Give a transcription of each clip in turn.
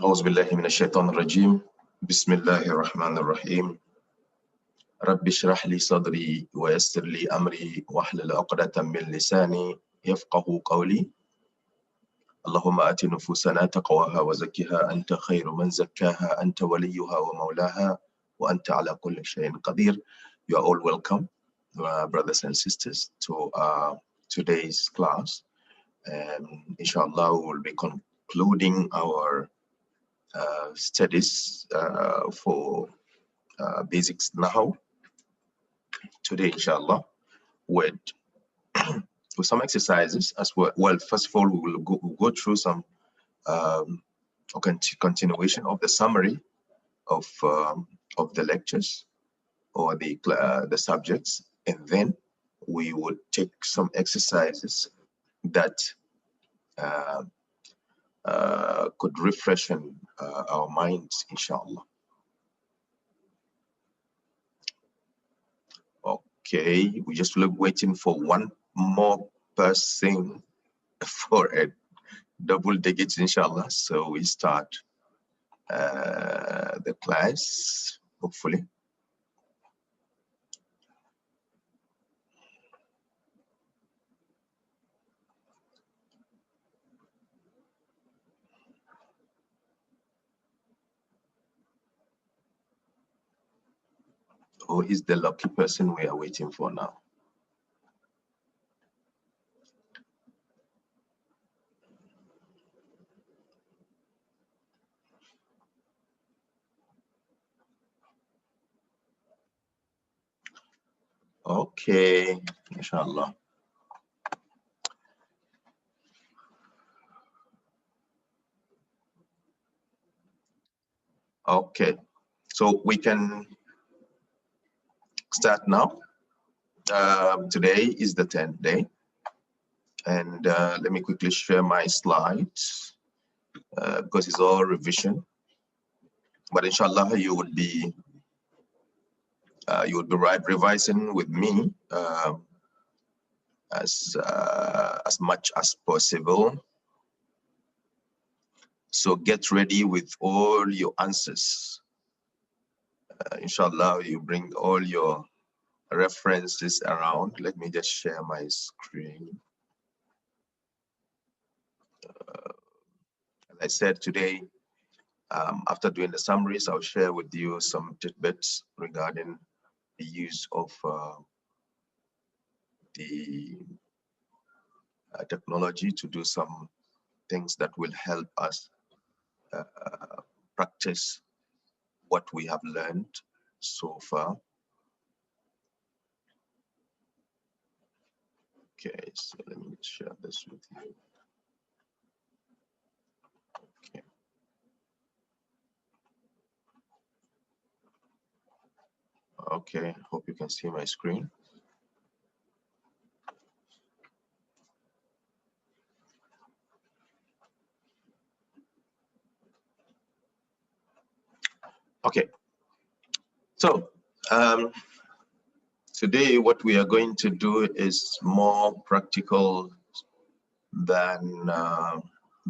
أعوذ بالله من الشيطان الرجيم بسم الله الرحمن الرحيم رب اشرح لي صدري ويسر لي أمري واحلل عقدة من لساني يفقه قولي اللهم آت نفوسنا تقواها وزكها أنت خير من زكاها أنت وليها ومولاها وأنت على كل شيء قدير. You are all welcome, brothers and sisters, to today's class. Inshallah, we will be concluding our studies for basics now today, inshallah, with some exercises as well. Well, first of all, we will go through some continuation of the summary of the lectures or the subjects, and then we would take some exercises that could refreshen our minds, inshallah. Okay, we just waiting for one more person for a double digits, inshallah. So we start the class, hopefully. Who is the lucky person we are waiting for now? Okay, inshallah. Okay, so we can start now. Today is the 10th day, and let me quickly share my slides because it's all revision. But inshallah, you would be revising with me as much as possible. So get ready with all your answers. Inshallah, you bring all your references around. Let me just share my screen. As I said today, after doing the summaries, I'll share with you some tidbits regarding the use of the technology to do some things that will help us practice what we have learned so far. Okay, so let me share this with you. Okay. Okay, hope you can see my screen. Okay, so today what we are going to do is more practical than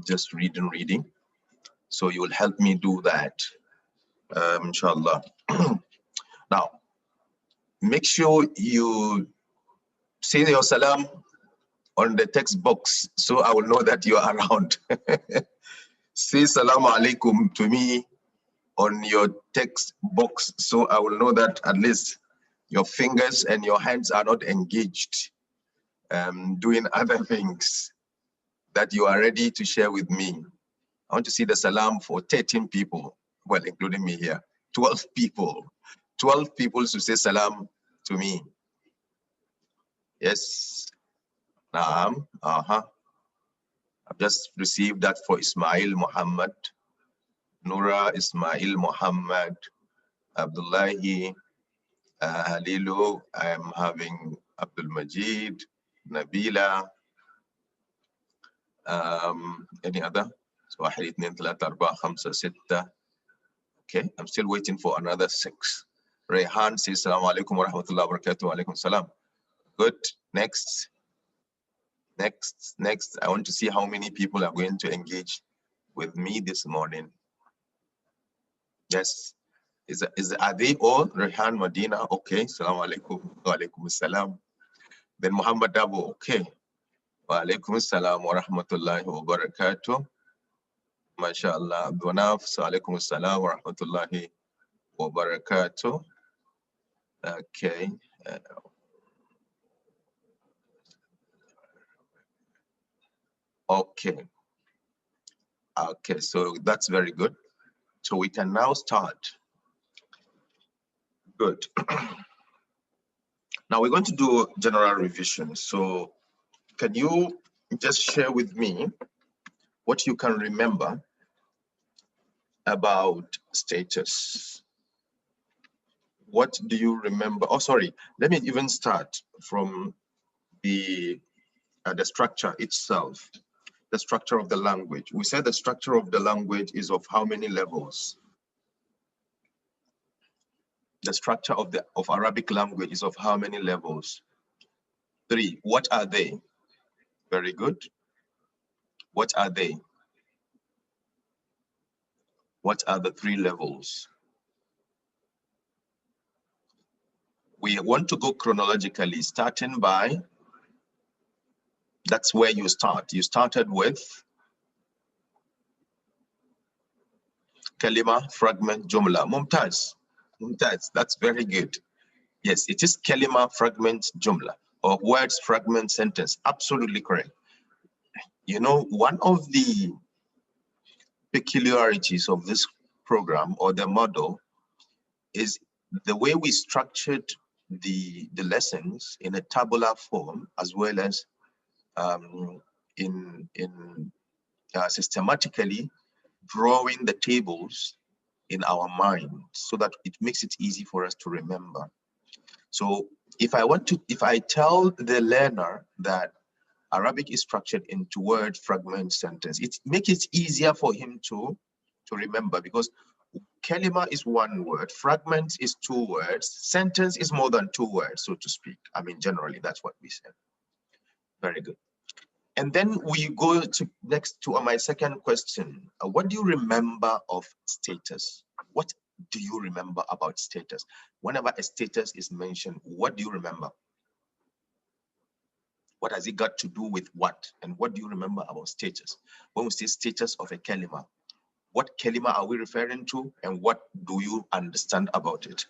just reading. So you will help me do that, inshallah. Now, make sure you say your salam on the text box so I will know that you are around. Say salam alaikum to me on your text box so I will know that at least your fingers and your hands are not engaged doing other things, that you are ready to share with me. I want to see the salam for 13 people, well, including me here, 12 people. 12 people to say salam to me. Yes. Naam. I've just received that for Ismail Muhammad, Nura Ismail Muhammad, Abdullahi, Halilu. I am having Abdul Majid, Nabila. Any other? So 1, 2, 3, 4, 5, 6. Okay, I'm still waiting for another 6. Rehan says, Assalamu alaikum wa rahmatullahi wa barakatuh. Wa alaikum salam. Good. Next. I want to see how many people are going to engage with me this morning. Yes. Are they all? Rehan Medina, okay. Assalamu alaikum. Wa alaikum assalam. Then Muhammad Dabo, okay. Wa alaikum assalam wa rahmatullahi wa barakatuh. MashaAllah. Abdul Naf, alaikum assalam wa rahmatullahi wa barakatuh. Okay. Okay. Okay, so that's very good. So we can now start. Good. Now we're going to do general revision. So can you just share with me what you can remember about status? What do you remember? Oh, sorry. Let me even start from the structure itself, the structure of the language. We said the structure of the language is of how many levels? The structure of Arabic language is of how many levels? 3. What are they? Very good. What are they? What are the 3 levels? We want to go chronologically, starting by, that's where you start. You started with kalima, fragment, jumla. Mumtaz. Mumtaz, that's very good. Yes, it is kalima, fragment, jumla, or words, fragment, sentence. Absolutely correct. You know, one of the peculiarities of this program or the model is the way we structured the lessons in a tabular form, as well as systematically drawing the tables in our mind, so that it makes it easy for us to remember. So if I tell the learner that Arabic is structured into word, fragment, sentence, it makes it easier for him to remember, because kalima is 1 word, fragment is 2 words, sentence is more than 2 words, so to speak. I mean, generally, that's what we say. Very good. And then we go to next to my second question. What do you remember of status? What do you remember about status? Whenever a status is mentioned, what do you remember? What has it got to do with what? And what do you remember about status? When we say status of a kalima, what kalima are we referring to, and what do you understand about it?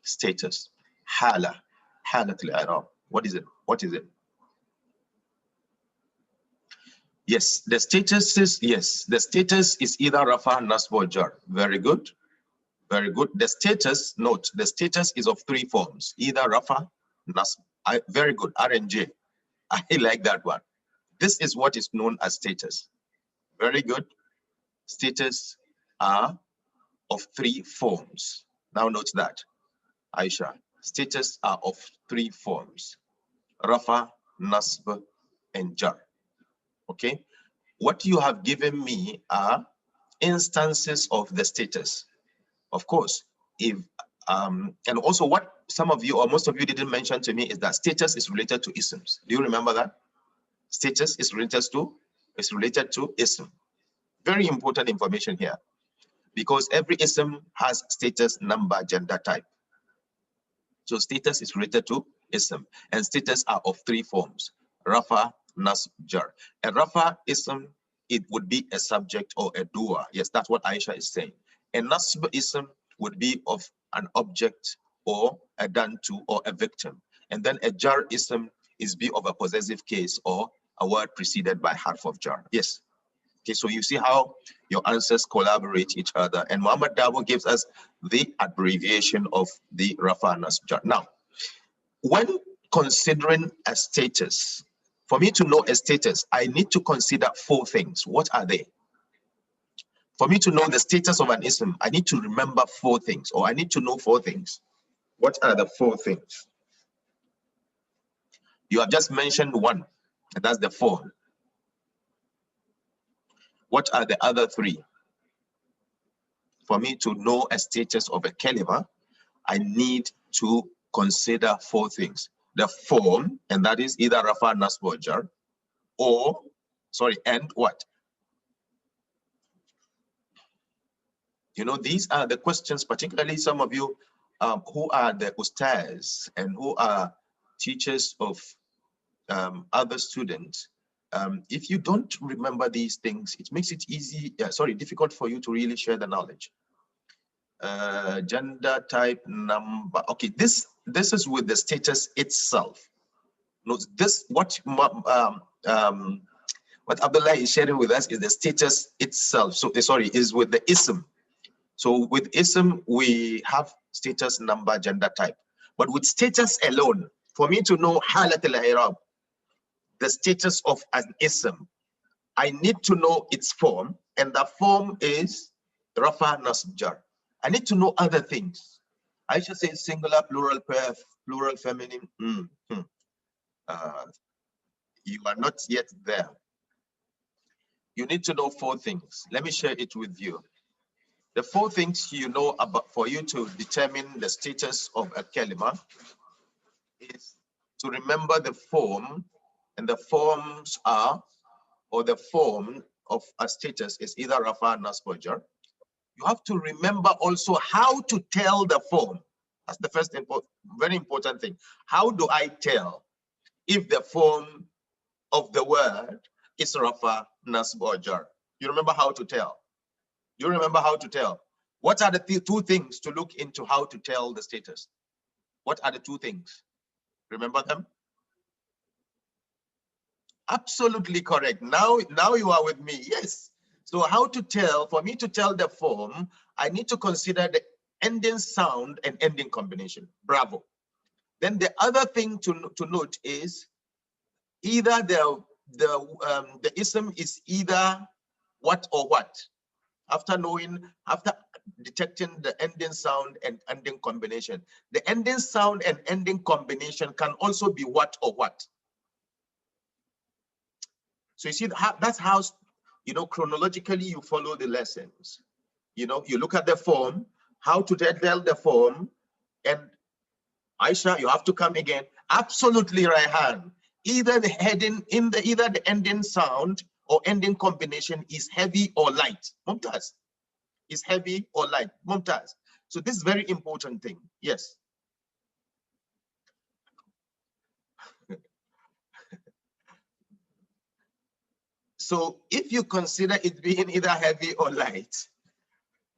Status. Hala. Halat al-i'rab. What is it? What is it? Yes, the status is, yes, the status is either rafa, nasb, or jar. Very good. Very good. The status, note, the status is of 3 forms, either rafa, nasb. Very good. RNJ. I like that one. This is what is known as status. Very good. Status are of 3 forms. Now note that, Aisha. Status are of 3 forms: rafa, nasb, and jar. Okay. What you have given me are instances of the status. Of course, if and also what some of you or most of you didn't mention to me is that status is related to isms. Do you remember that? Status is related to ism. Very important information here, because every ism has status, number, gender, type. So status is related to ism, and status are of 3 forms: rafa, nasb, jar. A rafa ism, it would be a subject or a doer. Yes, that's what Aisha is saying. A nasb ism would be of an object or a done to or a victim. And then a jar ism is be of a possessive case or a word preceded by harf of jar. Yes. Okay, so you see how your answers collaborate each other. And Muhammad Dabo gives us the abbreviation of the Rafa Nasb Jar. Now, when considering a status, for me to know a status, I need to consider 4 things. What are they? For me to know the status of an ism, I need to remember 4 things, or I need to know 4 things. What are the 4 things? You have just mentioned 1, and that's the form. What are the other 3? For me to know a status of a kalima, I need to consider 4 things. The form, and that is either rafa, nasb, or jar, or, sorry, and what? You know, these are the questions, particularly some of you who are the ustaz and who are teachers of other students. If you don't remember these things, it makes it difficult for you to really share the knowledge. Gender, type, number. Okay, this is with the status itself. No, this what Abdullah is sharing with us is the status itself. So sorry, is with the ism. So with ism we have status, number, gender, type. But with status alone, for me to know halat al-i'rab, the status of an ism, I need to know its form, and the form is rafa, nasb, jar. I need to know other things. I should say singular, plural, pair, plural, feminine. You are not yet there. You need to know 4 things. Let me share it with you. The 4 things you know about for you to determine the status of a kalima is to remember the form, and the forms are, or the form of a status is either rafa, nasb, or jar. You have to remember also how to tell the form. That's the first very important thing. How do I tell if the form of the word is rafa, nasb, or jar? You remember how to tell? Do you remember how to tell? What are the 2 things to look into how to tell the status? What are the 2 things? Remember them? Absolutely correct. Now you are with me. Yes. So how to tell, for me to tell the form, I need to consider the ending sound and ending combination. Bravo. Then the other thing to note is either the ism is either what or what. After detecting the ending sound and ending combination, the ending sound and ending combination can also be what or what. So you see, that's how, you know, chronologically you follow the lessons. You know, you look at the form, how to tell the form, and Aisha, you have to come again. Absolutely, Raihan. Either the either the ending sound or ending combination is heavy or light. Mumtaz. Is heavy or light. Mumtaz. So this is very important thing. Yes. So if you consider it being either heavy or light,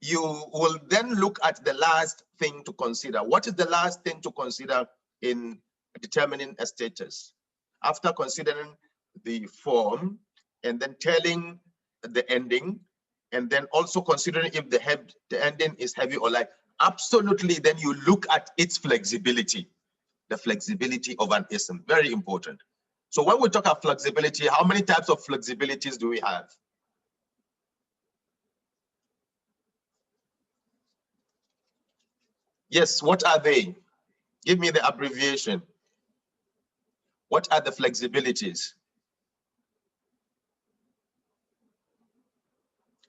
you will then look at the last thing to consider. What is the last thing to consider in determining a status? After considering the form and then telling the ending, and then also considering if the ending is heavy or light, absolutely, then you look at its flexibility, the flexibility of an ism, very important. So when we talk about flexibility, how many types of flexibilities do we have? Yes, what are they? Give me the abbreviation. What are the flexibilities?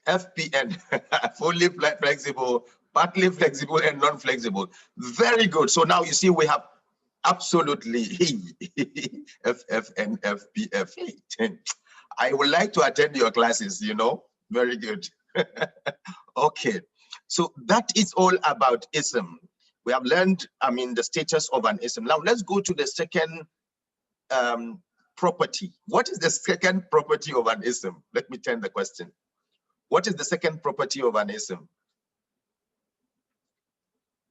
FPN, fully flexible, partly flexible, and non-flexible. Very good. So now you see we have absolutely FF and FPF. I would like to attend your classes, you know. Very good. Okay. So that is all about ism. We have learned, I mean, the status of an ism. Now let's go to the second property. What is the second property of an ism? Let me turn the question. What is the second property of an ism?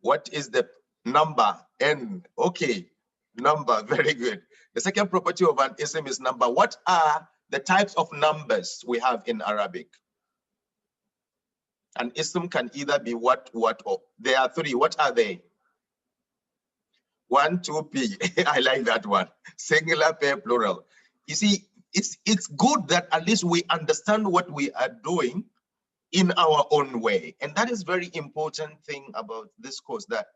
What is the number? N. Okay, number, very good. The second property of an ism is number. What are the types of numbers we have in Arabic? An ism can either be what, or. There are 3. What are they? 1, 2, P. I like that one. Singular, pair, plural. You see, it's good that at least we understand what we are doing in our own way. And that is very important thing about this course, that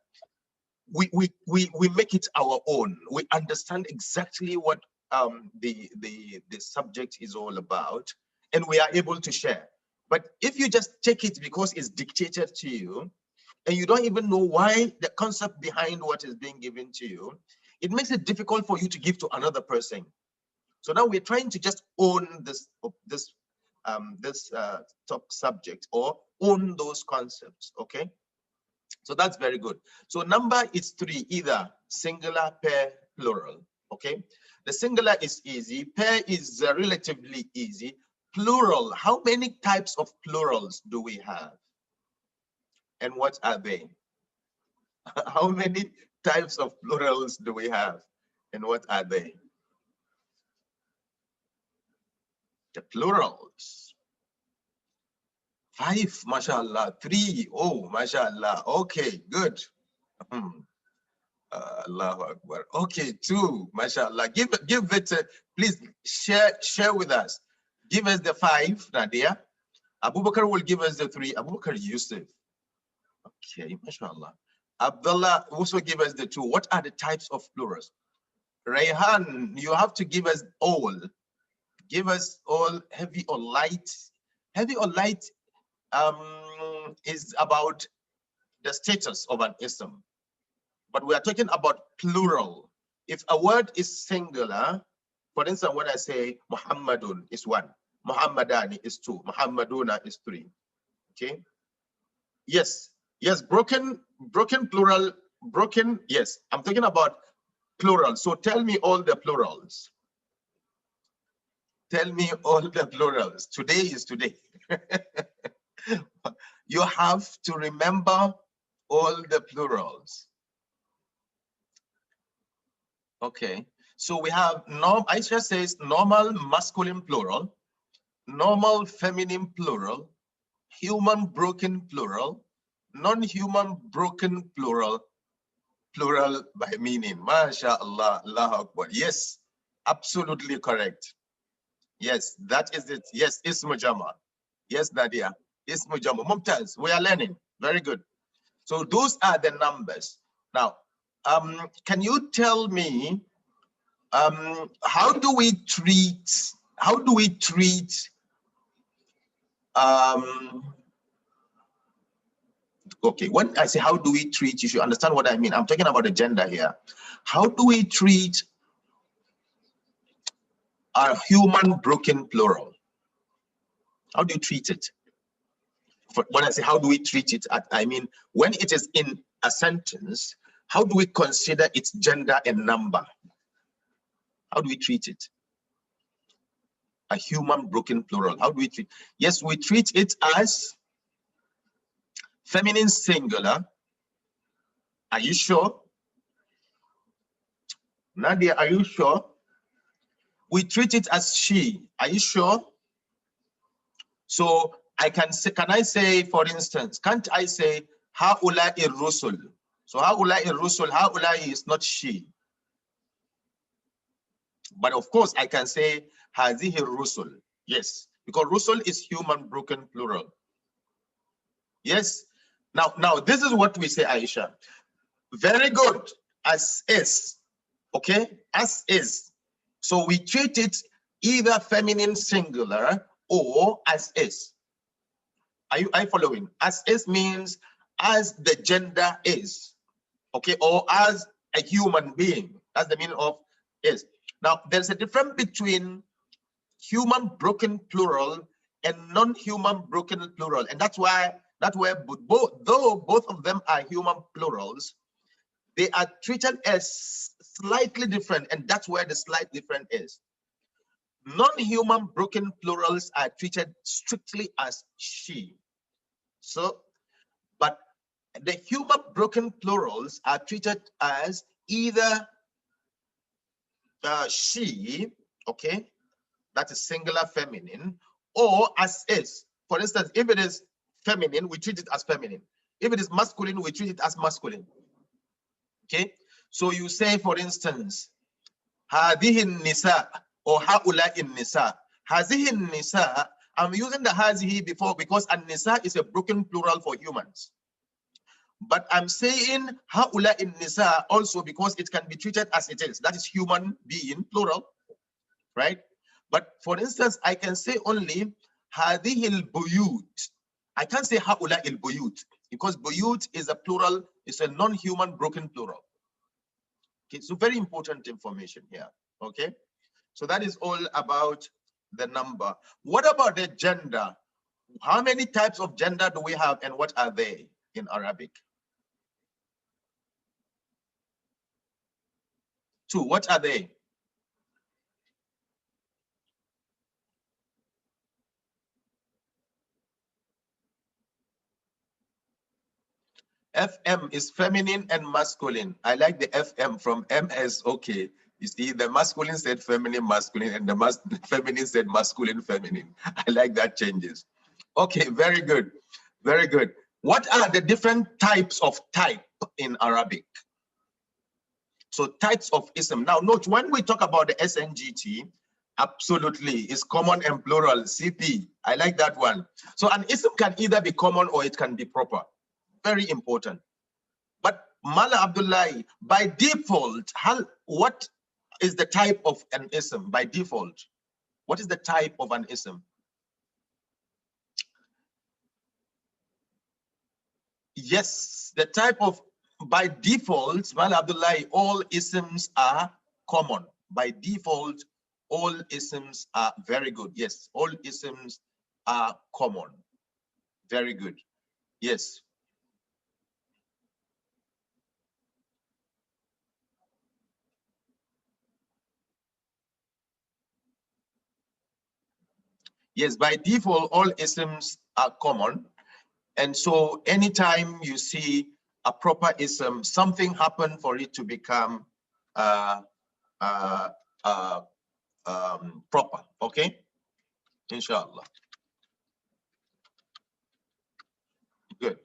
we make it our own. We understand exactly what the subject is all about, and we are able to share. But if you just take it because it's dictated to you, and you don't even know why, the concept behind what is being given to you, it makes it difficult for you to give to another person. So now we're trying to just own this this top subject or own those concepts. Okay, so that's very good. So number is 3, either singular, pair, plural. Okay, the singular is easy, pair is relatively easy. Plural, how many types of plurals do we have, and what are they? How many types of plurals do we have, and what are they? The plurals. 5, mashallah. 3, oh, mashallah. Okay, good. Allahu Akbar. Okay, 2, mashallah. Give it, please share with us. Give us the 5, Nadia. Abu Bakr will give us the 3. Abu Bakr Yusuf. Okay, mashallah. Abdullah also give us the 2. What are the types of plurals? Rayhan, you have to give us all. Give us all, heavy or light. Heavy or light is about the status of an ism. But we are talking about plural. If a word is singular, for instance, when I say Muhammadun is 1, Muhammadani is 2, Muhammaduna is 3. Okay. Yes, broken plural, broken, yes. I'm talking about plural. So tell me all the plurals. Tell me all the plurals. Today is today. You have to remember all the plurals. Okay, so we have Aisha says normal masculine plural, normal feminine plural, human broken plural, non-human broken plural, plural by meaning. MashaAllah, Allahu Akbar. Yes, absolutely correct. Yes, that is it. Yes, Ismu Jama. Yes, Nadia. Ismu Jama. Mumtaz, we are learning. Very good. So those are the numbers. Now, can you tell me how do we treat okay, when I say how do we treat, you should understand what I mean. I'm talking about the gender here. How do we treat a human broken plural? How do you treat it? When I say how do we treat it, I mean when it is in a sentence, how do we consider its gender and number? How do we treat it? A human broken plural. How do we treat? Yes, we treat it as feminine singular. Are you sure? Nadia, are you sure? We treat it as she. Are you sure? So I can say, can I say, for instance, can't I say Haula ir-rusul? So Haula ir-rusul, Haula is not she. But of course I can say Hazihi ir-rusul. Yes, because rusul is human broken plural. Yes. Now this is what we say, Aisha. Very good. As is. Okay, as is. So we treat it either feminine singular or as is. Are you following? As is means as the gender is. Okay, or as a human being. That's the meaning of is. Now there's a difference between human broken plural and non-human broken plural, and that's where both of them are human plurals, they are treated as slightly different, and that's where the slight difference is. Non-human broken plurals are treated strictly as she. So, but the human broken plurals are treated as either she, okay, that is singular feminine, or as is. For instance, if it is feminine, we treat it as feminine. If it is masculine, we treat it as masculine. Okay, so you say, for instance, Hadihin Nisa or Haula in Nisa. Hazihin Nisa, I'm using the Hazihi before because an Nisa is a broken plural for humans. But I'm saying Haula in Nisa also because it can be treated as it is. That is human being, plural, right? But for instance, I can say only Hadihil Buyut. I can't say Haula il Buyut because Buyut is a plural, it's a non-human broken plural. Okay, so very important information here. Okay, so that is all about the number. What about the gender? How many types of gender do we have, and what are they in Arabic? 2. What are they? FM is feminine and masculine. I like the FM from MS. Okay. You see, the masculine said feminine, masculine, and the feminine said masculine, feminine. I like that changes. Okay, very good. Very good. What are the different types of type in Arabic? So types of ism. Now note, when we talk about the SNGT, absolutely, it's common and plural, CP. I like that one. So an ism can either be common or it can be proper. Very important. But Mala Abdullahi, by default, what is the type of an ism by default? What is the type of an ism? Yes, the type of, by default, Mala Abdullahi, all isms are common. By default, all isms are very good. Yes, all isms are common. Very good. Yes. Yes, by default, all isms are common. And so anytime you see a proper ism, something happened for it to become uh, uh, uh, proper, okay? Inshallah. Good.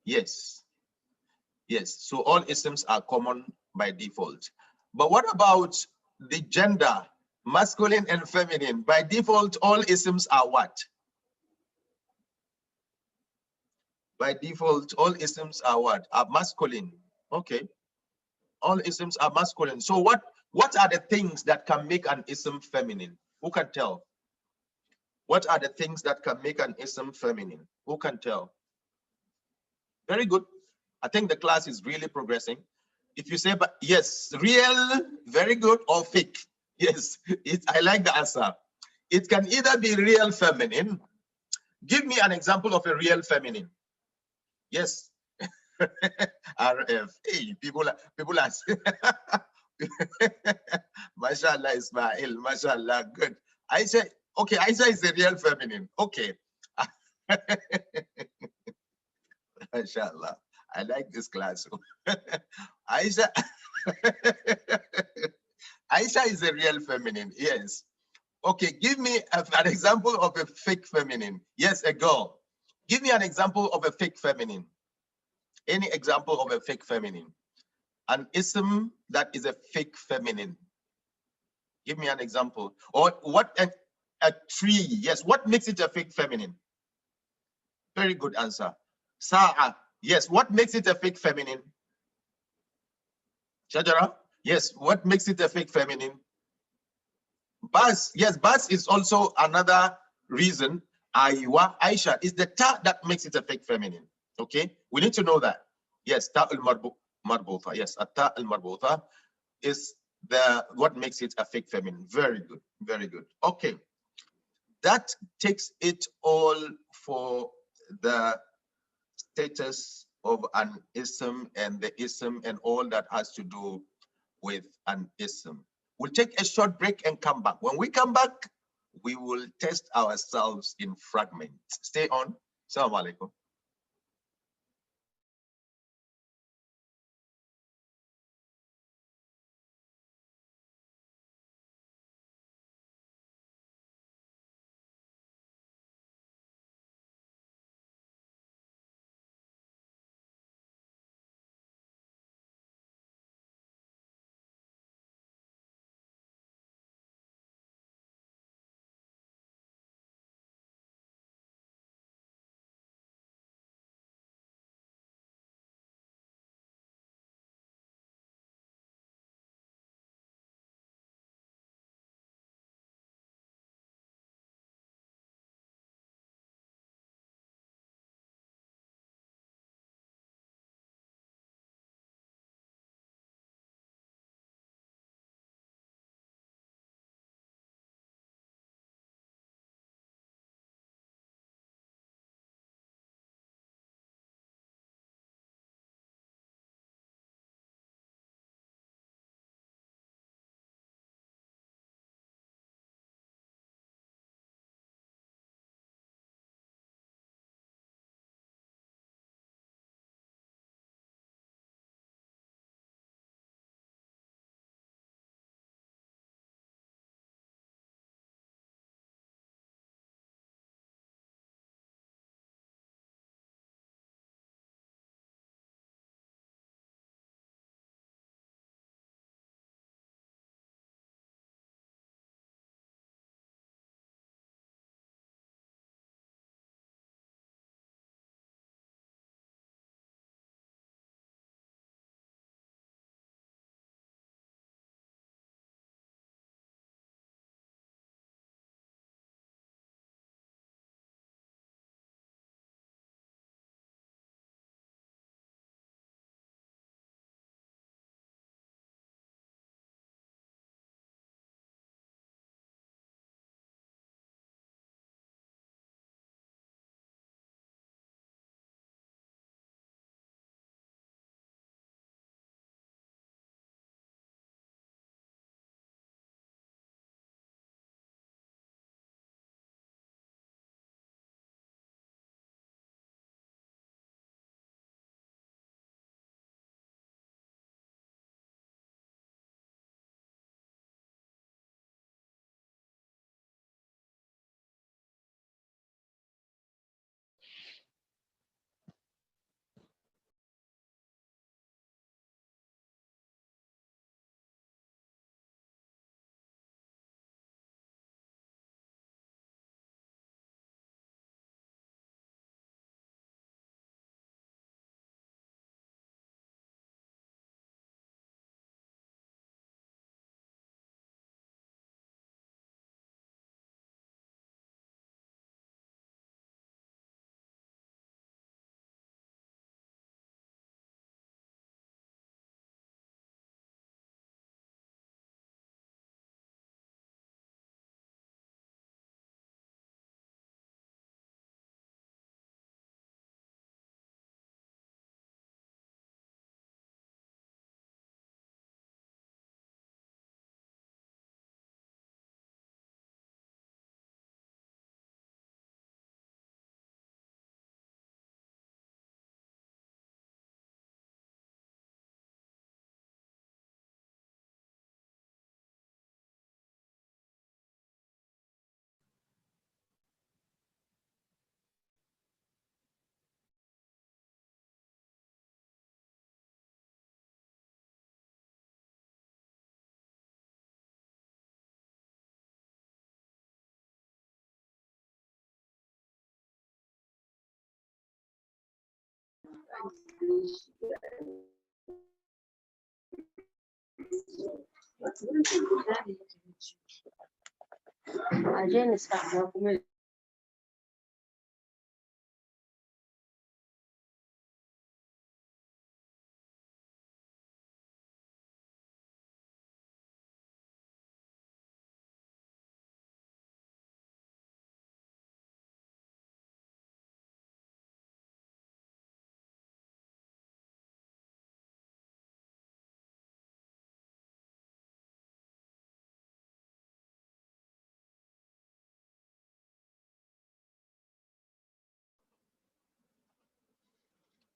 Yes. Yes. So all isms are common by default. But what about the gender, masculine and feminine? By default, all isms are what? By default, all isms are what? Are masculine. Okay. All isms are masculine. So what are the things that can make an ism feminine? Who can tell? What are the things that can make an ism feminine? Who can tell? Very good. I think the class is really progressing. If you say, but yes, real, very good, or fake. Yes, I like the answer. It can either be real feminine. Give me an example of a real feminine. Yes. RF. Hey, people are mashallah, Ismail, mashallah, good. Aisha, okay, Aisha is a real feminine. Okay. Mashallah. I like this class. Aisha, Aisha is a real feminine. Yes. Okay, give me an example of a fake feminine. Yes, a girl. Give me an example of a fake feminine. Any example of a fake feminine? An ism that is a fake feminine. Give me an example. Or what a tree. Yes, what makes it a fake feminine? Very good answer. Sa'a. Yes, what makes it a fake feminine? Shajara. Yes, what makes it a fake feminine? Bas. Yes, bas is also another reason. Aywa, Aisha is the ta that makes it a fake feminine. Okay, we need to know that. Yes, ta al marbutha. Yes, a ta al marbutha is the what makes it a fake feminine. Very good, very good. Okay, that takes it all for the status of an ism and the ism and all that has to do with an ism. We'll take a short break and come back. When we come back, we will test ourselves in fragments. Stay on. Assalamu alaikum.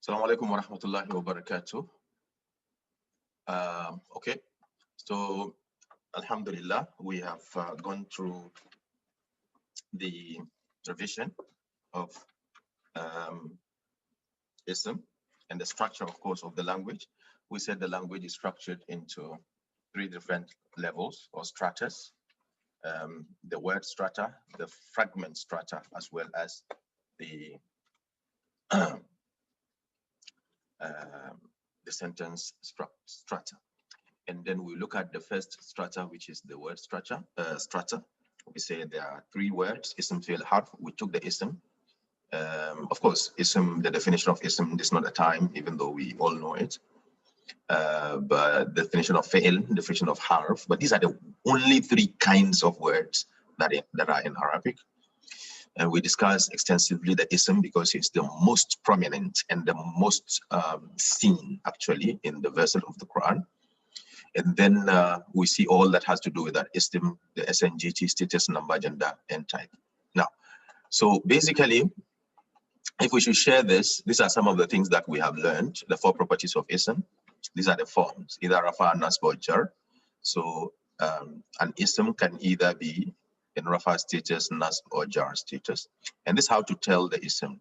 Assalamu alaikum wa rahmatullahi wa barakatuh. Okay, so Alhamdulillah, we have gone through the revision of ism and the structure, of course, of the language. We said the language is structured into 3 different levels or stratas. The word strata, the fragment strata, as well as the sentence strata. And then we look at the first strata, which is the word strata. We say there are 3 words, ism, fi'l, harf. We took the ism. Of course, ism, the definition of ism is not a time, even though we all know it. But the definition of fi'l, definition of harf. But these are the only 3 kinds of words that are in Arabic. And we discussed extensively the ism because it's the most prominent and the most seen, actually, in the verses of the Quran. And then we see all that has to do with that ism, the SNGT, status, number, gender, and type. Now, so basically, if we should share this, these are some of the things that we have learned, the 4 properties of ism. These are the forms, either rafa, nasb, or jar. So an ism can either be in rafa status, nasb, or jar status. And this is how to tell the ism.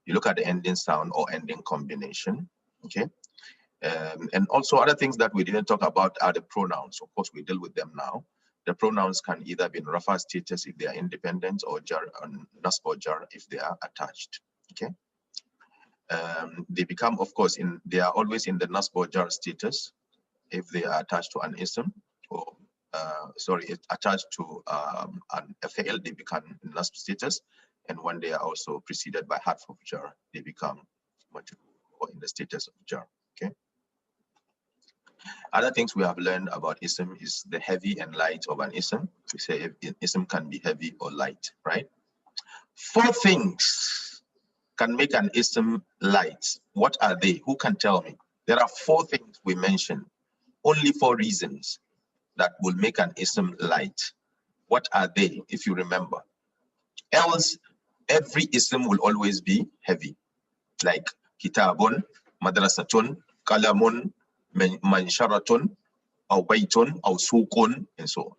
You look at the ending sound or ending combination, okay? And also other things that we didn't talk about are the pronouns. Of course, we deal with them now. The pronouns can either be in rafa status if they are independent, or jar, nasb or jar if they are attached. Okay. They become, of course, they are always in the nasb or jar status if they are attached to an ism, or attached to a fi'l, they become nasb status. And when they are also preceded by harf of jar, they become or in the status of jar. Okay. Other things we have learned about ism is the heavy and light of an ism. We say ism can be heavy or light, right? 4 things can make an ism light. What are they? Who can tell me? There are 4 things we mentioned. Only 4 reasons that will make an ism light. What are they, if you remember? Else, every ism will always be heavy. Like kitabun, madrasatun, kalamun, mansharatun, or baytun, or suqun, and so on.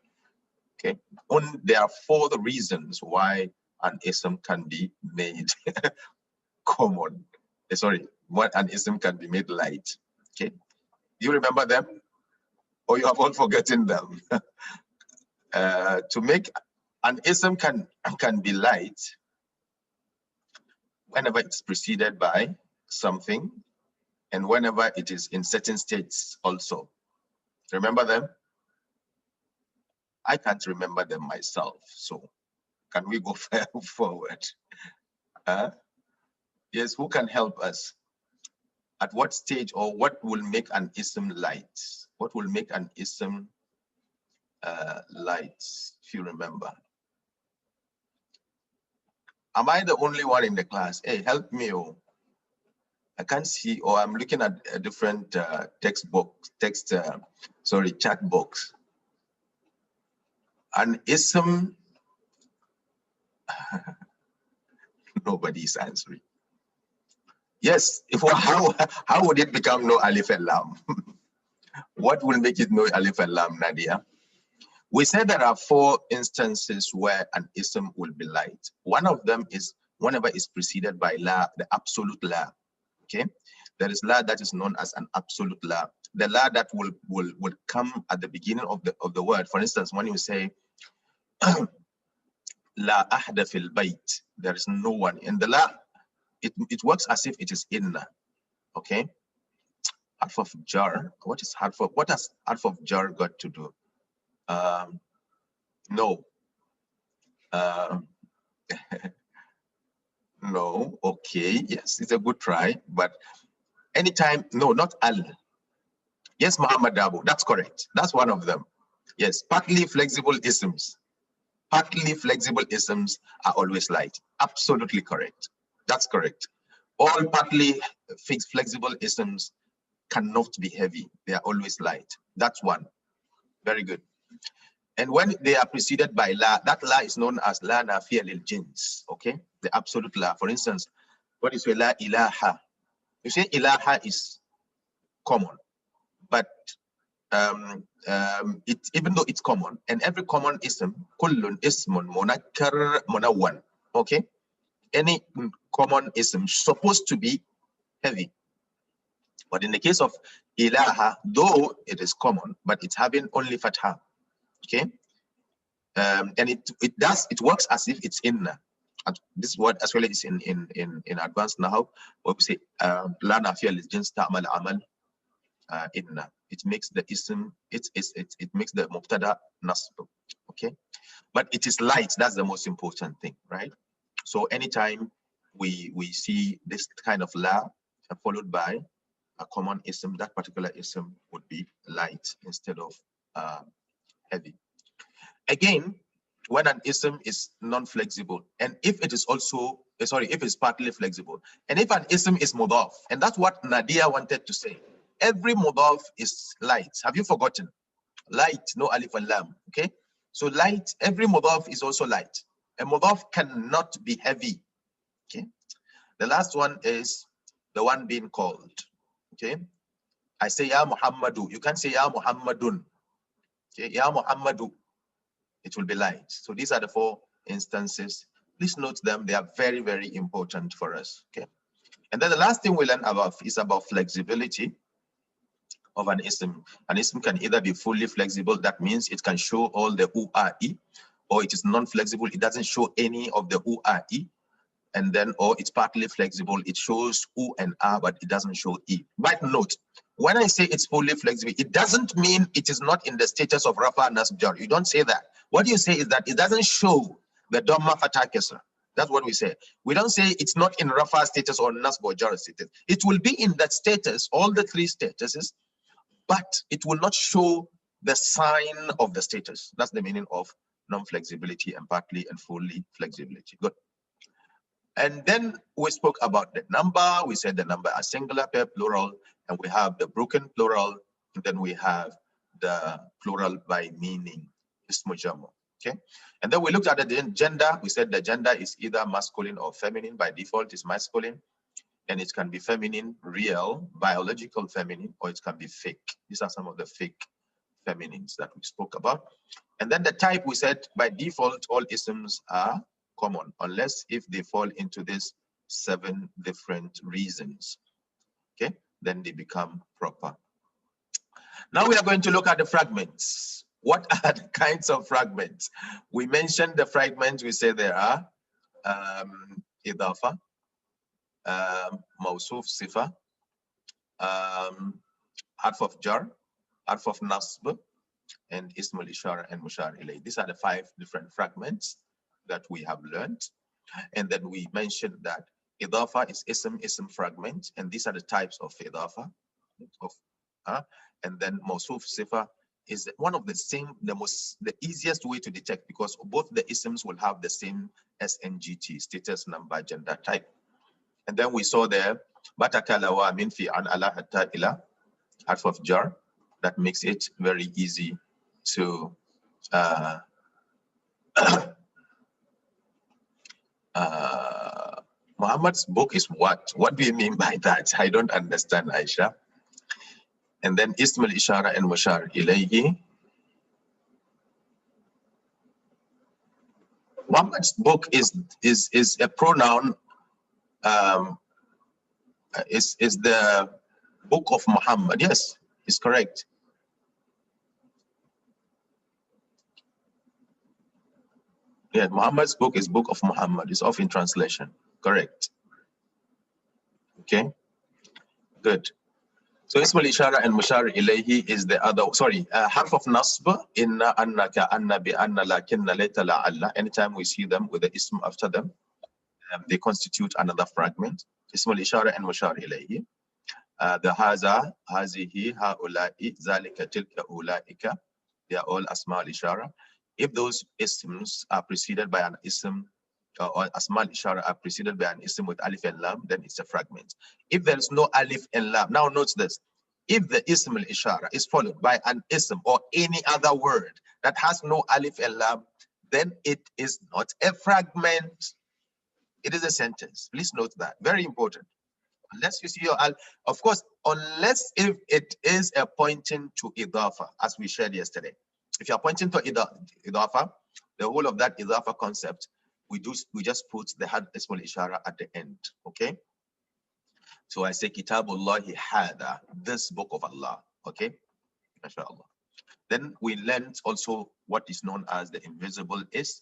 Okay. There are 4 reasons why an ism can be made common. Sorry, what an ism can be made light. Okay. Do you remember them? Or you have all forgotten them? To make an ism can be light whenever it's preceded by something, and whenever it is in certain states also. Remember them? I can't remember them myself, so can we go forward? Yes, who can help us? At what stage, or what will make an ism light? What will make an ism light, if you remember? Am I the only one in the class? Hey, help me. Oh, I can't see, or I'm looking at a different chat box. An ism, nobody is answering. Yes, how would it become no alif and lam? What will make it no alif and lam, Nadia? We said there are 4 instances where an ism will be light. One of them is whenever it's preceded by la, the absolute la. Okay, there is la that is known as an absolute la. The la that will come at the beginning of the word. For instance, when you say la ahda fil bayt, there is no one. In the la, it works as if it is inna. Okay, harf of jar. What is what has harf of jar got to do? No. No. Okay, yes, it's a good try, but anytime, no, not al. Yes, Muhammad Abu, that's correct. That's one of them. Yes, partly flexible isms. Partly flexible isms are always light. Absolutely correct. That's correct. All partly flexible isms cannot be heavy. They are always light. That's one. Very good. And when they are preceded by la, that la is known as la nafiya lil jins. Okay, the absolute la. For instance, what is la ilaha? You say ilaha is common, but even though it's common, and every common ism, kullun ismun munakkar munawwan. Okay, any common ism supposed to be heavy. But in the case of ilaha, though it is common, but it's having only fatha. Okay, and it works as if it's inna. And this word as well is in advanced now. What we say la nafiya lil jins ta'mal amal inna. It makes the ism, it makes the mubtada nasb. Okay, but it is light. That's the most important thing, right? So anytime we see this kind of la followed by a common ism, that particular ism would be light instead of heavy. Again, when an ism is non-flexible, and if it is also, if it's partly flexible, and if an ism is mudaf, and that's what Nadia wanted to say. Every mudaf is light. Have you forgotten? Light, no alif and lam, okay? So light, every mudaf is also light. A mudaf cannot be heavy, okay? The last one is the one being called, okay? I say Ya Muhammadu. You can't say Ya Muhammadun. Okay? Ya Muhammadu. It will be light. So these are the four instances. Please note them. They are very, very important for us. Okay. And then the last thing we learn about is about flexibility of an ism. An ism can either be fully flexible, that means it can show all the u, a, e, or it is non-flexible, it doesn't show any of the u, a, e. And then, or it's partly flexible, it shows u and a, but it doesn't show e. But note, when I say it's fully flexible, it doesn't mean it is not in the status of rafa nasb jar. You don't say that. What you say is that it doesn't show the dhamma fatha kasra. That's what we say. We don't say it's not in rafa status or nasb or jar status. It will be in that status, all the three statuses, but it will not show the sign of the status. That's the meaning of non-flexibility and partly and fully flexibility. Good. And then we spoke about the number. We said the number are singular pair plural, and we have the broken plural, and then we have the plural by meaning, ismu jamu. Okay. And then we looked at the gender. We said the gender is either masculine or feminine. By default, it's masculine, and it can be feminine, real, biological feminine, or it can be fake. These are some of the fake feminines that we spoke about. And then the type, we said by default, all isms are common, unless if they fall into these 7 different reasons. Okay, then they become proper. Now we are going to look at the fragments. What are the kinds of fragments? We mentioned the fragments. We say there are idafa, mawsuf sifa, harf of jar, harf of nasb, and ismul ishara and mushar ilay. These are the 5 different fragments that we have learned. And then we mentioned that idafa is ism fragment, and these are the types of idafa. And then mawsuf sifa is one of the easiest way to detect, because both the isms will have the same SNGT, status, number, gender, type. And then we saw there batakala wa min fi an ala hatta ila, harf of jar. That makes it very easy to Muhammad's book is what? What do you mean by that? I don't understand, Aisha. And then Ism al-Ishara and Mushar ilayhi. Muhammad's book is a pronoun, is the book of Muhammad. Yes, it's correct. Yeah, Muhammad's book is book of Muhammad. It's off in translation. Correct. Okay. Good. So ism al-ishara and mushar ilayhi is the other, sorry, harf of nasb, inna, anna, ka, anna, bi, anna, lakinna, layta, la'alla. Anytime we see them with the ism after them, they constitute another fragment. Ism al-ishara and mushar ilayhi. The haza, hazihi, ha'ula'i, zalika, tilka, ula'ika. They are all asma al-ishara. If those isms are preceded by an ism, or asma al-ishara are preceded by an ism with alif and lam, then it's a fragment. If there is no alif and lam, now note this. If the ism al-ishara is followed by an ism or any other word that has no alif and lam, then it is not a fragment. It is a sentence. Please note that. Very important. Unless you see your al, of course, unless if it is a pointing to idafa, as we shared yesterday. If you are pointing to idafa, the whole of that idafa concept, we just put the had ismul ishara at the end. Okay. So I say Kitabullahi hada, this book of Allah. Okay. MashaAllah. Then we learned also what is known as the invisible is,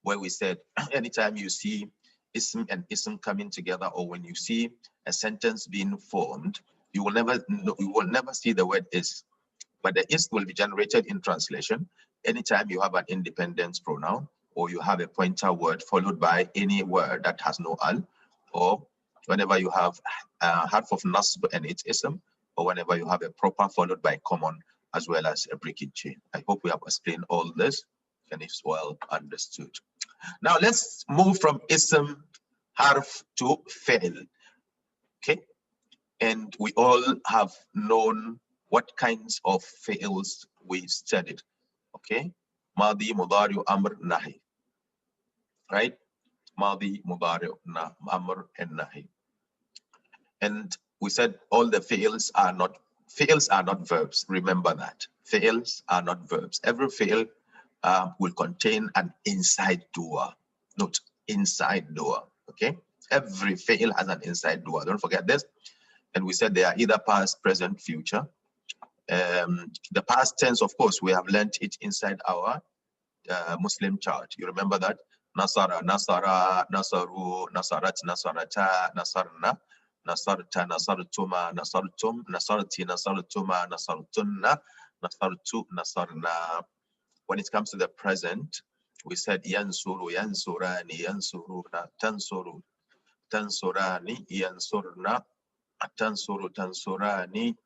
where we said anytime you see ism and ism coming together, or when you see a sentence being formed, you will never see the word is, but the is will be generated in translation anytime you have an independent pronoun, or you have a pointer word followed by any word that has no al, or whenever you have a half of nasb and its ism, or whenever you have a proper followed by common as well as a breaking chain. I hope we have explained all this and it's well understood. Now let's move from ism harf to fi'l. Okay, and we all have known what kinds of fi'ls we studied. Okay, madi, mudari, amr, nahi. Right, madi, mudari, amr, and nahi. And we said all the fi'ls are not verbs. Remember that fi'ls are not verbs. Every fi'l will contain an inside doer. Note, inside doer. Okay, every fi'l has an inside doer. Don't forget this. And we said they are either past, present, future. The past tense, of course, we have learned it inside our Muslim chart. You remember that? Nasara, Nasara, Nasaru, Nasarat, Nasarata, Nasarna, Nasarta, Nasartuma, Nasartum, Nasarti, Nasartuma, Nasartunna, Nasartu, Nasarna. When it comes to the present, we said Yansuru, Yansurani, Yansuruna, Tansuru, Tansurani, Yansurna, Tansuru, Tansurani,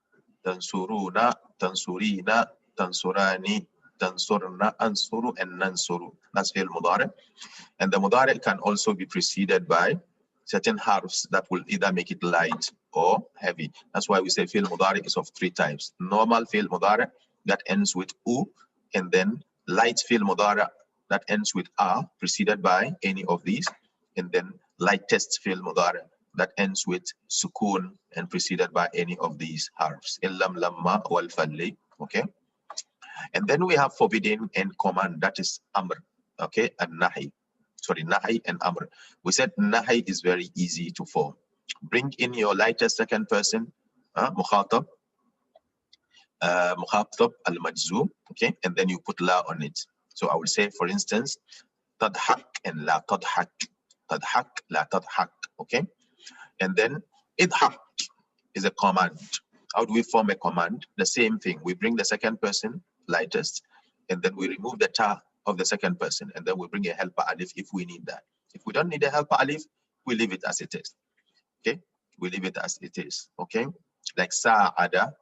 Tansuruna, Tansurina, Tansurani, Tansurna, Ansuru, and Nansuru. That's fi'l mudari. And the mudari can also be preceded by certain harfs that will either make it light or heavy. That's why we say fi'l mudari is of three types. Normal fi'l mudari that ends with u, and then light fi'l mudari that ends with a, preceded by any of these, and then lightest fi'l mudari that ends with sukun and preceded by any of these harfs. Illam, lamma, wal falli. Okay. And then we have forbidden and command, that is amr. Okay, and nahi. Sorry, nahi and amr. We said nahi is very easy to form. Bring in your lightest second person, mukhatab, mukhatab al-majzoom, okay, and then you put la on it. So I will say, for instance, tadhak and la tadhak. Tadhak, la tadhak, okay? And then idhak is a command. How do we form a command? The same thing. We bring the second person, lightest, and then we remove the ta of the second person, and then we bring a helper alif if we need that. If we don't need a helper alif, we leave it as it is. Okay? We leave it as it is. Okay? Like sa'ada,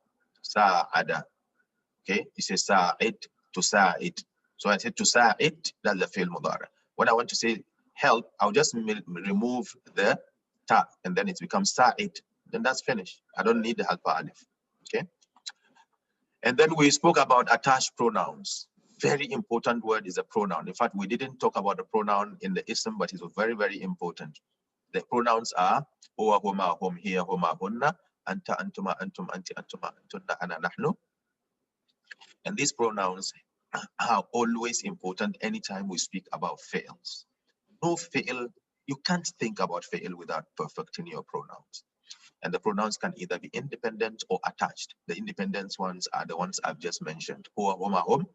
sa'ada. Okay? You say sa'id to sa'id. So I said to sa'id, that's the fi'l mudara. When I want to say help, I'll just remove the ta, and then it becomes sa'id. Then that's finished. I don't need the helper alif. Okay? And then we spoke about attached pronouns. Very important word is a pronoun. In fact, we didn't talk about the pronoun in the ism, but it's very, very important. The pronouns are huwa, huma, hum, hiya, huma, hunna, anta, antuma, antum, anti, antuma, antunna, ana, nahnu. And these pronouns are always important anytime we speak about fi'ls. No fi'l, you can't think about fi'l without perfecting your pronouns. And the pronouns can either be independent or attached. The independent ones are the ones I've just mentioned. Huwa, huma, hum,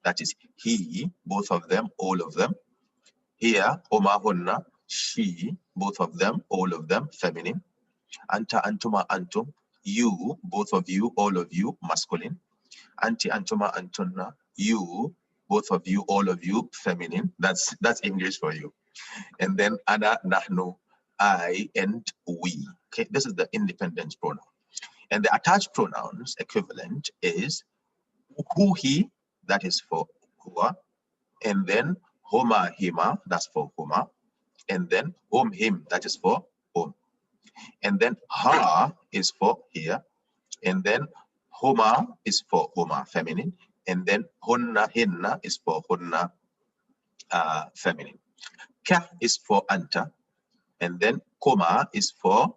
that is he, both of them, all of them. Here, huma, hunna, she, both of them, all of them, feminine. Anta, antuma, antum, you, both of you, all of you, masculine. Anti, antuma, antuna, you, both of you, all of you, feminine. That's English for you. And then ana, nahnu, I, and we. Okay, this is the independent pronoun. And the attached pronouns equivalent is who, he, that is for hua, and then homa, hima, that's for homa, and then him, that is for home, and then ha is for here, and then homa is for homa, feminine, and then hunna, hinna is for hunna, feminine. Ka is for anta, and then koma is for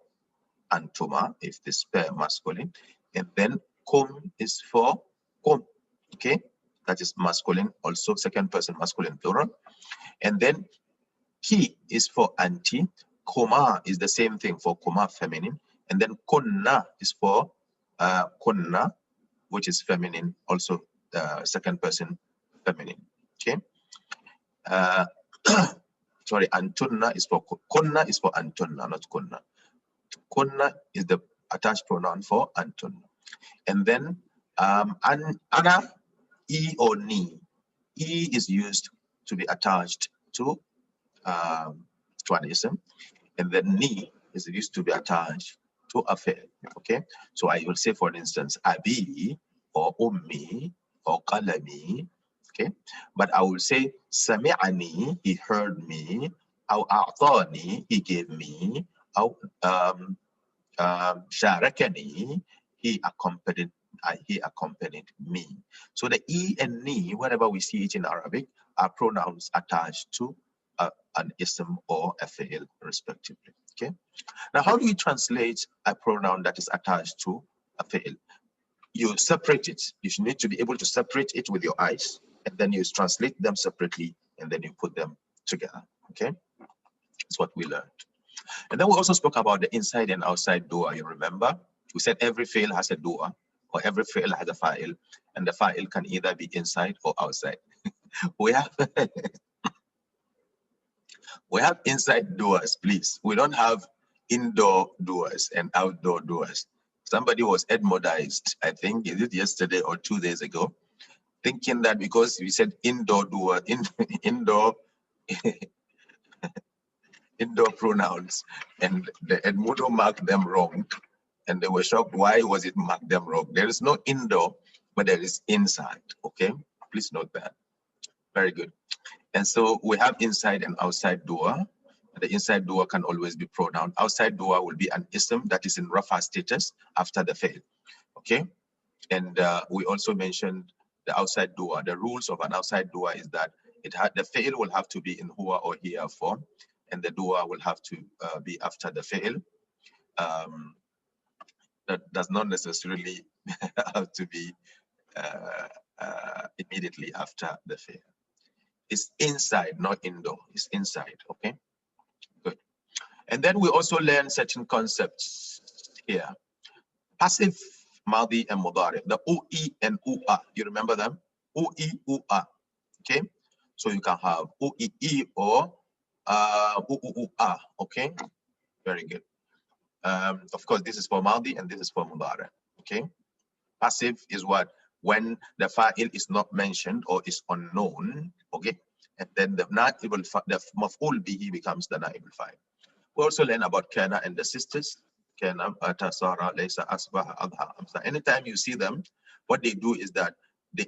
antuma, if this pair masculine, and then kum is for kum, okay? That is masculine, also second person masculine plural. And then ki is for anti, koma is the same thing for koma, feminine, and then kunna is for kunna, which is feminine, also second person feminine, okay? Sorry, antunna is for kunna is for antunna, not kunna. Kunna is the attached pronoun for antun. And then ana, e or ni. E is used to be attached to an ism, and then ni is used to be attached to a fi'l. Okay, so I will say, for instance, abi or ummi or qalami. Okay, but I will say sami'ani, he heard me, or a'tani, he gave me, or sharakani, he accompanied me. So the e and ni, wherever we see it in Arabic, are pronouns attached to an ism or a fi'l, respectively. Okay. Now, how do you translate a pronoun that is attached to a fi'l? You separate it. You need to be able to separate it with your eyes, and then you translate them separately, and then you put them together. Okay. That's what we learned. And then we also spoke about the inside and outside dua. You remember? We said every fi'l has a dua, or every fi'l has a fa'il, and the fa'il can either be inside or outside. we have we have inside duas, please. We don't have indoor duas and outdoor duas. Somebody was Edmodized, I think, is it yesterday or 2 days ago, thinking that because we said indoor dua, indoor indoor pronouns, and the Edmundo marked them wrong, and they were shocked. Why was it marked them wrong? There is no indoor, but there is inside. Okay, please note that. Very good. And so we have inside and outside dua. The inside dua can always be pronoun. Outside dua will be an ism that is in rafa status after the fail. Okay, and we also mentioned the outside dua. The rules of an outside dua is that the fail will have to be in huwa or hiya form, and the dua will have to be after the fail. That does not necessarily have to be immediately after the fail. It's inside, not indoor. It's inside. Okay, good. And then we also learn certain concepts here. Passive, madi, and mudari. The ui and ua. You remember them? Ui, ua. Okay, so you can have ui or ua. Okay, very good. Of course, this is for madi and this is for mudari. Okay, passive is what? When the fa'il is not mentioned or is unknown. Okay, and then the maf'ul bihi becomes the na'ib al-fa'il. We also learn about kana and the sisters. Kana, ata, sara, laysa, asbah, adha, amsa. Anytime you see them, what they do is that they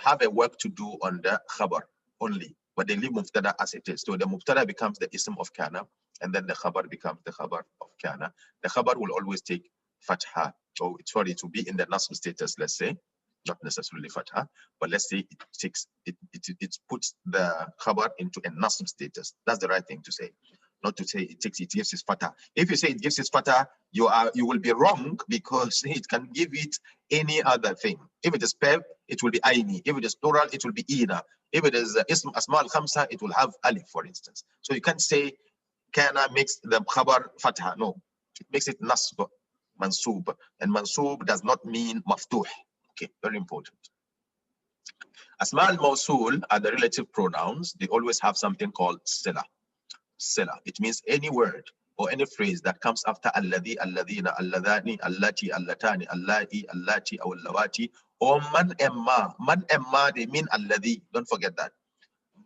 have a work to do on the khabar only, but they leave mubtada as it is. So the mubtada becomes the ism of kana, and then the khabar becomes the khabar of kana. The khabar will always take fatha, so it's sorry to be in the nasb status, let's say, not necessarily fatha, but let's say it puts the khabar into a nasb status. That's the right thing to say. Not to say it gives its fatha. If you say it gives its fatha, you will be wrong, because it can give it any other thing. If it is peb, it will be aini. If it is plural, it will be ina. If it is ism asma al khamsa, it will have alif, for instance. So you can't say kana makes the khabar fatha. No, it makes it nasb, mansub, and mansub does not mean maftuh. Okay, very important. Asma al mawsul are the relative pronouns. They always have something called sila. Sila. It means any word or any phrase that comes after alladhi, alladhina, alladhani, allati, allatani, allai, allati, or allawati, or man and ma. Man and ma, they mean alladhi. Don't forget that.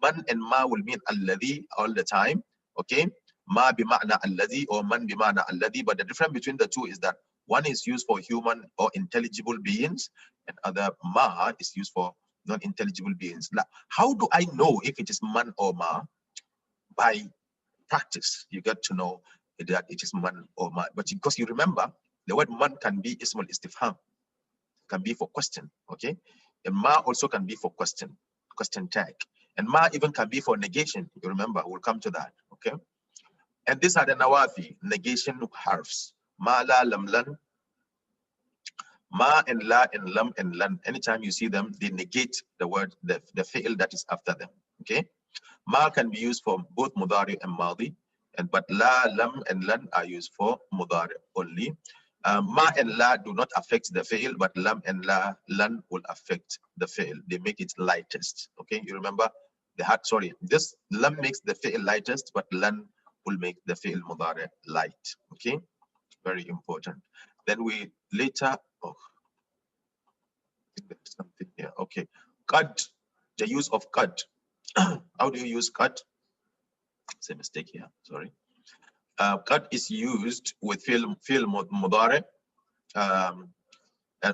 Man and ma will mean alladhi all the time. Okay? Ma bima'na alladhi or man bima'na alladhi. But the difference between the two is that one is used for human or intelligible beings, and other ma is used for non-intelligible beings. Now, how do I know if it is man or ma? By practice, you get to know that it is man or ma. But because you remember, the word man can be ismul istifham, can be for question, okay? And ma also can be for question tag. And ma even can be for negation. You remember, we'll come to that, okay? And these are the nawafi, negation harfs. Ma, la, lam, lan. Ma and la and lam and lan. Anytime you see them, they negate the word, the fi'l that is after them, okay? Ma can be used for both mudari and madi, but la, lam, and lan are used for mudari only. Ma and la do not affect the fi'l, but lam and lan will affect the fi'l. They make it lightest. Okay, you remember this lam makes the fi'l lightest, but lan will make the fi'l mudari light. Okay, very important. Then we later, something here. Okay, qad, the use of qad. How do you use qad? It's a mistake here, sorry. Qad is used with fi'l mudari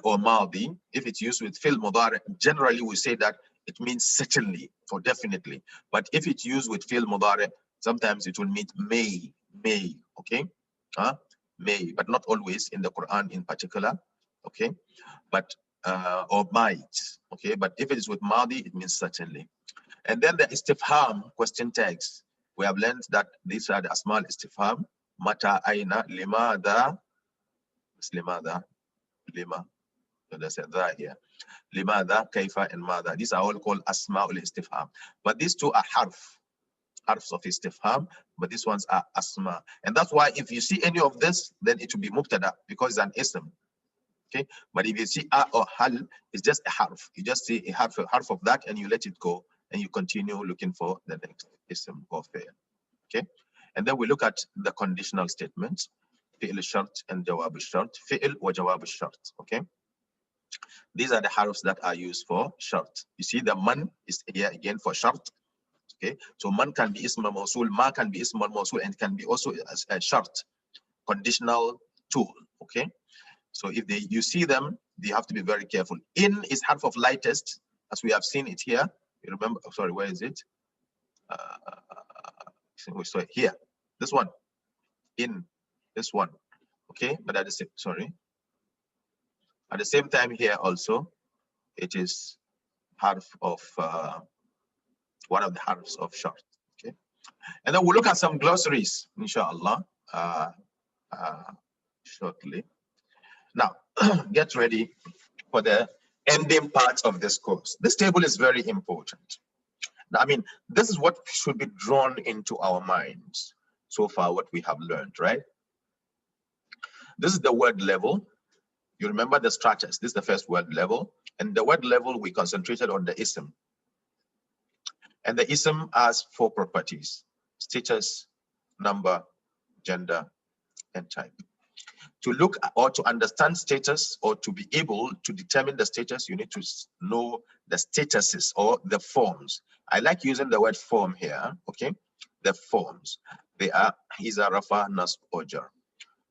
or madi. If it's used with fi'l mudari, generally we say that it means certainly or definitely. But if it's used with fi'l mudari, sometimes it will mean may, okay? May, but not always in the Quran in particular, okay? But or might, okay? But if it is with madi, it means certainly. And then the istifham, question tags. We have learned that these are the asmal istifham. Mata, aina, limada, lima. So there's a dha here. Limada, kaifa, and mada. These are all called asma'ul istifham. But these two are harfs of istifham, but these ones are asma. And that's why if you see any of this, then it will be mubtada because it's an ism. Okay, but if you see a or hal, it's just a harf. You just see a harf of that and you let it go and you continue looking for the next ism or fi'l. Okay, and then we look at the conditional statements, fi'l shart and jawab shart, fi'l wa jawab shart. Okay, these are the harfs that are used for shart. You see the man is here again for shart. Okay, so man can be ism mawsul, ma can be ism mawsul, and can be also a shart, conditional tool. Okay, so if you see them, you have to be very careful. In is harf of lightest, as we have seen it here. You remember? Oh, sorry, where is it? We saw it here. This one. In this one. Okay, but at the same time here also, it is harf of one of the harfs of shart. Okay, and then we'll look at some glossaries, inshallah, shortly. Now, get ready for the ending part of this course. This table is very important. Now, I mean, this is what should be drawn into our minds so far, what we have learned, right? This is the word level. You remember the stratus. This is the first word level. And the word level, we concentrated on the ism. And the ism has 4 properties: status, number, gender, and type. To look or to understand status, or to be able to determine the status, you need to know the statuses or the forms. I like using the word form here, okay? The forms. They are Iza, Rafa, Nasb, or Jar.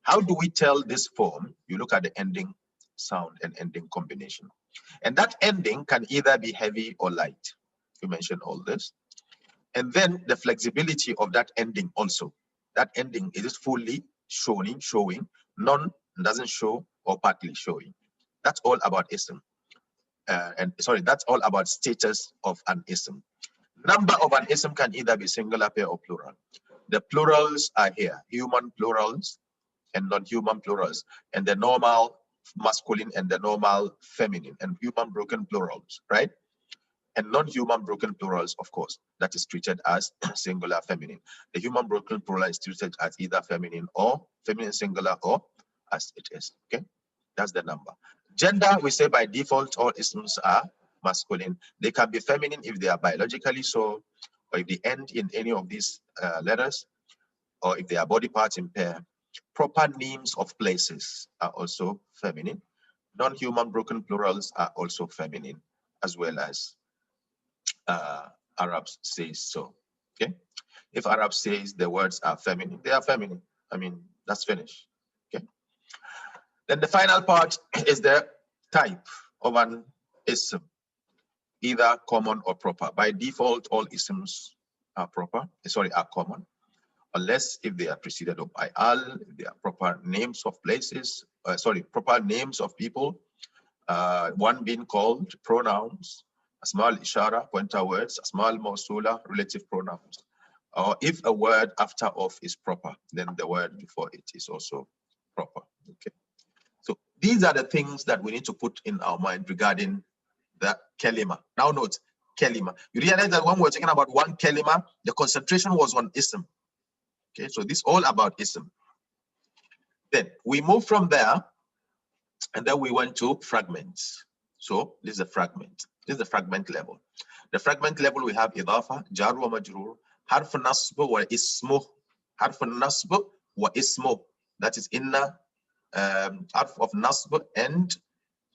How do we tell this form? You look at the ending sound and ending combination. And that ending can either be heavy or light. You mentioned all this. And then the flexibility of that ending also. That ending, is it fully showing, none doesn't show, or partly showing. That's all about ism. That's all about status of an ism. Number of an ism can either be singular, pair, or plural. The plurals are here: human plurals and non-human plurals, and the normal masculine and the normal feminine, and human broken plurals, right? And non-human broken plurals, of course, that is treated as singular feminine. The human broken plural is treated as either feminine singular, or as it is. Okay, that's the number. Gender, we say by default all isms are masculine. They can be feminine if they are biologically so, or if they end in any of these letters. or if they are body parts in pair. Proper names of places are also feminine. Non-human broken plurals are also feminine, as well as Arabs says so. Okay, if Arab says the words are feminine, they are feminine. I mean, that's finished. Okay. Then the final part is the type of an ism, either common or proper. By default, all isms are proper. Sorry, are common, unless if they are preceded by al, if they are proper names of places. Proper names of people. One being called pronouns, asmal ishara, pointer words, asmal mausula, relative pronouns. Or if a word after of is proper, then the word before it is also proper. Okay. So these are the things that we need to put in our mind regarding the kelima. Now note, kelima. You realize that when we're talking about one kelima, the concentration was on ism. Okay, so this is all about ism. Then we move from there, and then we went to fragments. So this is a fragment. This is the fragment level. The fragment level, we have idafa, jar wa majrur, harf nasb wa ismu, harf nasb wa ismu. That is inna, harf of nasb and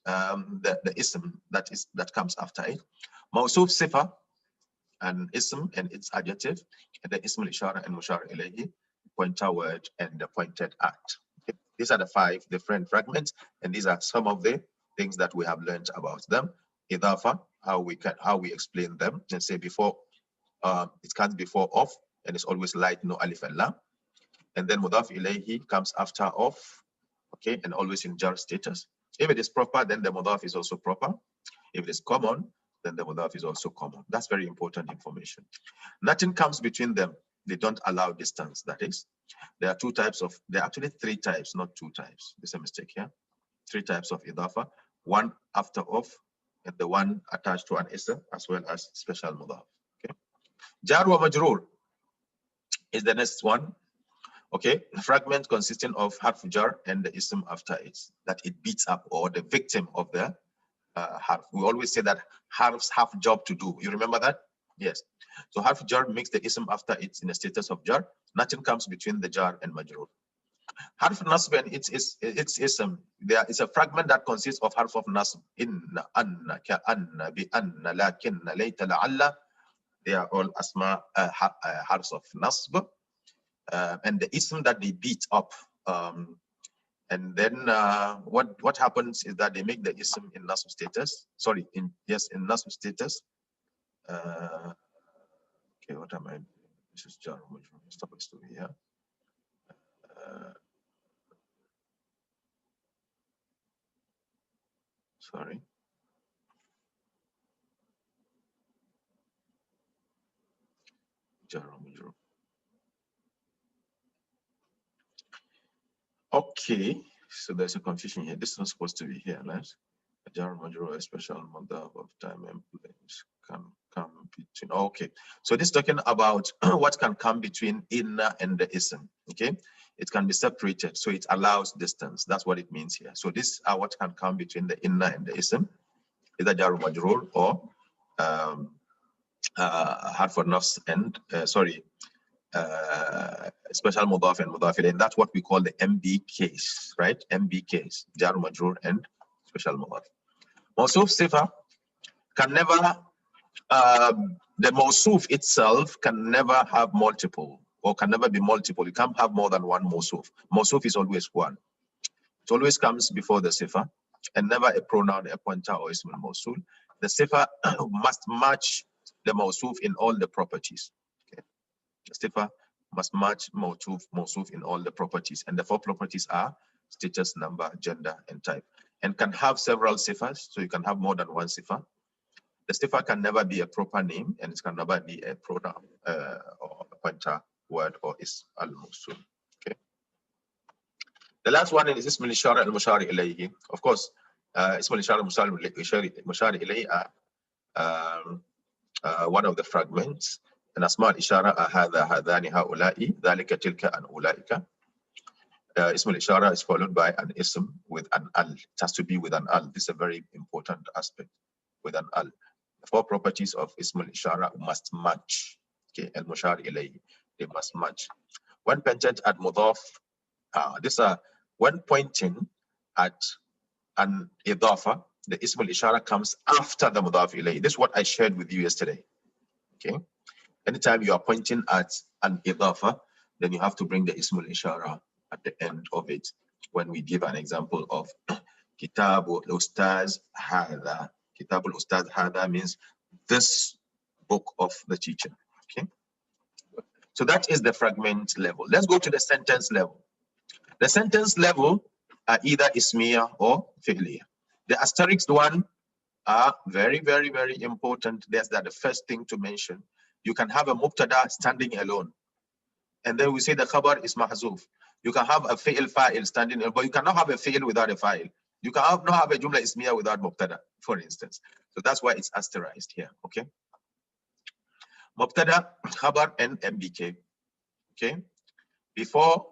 the ism that comes after it. Mawsuf sifa, an ism and its adjective, and the ism al-ishara and mushar ilayhi, pointer word and the pointed at. Okay. These are the 5 different fragments, and these are some of the things that we have learned about them. Idafa, how we explain them, and say before it comes before of, and it's always light, no alif and lam. And then mudaf ilayhi comes after of, okay, and always in jar status. If it is proper, then the mudaf is also proper. If it is common, then the mudaf is also common. That's very important information. Nothing comes between them. They don't allow distance. That is, there are 2 types of, there are actually 3 types, not 2 types. There's a mistake here. 3 types of idafa, one after of, and the one attached to an ism, as well as special mudaf. Okay. Jar wa majrur is the next one. Okay, fragment consisting of harf jar and the ism after it, that it beats up, or the victim of the harf. We always say that harfs have job to do. You remember that? Yes. So harf jar makes the ism after it in a status of jar. Nothing comes between the jar and majrur. Harf nasb and its ism. There is a fragment that consists of harf of nasb. Inna, anna, ka, anna, bi, anna, lakinna, layta, la'alla. They are all asma harfs of nasb. And the ism that they beat up. And then what happens is that they make the ism in nasb status. Sorry, in nasb status. Okay, what am I? This is jar. It's supposed to be here. Sorry. Jar. Okay, so there's a confusion here. This is not supposed to be here, right? A jar majrur, a special mother of time and place can come between. Okay, so this is talking about what can come between inna and the ism. Okay, it can be separated, so it allows distance. That's what it means here. So this are what can come between the inna and the ism, either jar majrur or harf nafs and special mudaf and mudaf ilayh. That's what we call the MB case, right? MB case, jar majrur and special mudaf. Mawsuf sifa can never, the mawsuf itself can never have multiple, or can never be multiple. You can't have more than one mawsuf. Mawsuf is always one. It always comes before the sifa, and never a pronoun, a pointer, or ism al-mawsul. The sifa must match the mawsuf in all the properties. Okay. The sifa must match mawsuf in all the properties, and the 4 properties are status, number, gender, and type, and can have several sifas, so you can have more than one sifa. The sifa can never be a proper name, and it can never be a pronoun or a pointer word or is al-mawsul. Okay. The last one is ism al-ishara al-mushari ilayhi. Of course, ism al-ishara al-mushari ilayhi are one of the fragments. And asma al-ishara are hadha, hadhani, haula'i, dhalika, tilka, and ulaika. Ism al-ishara is followed by an ism with an al. It has to be with an al. This is a very important aspect, with an al. The 4 properties of ism al-ishara must match. Okay, al-mushari ilayhi, they must match. when pointed at mudaf, when pointing at an idafa, the ism al-ishara comes after the mudaf ilayh. This is what I shared with you yesterday. Okay. Anytime you are pointing at an idafa, then you have to bring the ism al-ishara at the end of it. When we give an example of Kitab al-Ustaz Hada. Kitab al-Ustaz Hada means this book of the teacher. Okay. So that is the fragment level. Let's go to the sentence level. The sentence level are either ismiya or fi'liya. The asterisk one are very, very, very important. That's the first thing to mention. You can have a mubtada standing alone. And then we say the khabar is mahzuf. You can have a fi'il fa'il standing alone, but you cannot have a fi'il without a fa'il. You can not have a jumla ismiya without mubtada, for instance. So that's why it's asterized here, okay? Mubtada, khabar, and MBK, okay? Before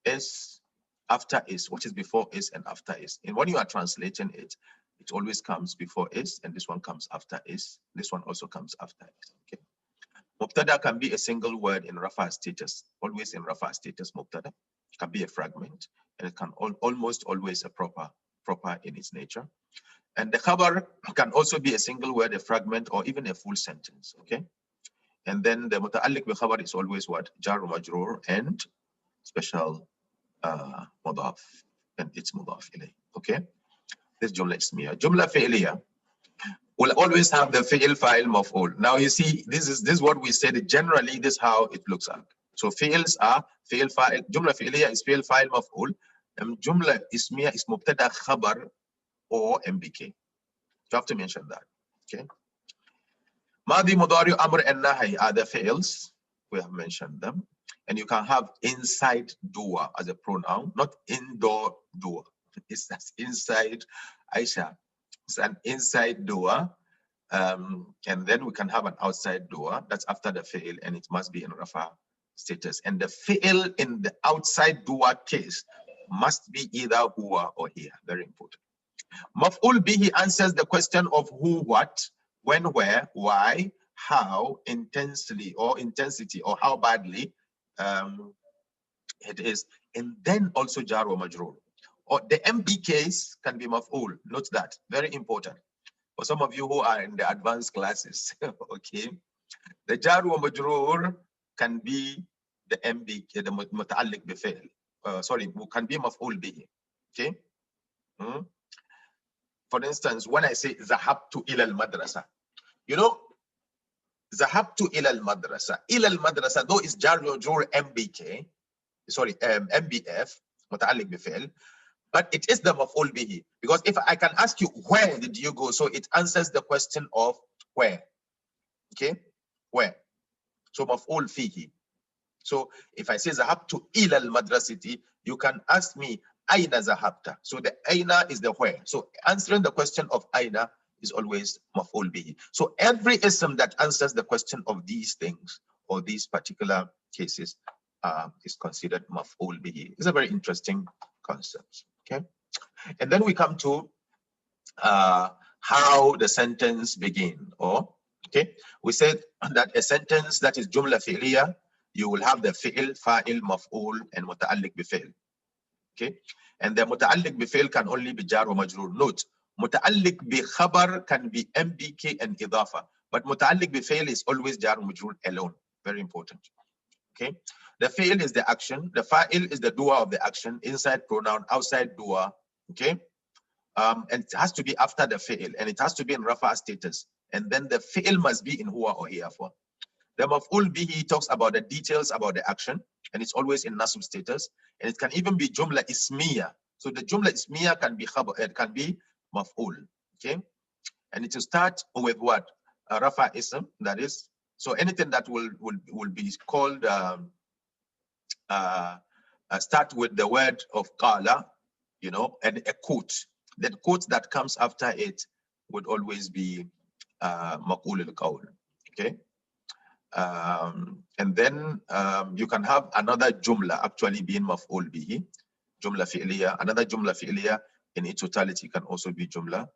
is, after is. What is before is and after is? And when you are translating it, it always comes before is, and this one comes after is. This one also comes after is, okay? Mubtada can be a single word in rafa status, always in rafa status. Mubtada can be a fragment, and it can almost always a proper in its nature. And the khabar can also be a single word, a fragment, or even a full sentence, okay? And then the muta'alliq bi khabar is always what? Jar majroor and special mudaf, and it's mudaf ilayh, okay? This jumla ismiya. Jumla fi'liya will always have the fi'il fa'il maf'ul. Now you see, this is what we said. Generally, this is how it looks like. So fi'ils are fi'il fa'il. Jumla fi'liya is fi'il fa'il maf'ul. Jumla ismiya is mubtada khabar or MBK. You have to mention that. Okay. Madi, mudari, amr, and nahi are the fi'ils. We have mentioned them. And you can have inside dua as a pronoun, not indoor dua. It's inside Aisha. It's an inside dua. And then we can have an outside dua. That's after the fi'il, and it must be in rafa status. And the fi'il in the outside dua case must be either huwa or here. Very important. Maf'ul bihi answers the question of who, what, when, where, why, how, intensely or intensity, or how badly it is. And then also jar or majroor. Or the MBKs can be maf'ul. Note that. Very important. For some of you who are in the advanced classes, okay, the jar wa majroor can be the MBK, the muta'alliq bi fi'l. Sorry, can be maf'ul bihi. Okay. For instance, when I say zahabtu ila al-madrasa, you know, zahabtu ila al-madrasa, though it's jar wa majroor MBK, sorry, MBF, muta'alliq bi fi'l, but it is the maf'ul bihi, because if I can ask you, where did you go? So it answers the question of where. Okay, where? So maf'ul fihi. So if I say zahabtu ila al-madrasati, you can ask me aina zahabta. So the aina is the where. So answering the question of aina is always maf'ul bihi. So every ism that answers the question of these things or these particular cases is considered maf'ul bihi. It's a very interesting concept. Okay, and then we come to how the sentence begin. Or okay, we said that a sentence that is jumla fi'liya, you will have the fi'il, fa'il, maf'ul, and muta'alliq bi fi'il. Okay, and the muta'alliq bi fi'il can only be jar or majroor. Note, muta'alliq bi khabar can be MBK and idafa, but muta'alliq bi fi'il is always jar or majroor alone. Very important. Okay, the fi'il is the action, the fa'il is the doer of the action, inside pronoun, outside doer. Okay, and it has to be after the fi'il, and it has to be in rafa status, and then the fi'il must be in huwa or herefore. The maf'ul bihi talks about the details about the action, and it's always in nasb status, and it can even be jumla ismiya. So the jumla ismiya can be khabar, it can be maf'ul. Okay, and it will start with what? Rafa ism, that is. So anything that will be called start with the word of qala, you know, and a quote. The quote that comes after it would always be maqul al-qawl. Okay. And then you can have another jumla actually being maf'ul bihi, jumla fi'liya. Another jumla fi'liya in its totality can also be jumla,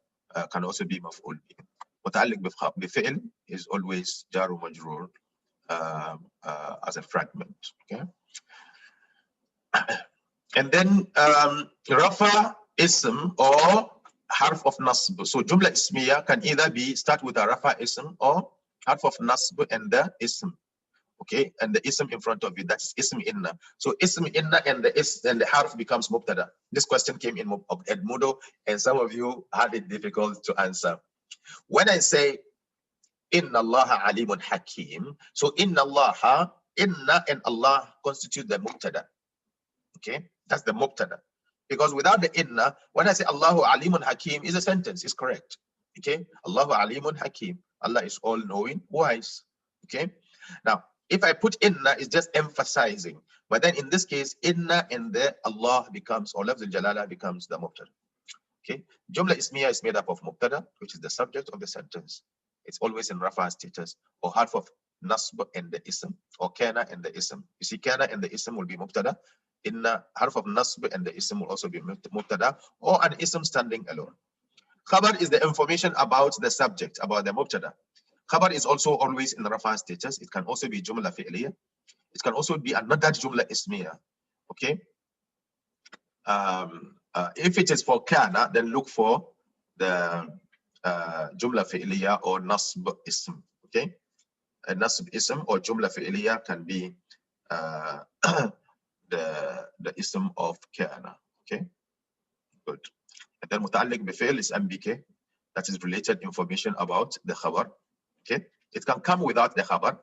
can also be maf'ul bihi. Muta'alliq bi fi'l is always jar wa majroor as a fragment. Okay. And then rafa ism or harf of nasb. So jumla ismiya can either be start with a rafa ism or harf of nasb and the ism. Okay, and the ism in front of you, that's ism inna. So ism inna and the harf becomes mubtada. This question came in Edmudo, and some of you had it difficult to answer. When I say inna Allah alimun hakim, so inna and Allah constitute the mubtada. Okay, that's the mubtada. Because without the inna, when I say Allahu alimun hakim, is a sentence, is correct. Okay, Allahu alimun hakim. Allah is all knowing, wise. Okay, now if I put inna, it's just emphasizing. But then in this case, inna and the Allah becomes, or lafz al-jalala becomes the mubtada. Okay, Jumla ismiya is made up of mubtada, which is the subject of the sentence. It's always in rafa status, or harf of nasb and the ism, or kana and the ism. You see, kana and the ism will be mubtada. Inna harf of nasb and the ism will also be mubtada, or an ism standing alone. Khabar is the information about the subject, about the mubtada. Khabar is also always in rafa status. It can also be jumla fi'liya. It can also be another jumla ismiya. Okay. If it is for kana, then look for the jumla fi'liya or nasb ism. Okay, a nasb ism or jumla fi'liya can be the ism of kana. Okay, good. And then muta'alliq bifil is MBK. That is related information about the khabar. Okay, it can come without the khabar.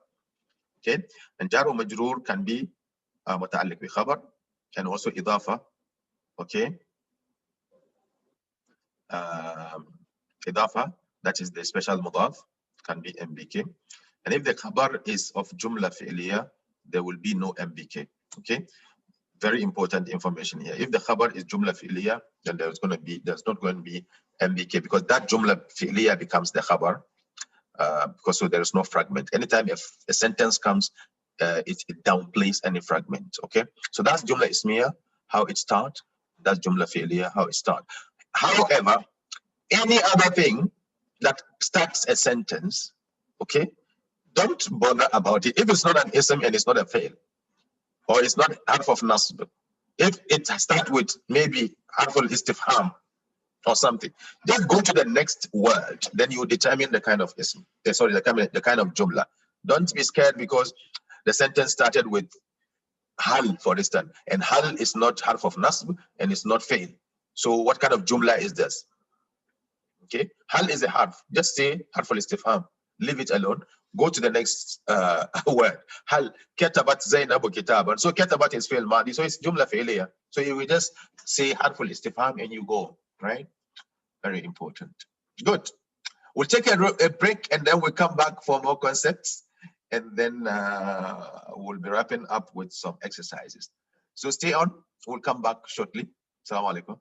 Okay, and jar majroor can be muta'alliq bi khabar, and also idafa. Okay, idafa, that is the special mudaf, can be MBK. And if the khabar is of jumla fi'liya, there will be no MBK. Okay, very important information here. If the khabar is jumla fi'liya, then there's not going to be MBK, because that jumla fi'liya becomes the khabar, because so there is no fragment. Anytime if a sentence comes, it downplays any fragment. Okay, so that's jumla ismiya, how it starts. That's jumla fi'liya, how it starts. However, any other thing that starts a sentence, okay, don't bother about it. If it's not an ism and it's not a fail, or it's not harf of nasb, if it starts with maybe harf al istifham or something, just go to the next word. Then you determine the kind of ism. Sorry, the kind of jumla. Don't be scared because the sentence started with hal, for instance, and hal is not harf of nasb and it's not fail. So what kind of jumla is this? Okay, hal is a harf. Just say harf al-istifham. Leave it alone. Go to the next word. Hal katabat Zainabu kitaban. So katabat is fi'l madi. So it's jumla fi'liya. So you will just say harf al-istifham and you go, right? Very important. Good. We'll take a break and then we'll come back for more concepts. And then we'll be wrapping up with some exercises. So stay on. We'll come back shortly. Assalamu alaikum.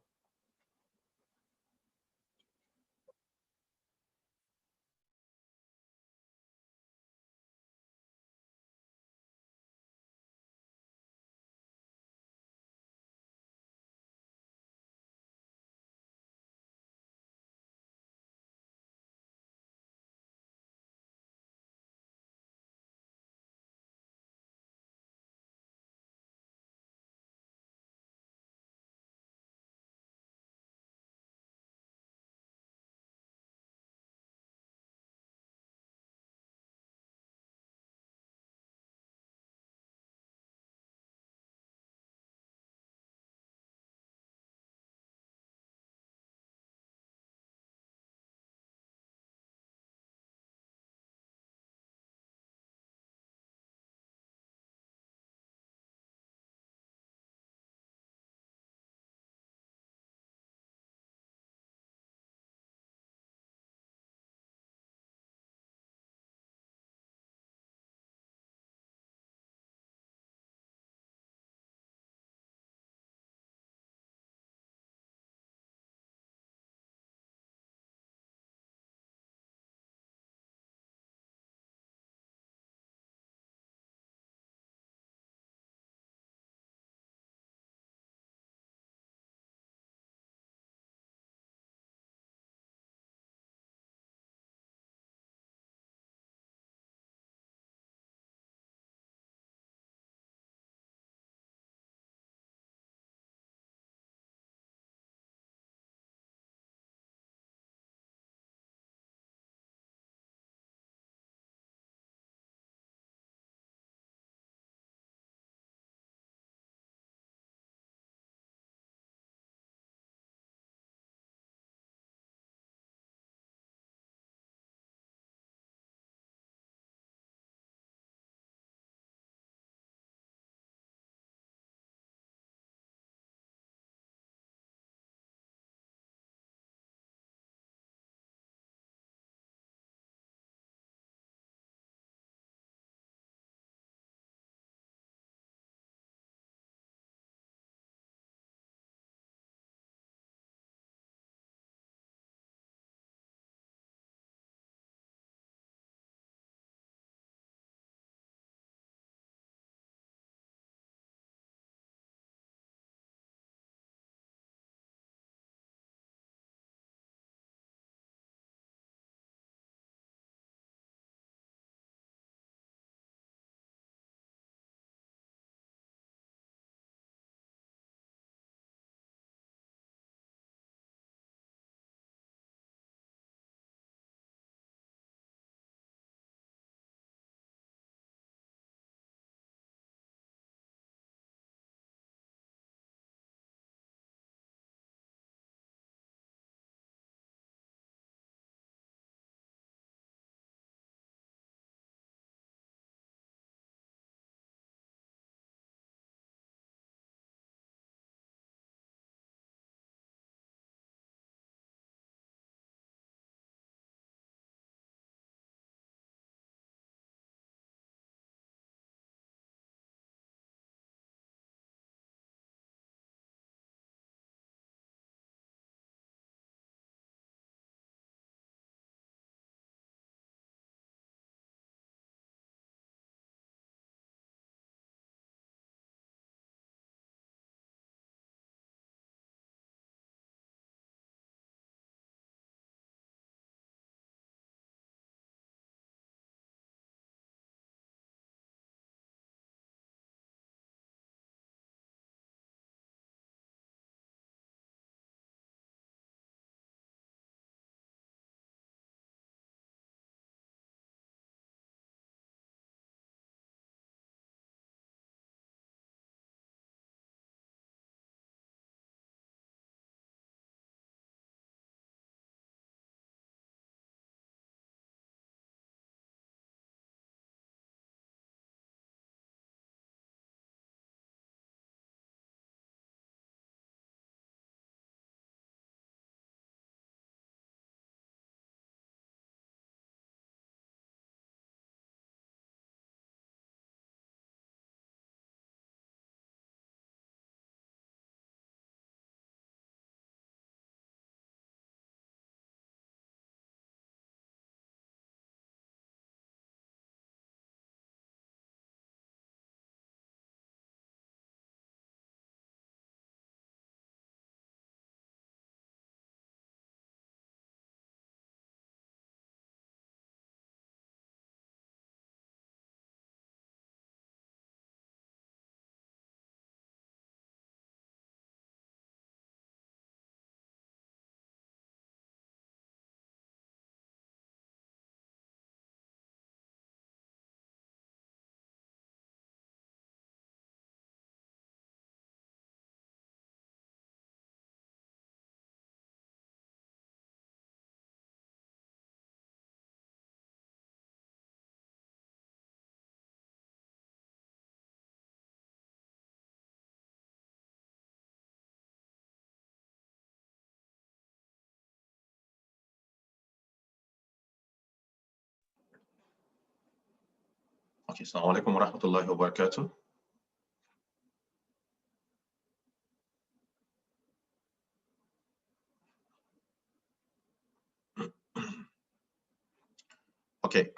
Okay, Assalamu alaikum wa rahmatullahi wa barakatuh. Okay,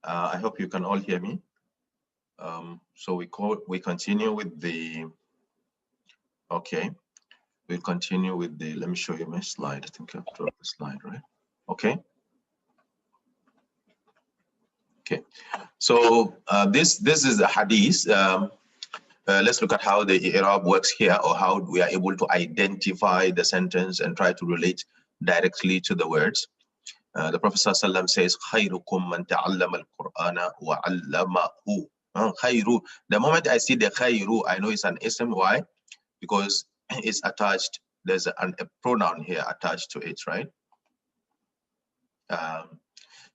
I hope you can all hear me. So we continue with the, okay, we'll continue with the, let me show you my slide. I think I've dropped the slide, right? Okay. Okay, so this is a hadith. Let's look at how the i'rab works here, or how we are able to identify the sentence and try to relate directly to the words. The Prophet ﷺ says, "Khayrukum man ta'allama al-Qur'ana wa 'allamahu." Khayru. The moment I see the khayru, I know it's an ism. Why? Because it's attached. There's a pronoun here attached to it, right?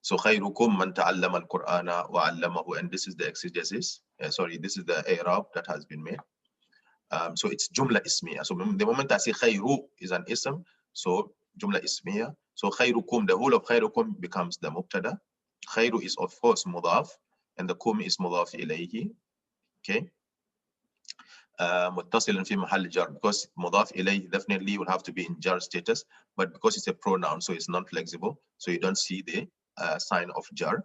So khayrukum man ta'allama al-Qur'ana wa 'allamahu, and this is the exegesis. Sorry, this is the i'rab that has been made. So it's jumla ismiya. So the moment I say khayru is an ism, so jumla ismiya. So khayrukum, the whole of khayrukum becomes the mubtada. Khayru is of course mudaf, and the kum is mudaf ilayhi. Okay. متصل في محل jar, because mudaf ilayhi definitely will have to be in jar status, but because it's a pronoun, so it's not flexible, so you don't see the sign of jar,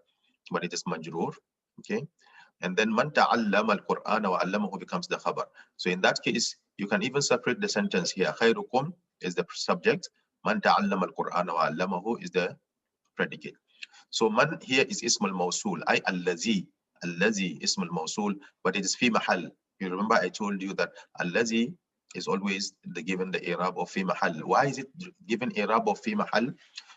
but it is majroor. Okay. And then man ta'allama al-Qur'ana wa 'allamahu becomes the khabar. So in that case, you can even separate the sentence here. Khayrukum is the subject. Man ta'allama al-Qur'ana wa 'allamahu is the predicate. So man here is ism al-mawsul, ay allazi. Allazi ism al-mawsul, but it is fi mahal. You remember I told you that allazi is always given the i'rab of fi mahal. Why is it given i'rab of fi mahal?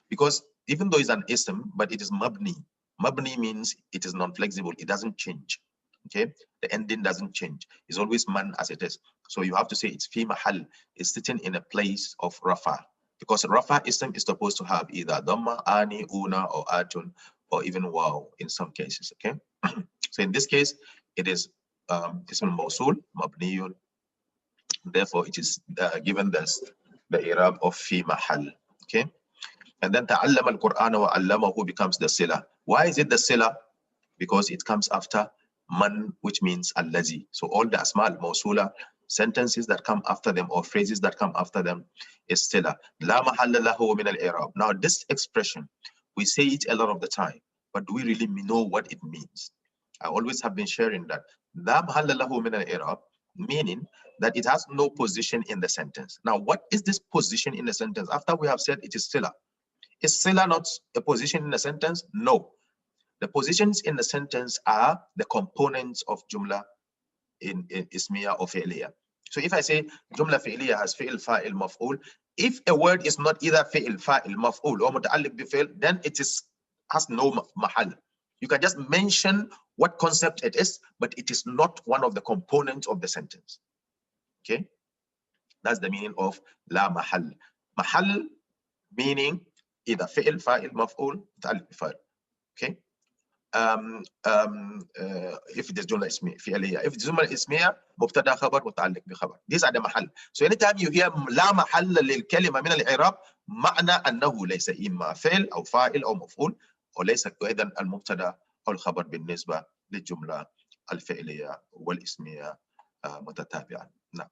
Because even though it's an ism, but it is mabni. Mabni means it is non-flexible. It doesn't change. Okay, the ending doesn't change. It's always man as it is. So you have to say it's fi mahal. It's sitting in a place of rafa, because rafa ism is supposed to have either dhamma, ani, una, or atun, or even waw in some cases. Okay, so in this case, it is ism mawsul mabniyun. Therefore, it is given the i'rab of fi mahal. Okay. And then ta'allama al-Qur'ana wa 'allamahu becomes the sila. Why is it the sila? Because it comes after man, which means allazi. So all the asma al-mawsula, sentences that come after them or phrases that come after them is sila. La mahalla lahu min al-i'rab. Now this expression, we say it a lot of the time, but do we really know what it means? I always have been sharing that la mahalla lahu min al-i'rab, meaning that it has no position in the sentence. Now, what is this position in the sentence? After we have said it is sila, is sila not a position in a sentence? No. The positions in the sentence are the components of jumla in ismiya or fi'liya. So if I say jumla fi'liya has fi'l, fa'il, maf'ul, if a word is not either fi'l, fa'il, maf'ul, or muta'alliq bi fi'l, then it has no mahal. You can just mention what concept it is, but it is not one of the components of the sentence. Okay? That's the meaning of la mahal. Mahal meaning either fi'l, fa'il, maf'ul, muta'alliq bi fi'l. Okay. If it is jumla fi'liya, if it is jumla ismiya, mubtada khabar muta'alliq bi khabar. These are the mahal. So anytime you hear la mahal lil kalima min al-i'rab, معنى أنه ليس إما فعل أو فاعل أو مفعول، وليس أيضا المبتدا أو الخبر بالنسبة للجملة الفعلية والاسمية متتابعة. نعم.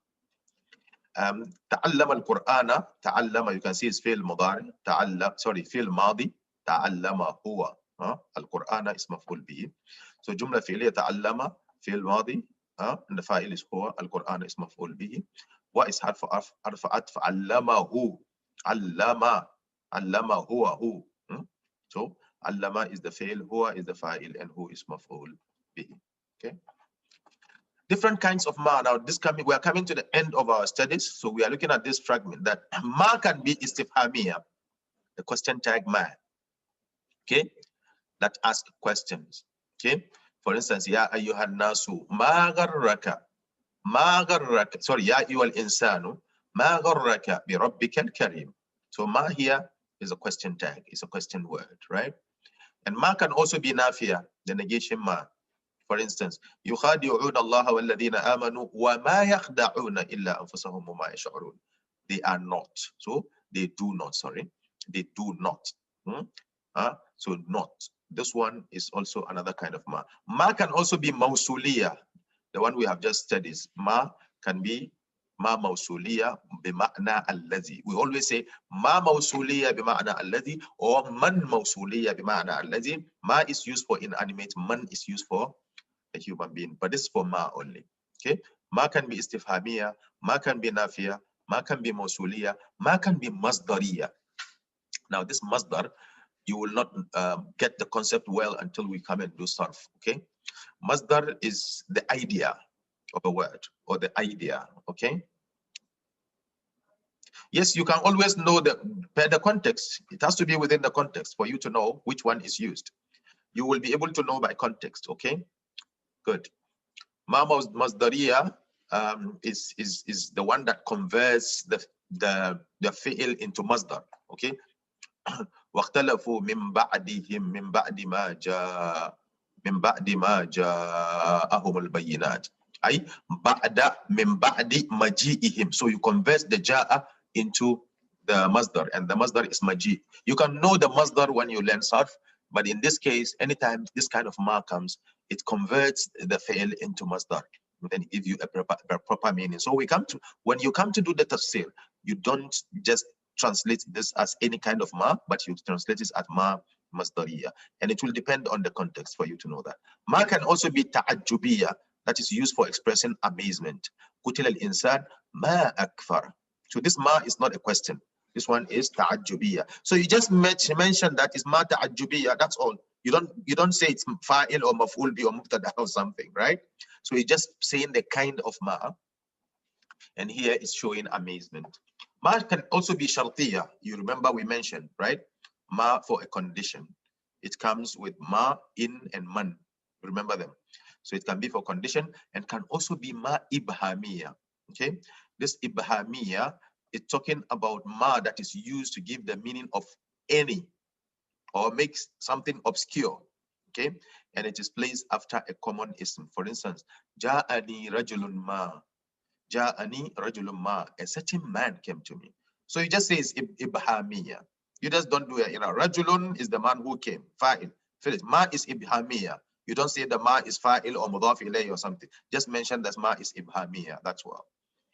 تعلم القرآن، تعلم you can see is فعل مضارع، تعلم فعل ماضي، تعلم هو القرآن اسم مفعول به. So جملة فعلية تعلم فعل ماضي الفاعل هو، القرآن اسم مفعول به، وإس حرف عطف علمه، علم هو. So علم is the فعل، هو is the فاعل, and who is مفعول به. Okay. Different kinds of ma. Now, we are coming to the end of our studies, so we are looking at this fragment that ma can be istifhamiya, the question tag ma. Okay, that ask questions. Okay, for instance, ya ayyuhan nasu ma gharraka, sorry, ya ayyuhal insanu ma gharraka bi rabbikal karim. So ma here is a question tag, it's a question word, right? And ma can also be nafiya, the negation ma. For instance, يخادعون الله والذين آمنوا وما يخدعون إلا أنفسهم وما يشعرون. They are not. So they do not, sorry. They do not. So not. This one is also another kind of ma. Ma can also be mausuliya. The one we have just studied is ma can be ma mausuliya bima'na alladhi. We always say ma mausuliya bima'na alladhi or man mausuliya bima'na alladhi. Ma is used for inanimate, man is used for a human being, but this is for ma only. Okay, ma can be istifhamiya, ma can be nafiya, ma can be mausuliya, ma can be masdariya. Now this masdar, you will not get the concept well until we come and do sarf. Okay, masdar is the idea of a word or the idea. Okay, yes, you can always know the context. It has to be within the context for you to know which one is used. You will be able to know by context. Okay, good. Ma masdariya is the one that converts the fi'il into masdar. Okay, واختلفوا من بعد ما جاءهم البينات أي بعد من بعد مجيئهم. So you convert the جاء into the masdar, and the masdar is maji. You can know the masdar when you learn sarf, but in this case, anytime this kind of ma comes, it converts the fi'l into masdar and then give you a proper meaning. So when you come to do the tafsir, you don't just translate this as any kind of ma, but you translate it as ma masdariya, and it will depend on the context for you to know that. Ma can also be ta'ajjubiya, that is used for expressing amazement. Qutil al-insan ma akfar. So this ma is not a question. This one is ta'ajjubiya. So you just mention that is ma ta'ajjubiya, that's all. You don't say it's fa'il or maf'ul bi or mubtada or something, right? So you're just saying the kind of ma, and here it's showing amazement. Ma can also be shartiya. You remember we mentioned, right? Ma for a condition. It comes with ma, in, and man. Remember them. So it can be for condition and can also be ma ibhamiya. Okay? This ibhamiya is talking about ma that is used to give the meaning of any or makes something obscure. Okay? And it is placed after a common ism. For instance, ja'ani rajulun ma. Ja'ani rajulun ma. A certain man came to me. So you just say it's ibhamiya. You just don't do it. You know, rajulun is the man who came. Fa'il. Finish. Ma is ibhamiya. You don't say the ma is fa'il or mudaf ilayhi or something. Just mention that ma is ibhamiya. That's well.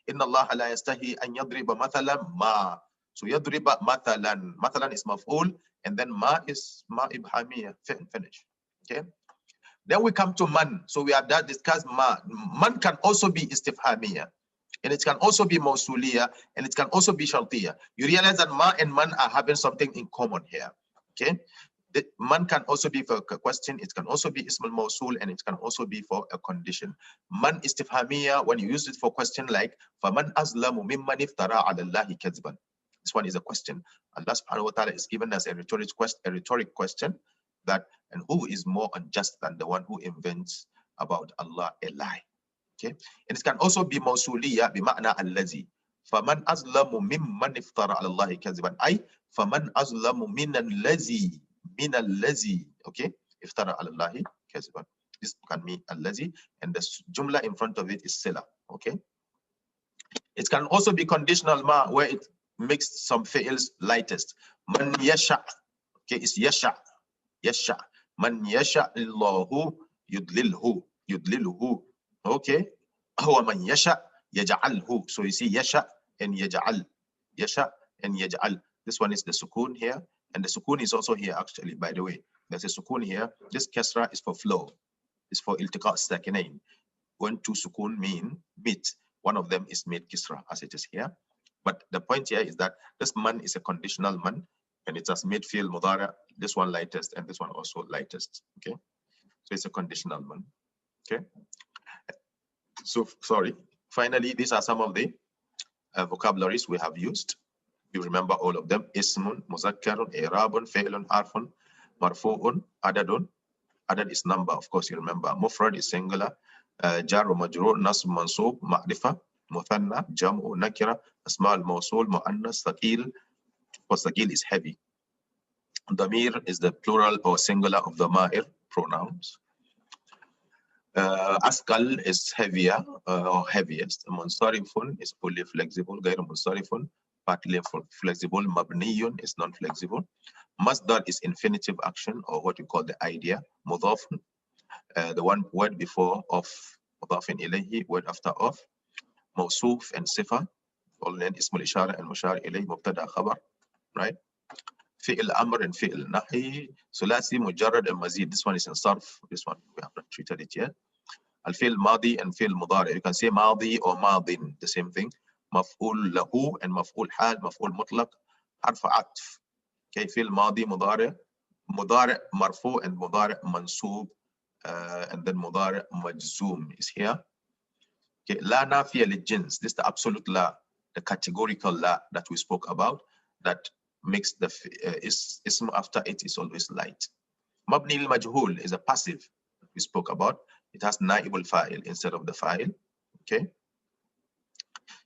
Inna Allah la yastahi an yadriba mathalan ma. So yadriba mathalan. Mathalan is maf'ul, and then ma is ma ibhamiya. Finish. Okay. Then we come to man. So we have discussed ma. Man can also be istifhamiya, and it can also be mausuliya, and it can also be shartiya. You realize that ma and man are having something in common here. Okay. The man can also be for a question, it can also be ismul mausul, and it can also be for a condition. Man istifhamiya, when you use it for question like faman azlamu mimman iftara ala Allahi kadhban. This one is a question. Allah subhanahu wa ta'ala is given us a rhetoric question that, and who is more unjust than the one who invents about Allah a lie? Okay, and it can also be mausuliya bima'na allazi. Faman azlamu mimman iftara ala Allahi kadhiban. Ay, faman azlamu min allazi. Okay, iftara ala Allahi kadhiban. This can mean allazi, and the jumla in front of it is sila. Okay, it can also be conditional ma, where it makes some fi'ils lightest. Man yasha. Okay, it's yasha. Yasha. Man yasha illahu yudlilhu. Okay. Huwa man yasha yaj'alhu. So you see yasha and yaj'al. Yasha and yaj'al. This one is the sukun here. And the sukun is also here actually, by the way. There's a sukun here. This kasra is for flow. It's for iltiqa sakinain. When two sukun meet, one of them is made kisra, as it is here. But the point here is that this man is a conditional man, and it has made fi'l mudara, this one lightest, and this one also lightest. Okay, so it's a conditional man. Okay, so sorry. Finally, these are some of the vocabularies we have used. You remember all of them: ismun, muzakkarun, i'rabun, fi'lun, harfun, marfu'un, adadun. Adad is number, of course, you remember. Mufrad is singular. Jar wa majrur, nasb, mansub, ma'rifa, muthanna, jam'u, nakira, asma al-mawsul, mu'annas, thaqil. For thaqil is heavy. Damir is the plural or singular of the ma'ir pronouns. Askal is heavier or heaviest. Munsarifun is fully flexible. Gair munsarifun, partly flexible. Mabniyun is non-flexible. Masdar is infinitive action, or what you call the idea. Mudaf, the one word before of, mudafin ilayhi, word after of. Mawsuf and sifa, all then ismul ishara and mushar ilayhi, mubtada khabar, right? Fi'il amr and fi'il nahi. Sulasi, mujarrad and mazid. This one is in sarf. This one we have not treated it yet. Al-fi'il madi and fi'il mudari. You can say madi or madin, the same thing. Maf'ul lahu and maf'ul hal, maf'ul mutlaq, harf atf. Okay, fi'il madi, mudari, mudari marfu and mudari mansub, and then mudari majzoom is here. Okay, la nafiya lil jins. This is the absolute la, the categorical la that we spoke about, that makes the ism after it is always light. Mabni al majhul is a passive that we spoke about. It has naib al fa'il instead of the fa'il. Okay.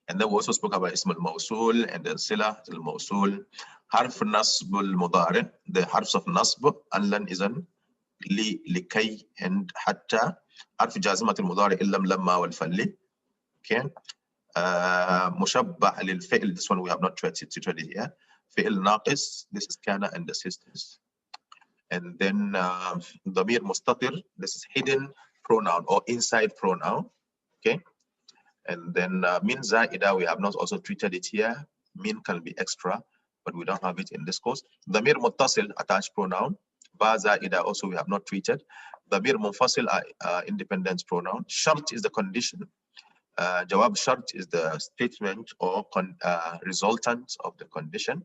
And then we also spoke about ism al mawsul and the sila al mawsul. Harf nasb al mudari, the harfs of nasb, allan, izan, li, likay, and hatta. Harf jazimat al mudari, illam, lamma, wal falli. Okay. Mushabbah lil fi'l, this one we have not treated here. Fi'l naqis, this is kana and the sisters. And then damir mustatir, this is hidden pronoun or inside pronoun. Okay. And then min za'ida, we have not also treated it here. Min can be extra, but we don't have it in this course. Damir muttasil, attached pronoun. Ba za'ida also we have not treated. Damir munfasil, independent pronoun. Shart is the condition. Jawab shart is the statement or resultant of the condition.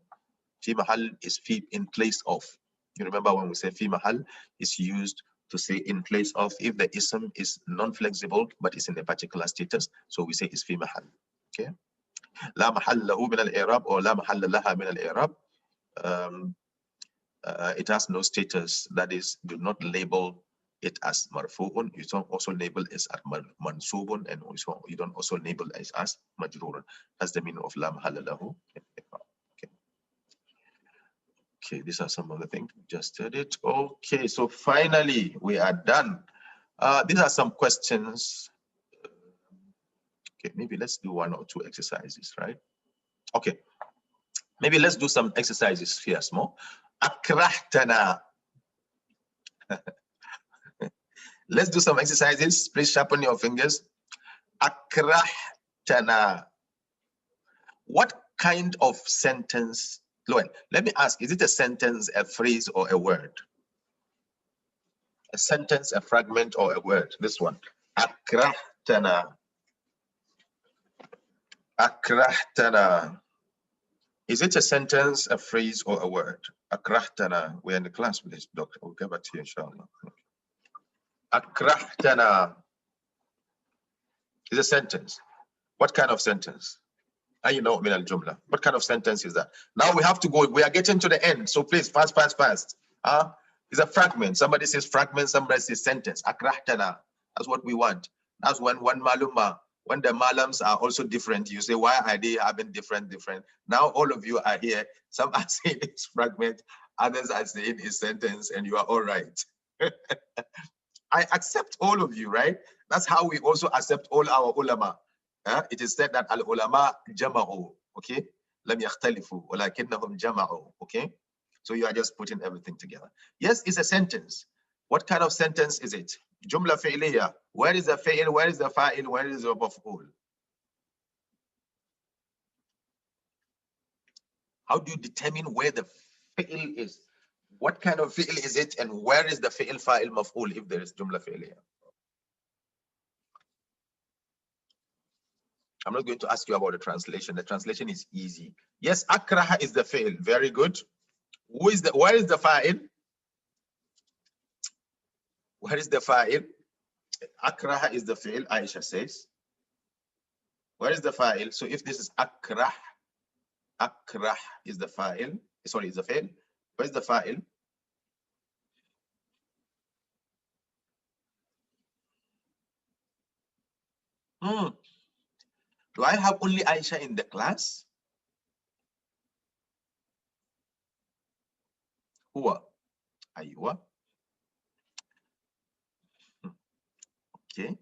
Fi mahal is fi, in place of. You remember when we say fi mahal is used to say in place of if the ism is non-flexible but is in a particular status. So we say is fi mahal. Okay. La mahal lahu min al-i'rab or la mahal laha min al-i'rab. It has no status. That is, do not label it as marfu'un. You don't also label it as mansubun, and also you don't also label it as majrurun. That's the meaning of la mahalla lahu. Okay. Okay, these are some of the things we just did it. Okay, so finally we are done. These are some questions. Okay, maybe let's do one or two exercises, right? Okay, maybe let's do some exercises here, small. Akrahtana. Let's do some exercises. Please sharpen your fingers. Akrahtana. What kind of sentence? Well, let me ask, is it a sentence, a phrase, or a word? A sentence, a fragment, or a word? This one. Akrahtana. Akrahtana. Is it a sentence, a phrase, or a word? Akrahtana. We're in the class with this, doctor. We'll get back to you, inshallah. Akrahtana is a sentence. What kind of sentence? You know, min al jumla. What kind of sentence is that? Now we have to go. We are getting to the end. So please, fast. It's a fragment. Somebody says fragment, somebody says sentence. Akrahtana. That's what we want. That's when maluma, when the malams are also different, you say, why are they having different? Now all of you are here. Some are saying it's fragment, others are saying it's sentence, and you are all right. I accept all of you, right? That's how we also accept all our ulama. It is said that al-ulama jama'u, okay? Lam yakhtalifu, walakinnahum jama'u, okay? So you are just putting everything together. Yes, it's a sentence. What kind of sentence is it? Jumla fi'liya. Where is the fi'il? Where is the fa'il? Where is the maf'ul? How do you determine where the fi'il is? What kind of fi'il is it? And where is the fi'il, fa'il, maf'ul if there is jumla fi'liya? I'm not going to ask you about the translation. The translation is easy. Yes, akraha is the fi'il. Very good. Where is the fa'il? Where is the fa'il? Akraha is the fi'il, Aisha says. Where is the fa'il? So if this is akrah is the fa'il. Sorry, is the fi'il. Where's the fa'il? Do I have only Aisha in the class? Huwa. Aywa. Okay.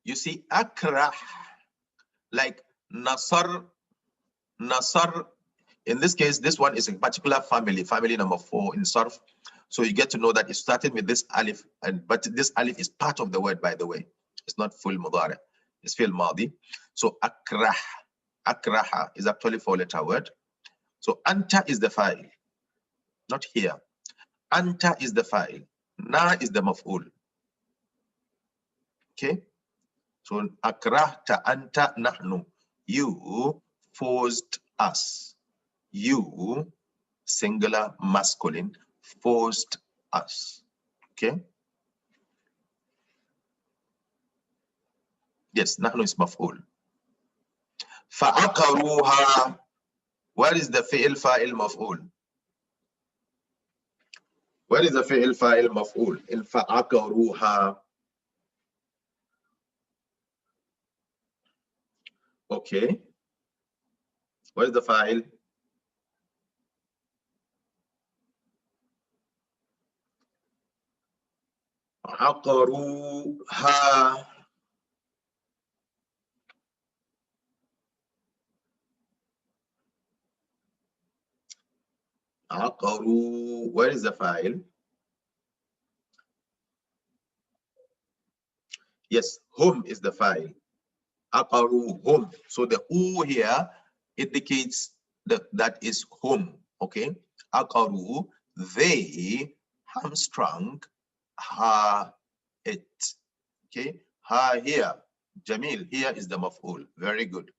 You see, akrah, like nasar, nasar. In this case, this one is a particular family, family number 4 in sarf. So you get to know that it started with this alif, but this alif is part of the word, by the way. It's not full mudari. It's fi'l madi. So akrah, akraha is actually 4-letter word. So anta is the file, not here. Anta is the file. Na is the maf'ul. Okay. So akrahta anta nahnu. You forced us. You, singular masculine, forced us. Okay. Yes, nahnu is maf'ul. Fa'akaruha. Where is the fi'il fa'il maf'ul? Where is the fi'il fa'il maf'ul? In fa'akaruha. Okay. Where is the fa'il? عقروها. عقروا. Where is the fa'il? Yes, hum is the fa'il. Aqaru, hum. So the u here indicates that is hum. Okay. Aqaru, they hamstrung ha it. Okay. Ha here. Jamil, here is the maf'ul. Very good.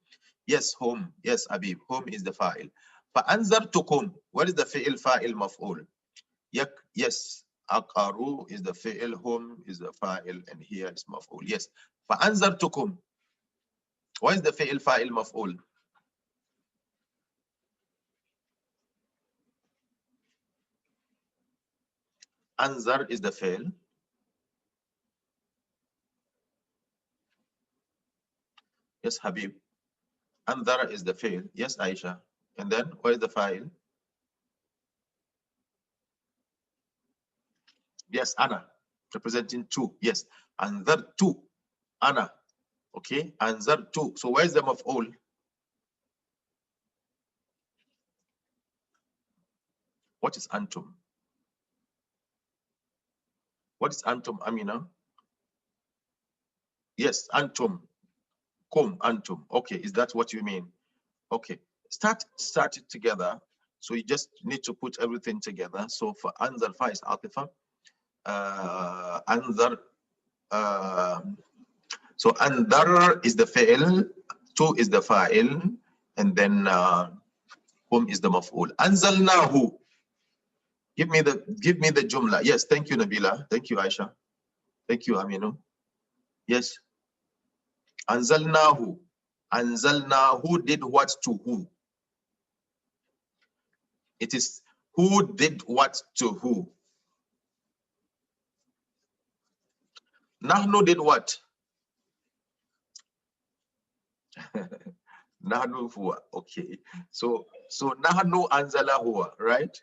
Yes, hum. Yes, Abib. Hum is the fa'il. فأنذرتكم. What is the fi'il fa'il maf'ul? Yes. Aqaru is the fi'il, hum is the fa'il, and here is maf'ul. Yes. فأنذرتكم. What is the fi'il fa'il maf'ul? Anzar is the fi'il. Yes, Habib. Anzar is the fi'il. Yes, Aisha. And then what is the fa'il? Yes, Ana. Representing two. Yes. Anzar two. Ana. Okay. Anzar two. So where is the maf'ul? What is antum? What is antum, Amina? Yes, antum. Kum, antum. Okay, is that what you mean? Okay. Start it together. So you just need to put everything together. So for anzar fa is atifa. Anzar. So andar is the fi'il, tu is the fa'il, and then hum is the maf'ul. Anzalnahu. Give me the jumla. Yes, thank you, Nabila. Thank you, Aisha. Thank you, Aminu. Yes. Anzalnahu. Anzalnahu did what to who? It is who did what to who? Nahnu did what? Nahnu huwa. Okay. So Nahnu anzala huwa, right?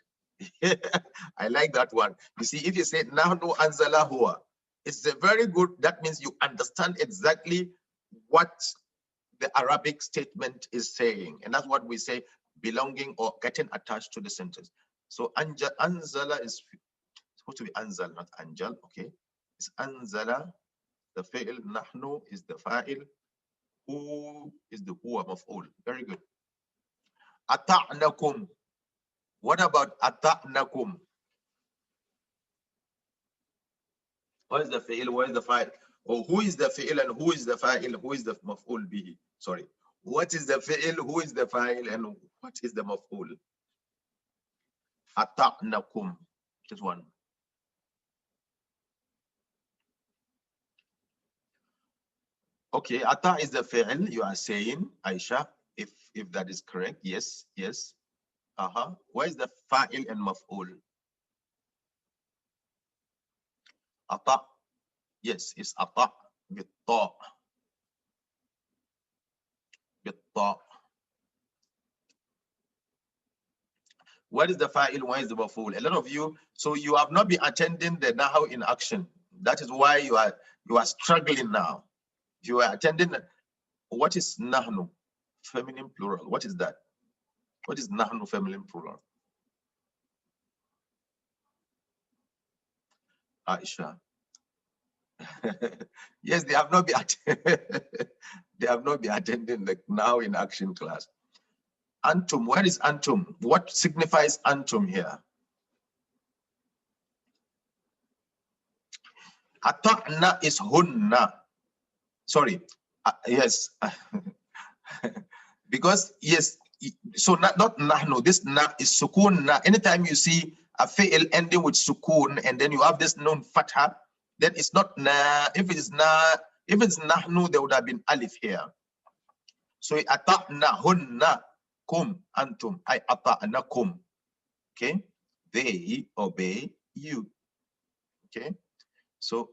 I like that one. You see, if you say Nahnu anzala huwa, it's a very good, that means you understand exactly what the Arabic statement is saying. And that's what we say, belonging or getting attached to the sentence. So anzala is supposed to be anzal, not anjal. Okay. It's anzala, the fa'il, nahnu is the fa'il, who is the huwa maf'ul. Very good. Ata'nakum. What about ata'nakum? What is the fi'il? What is the fa'il? Or who is the fi'il and who is the fa'il? Who is the maf'ul bihi? Sorry. What is the fi'il? Who is the fa'il? And what is the maf'ul? Ata'nakum. Just one. Okay, ata is the fi'il you are saying, Aisha, if that is correct. Yes, yes. Where is the fa'il and maf'ul? Ata. Yes, it's ata. Bitta. Bitta. What is the fa'il? Where is the maf'ul? A lot of you, so you have not been attending the nahaw in action. That is why you are struggling now. If you are attending, what is nahnu? Feminine plural. What is that? What is nahnu feminine plural? Aisha. Yes, they have not been they have not been attending the now in action class. Antum, where is antum? What signifies antum here? Ata'na is hunna. Sorry. Yes. Because yes, so not nahnu. This na is sukun na. Anytime you see a fi'il ending with sukun and then you have this known fatha, then it's not na. If it's nahnu, there would have been alif here. So ata'na hunna kum antum. I ata'nakum. Okay, they obey you. Okay, so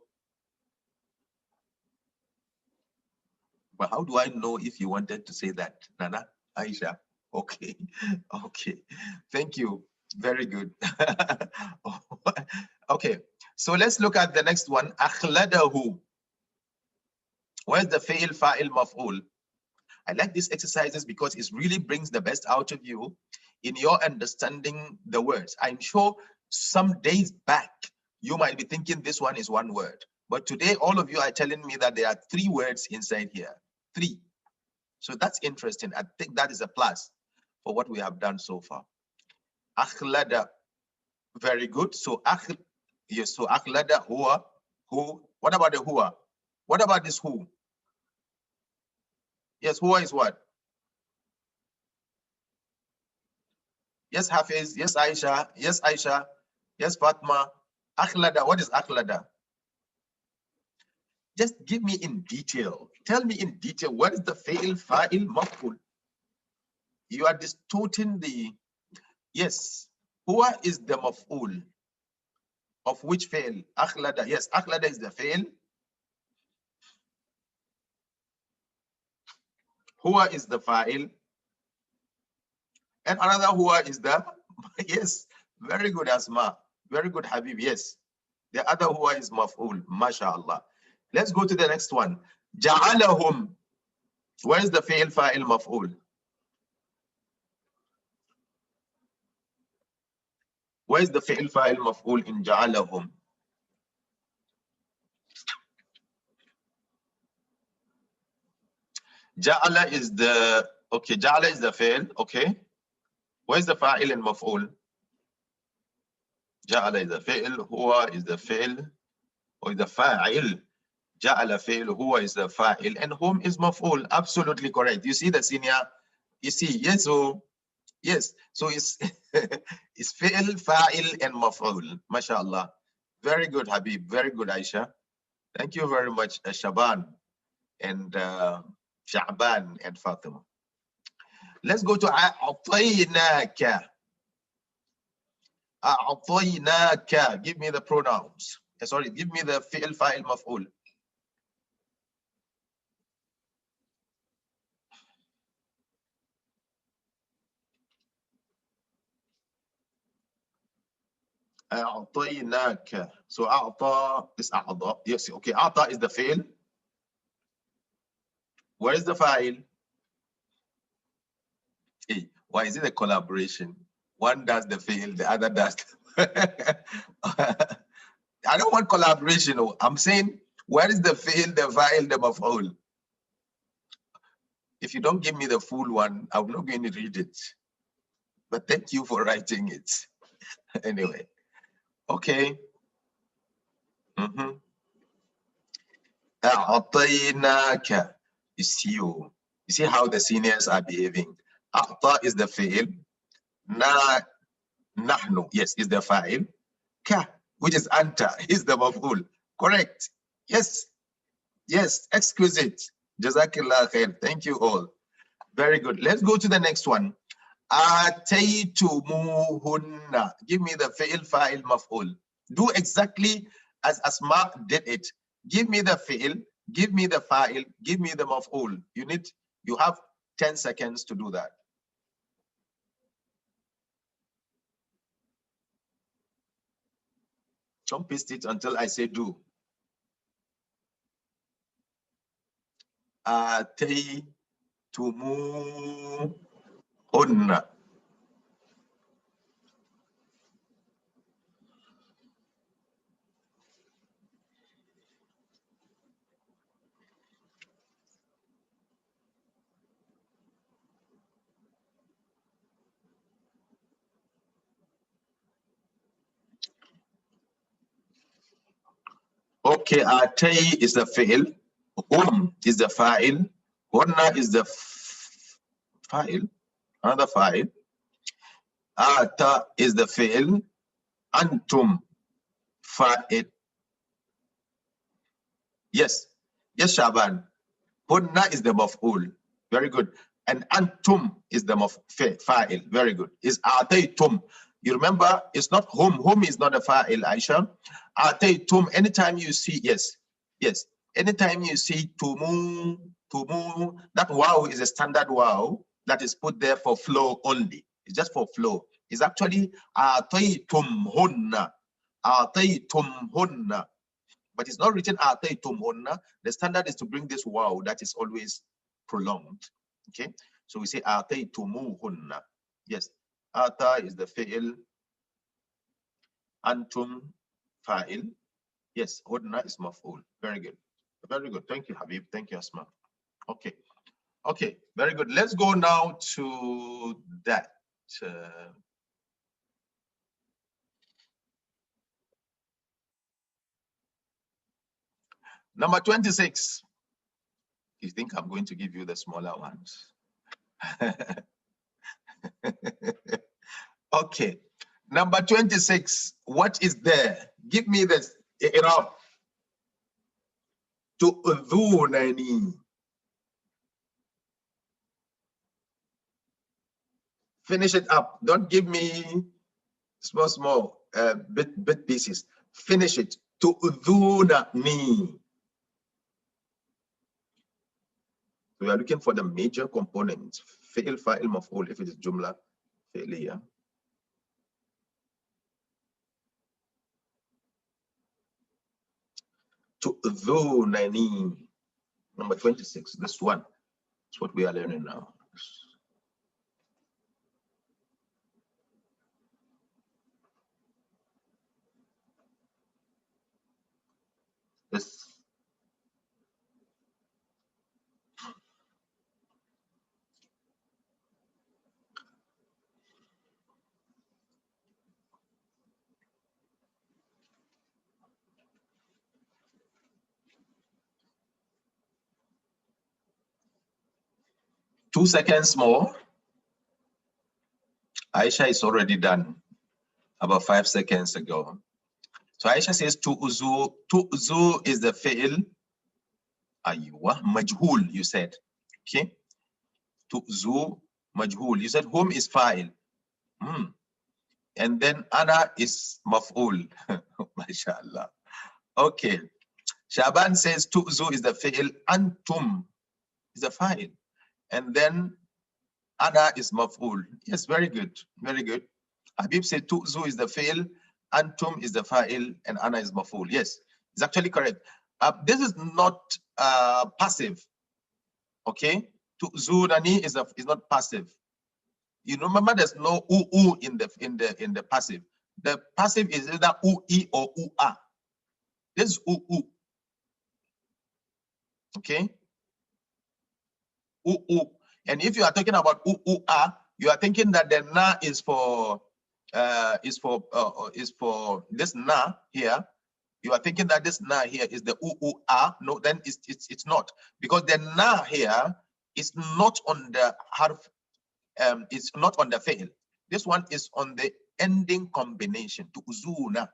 but how do I know if you wanted to say that, Nana Aisha? Okay, okay, thank you. Very good. Okay, so let's look at the next one. Akhladahu. Where's the fa'il, fa'il, maf'ul? I like these exercises because it really brings the best out of you in your understanding the words. I'm sure some days back, you might be thinking this one is one word. But today, all of you are telling me that there are 3 words inside here. 3. So that's interesting. I think that is a plus for what we have done so far. Akhlada. Very good. So yes, so akhlada huwa, who. What about the huwa? What about this who? Yes, huwa is what? Yes, Hafiz. Yes, Aisha. Yes, Aisha. Yes, Fatma. Akhlada. What is akhlada? Just give me in detail. Tell me in detail. What is the fa'il, fa'il, maf'ul? You are distorting the. Yes. Huwa is the maf'ul. Of which fa'il? Akhlada. Yes, akhlada is the fa'il. Huwa is the fa'il. And another huwa is the. Yes. Very good, Asma. Very good, Habib. Yes. The other huwa is maf'ul. MashaAllah. Let's go to the next one. Ja'alahum. Where is the fa'il, fa'il, maf'ul? Where is the fa'il, fa'il, maf'ul in ja'alahum? Ja'ala is the, okay, ja'ala is the fa'il, okay. Where's the fa'il and maf'ul? Ja'ala is the fa'il, huwa is the fa'il, or the fa'il. Ja'ala fa'il, huwa is the fa'il, and hum is maf'ul. Absolutely correct. You see the senior, you see, yes, so, yes, so it's, it's fa'il, fa'il, and maf'ul. MashaAllah. Very good, Habib. Very good, Aisha. Thank you very much, Shaban and Sha'ban and Fatima. Let's go to أعطيناك. أعطيناك. Give me the pronouns. Sorry, give me the فعل فاعل مفعول. أعطيناك. So أعطى is أعطى. Yes, okay. أعطى is the فعل. Where is the فاعل? Hey, why is it a collaboration? One does the فعل, the other does. I don't want collaboration. I'm saying, where is the فعل, the فاعل, the مفعول? If you don't give me the full one, I'm not going to read it. But thank you for writing it. Anyway, okay. أعطيناك. You see, you see how the seniors are behaving. أعطى is the fail. Na, نحن, yes, is the fa'il. Ka, which is anta, is the maf'ul. Correct. Yes, yes, exquisite. Jazakillah khair. Thank you all. Very good. Let's go to the next one. Ataytumuhunna. Give me the fi'il, fa'il, maf'ul. Do exactly as Asma did it. Give me the fi'il, give me the fa'il, give me the maf'ul. You have 10 seconds to do that. Don't paste it until I say do. آتيتموهن. Okay, atay is the fi'l, is the fa'il, hunna is the fa'il, another fa'il, ata is the fi'l, antum fa'il. Yes, yes, Shaban. Hunna is the maf'ul. Very good. And antum is the fa'il. Very good. Is ataytum. You remember, it's not hum. Hum is not a fa'il, Aisha. Ataytum, anytime you see, yes, yes. Anytime you see tumu, tumu, that wow is a standard wow that is put there for flow only. It's just for flow. It's actually ataytum hunna. Ataytum hunna. But it's not written ataytumhunna. The standard is to bring this wow that is always prolonged. Okay, so we say ataytumuhunna. Yes, ata is the fi'il, antum fa'il. Yes, hunna is maf'ul. Very good, very good. Thank you, Habib. Thank you, Asma. Okay, okay, very good. Let's go now to that. Number 26. You think I'm going to give you the smaller ones? Okay. Number 26. What is there? Give me this. Irab. Tu'dhunani. Finish it up. Don't give me small bit pieces. Finish it. Tu'dhunani. We are looking for the major components. Fi'il, fa'il, maf'ul, if it is jumla, fi'liya. Tu'dhunani. Number 26. This one. That's what we are learning now. This. Two seconds more. Aisha is already done about 5 seconds ago. So Aisha says tu'zu. Tu'zu is the fi'il. Aywa, majhul, you said. Okay. Tu'zu, majhul. You said whom is fa'il. And then ana is maf'ul. MashaAllah. Okay. Shaban says tu'zu is the fi'il. Antum is the fa'il. And then ana is maf'ul. Yes, very good. Very good. Habib said tu'zu is the fi'il. Antum is the fa'il and ana is maf'ul. Yes, it's actually correct. This is not passive. Okay, tu'zunani is not passive. You remember there's no u in the passive. The passive is either u-i or u-a. This is u. Okay, u. And if you are talking about u-a, you are thinking that the na is for this na here. You are thinking that this na here is the u-a. No, then it's not, because the na here is not on the harf. It's not on the fi'l. This one is on the ending combination to uzuna.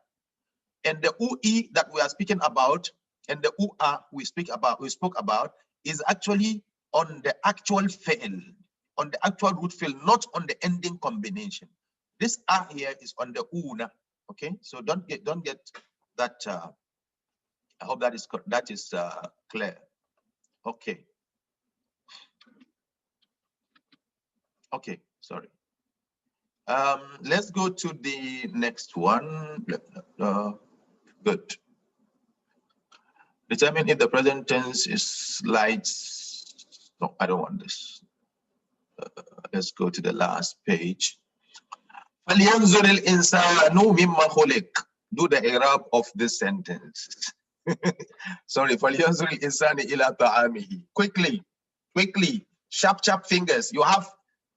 And the ui that we are speaking about and the ua we spoke about is actually on the actual fi'l, on the actual root fi'l, not on the ending combination. This a here is on the una. Okay, so don't get that. I hope that is clear. Okay. Okay, sorry. Let's go to the next one. Good. Determine if the present tense is slight No, I don't want this. Let's go to the last page. فَلْيَنْظُرِ الْإِنسَانُ مِمَّا خُلِقَ. Do the i'rab of this sentence. Sorry, فَلْيَنْظُرِ الْإِنسَانُ إِلَى طَعَامِهِ. Quickly, sharp fingers. You have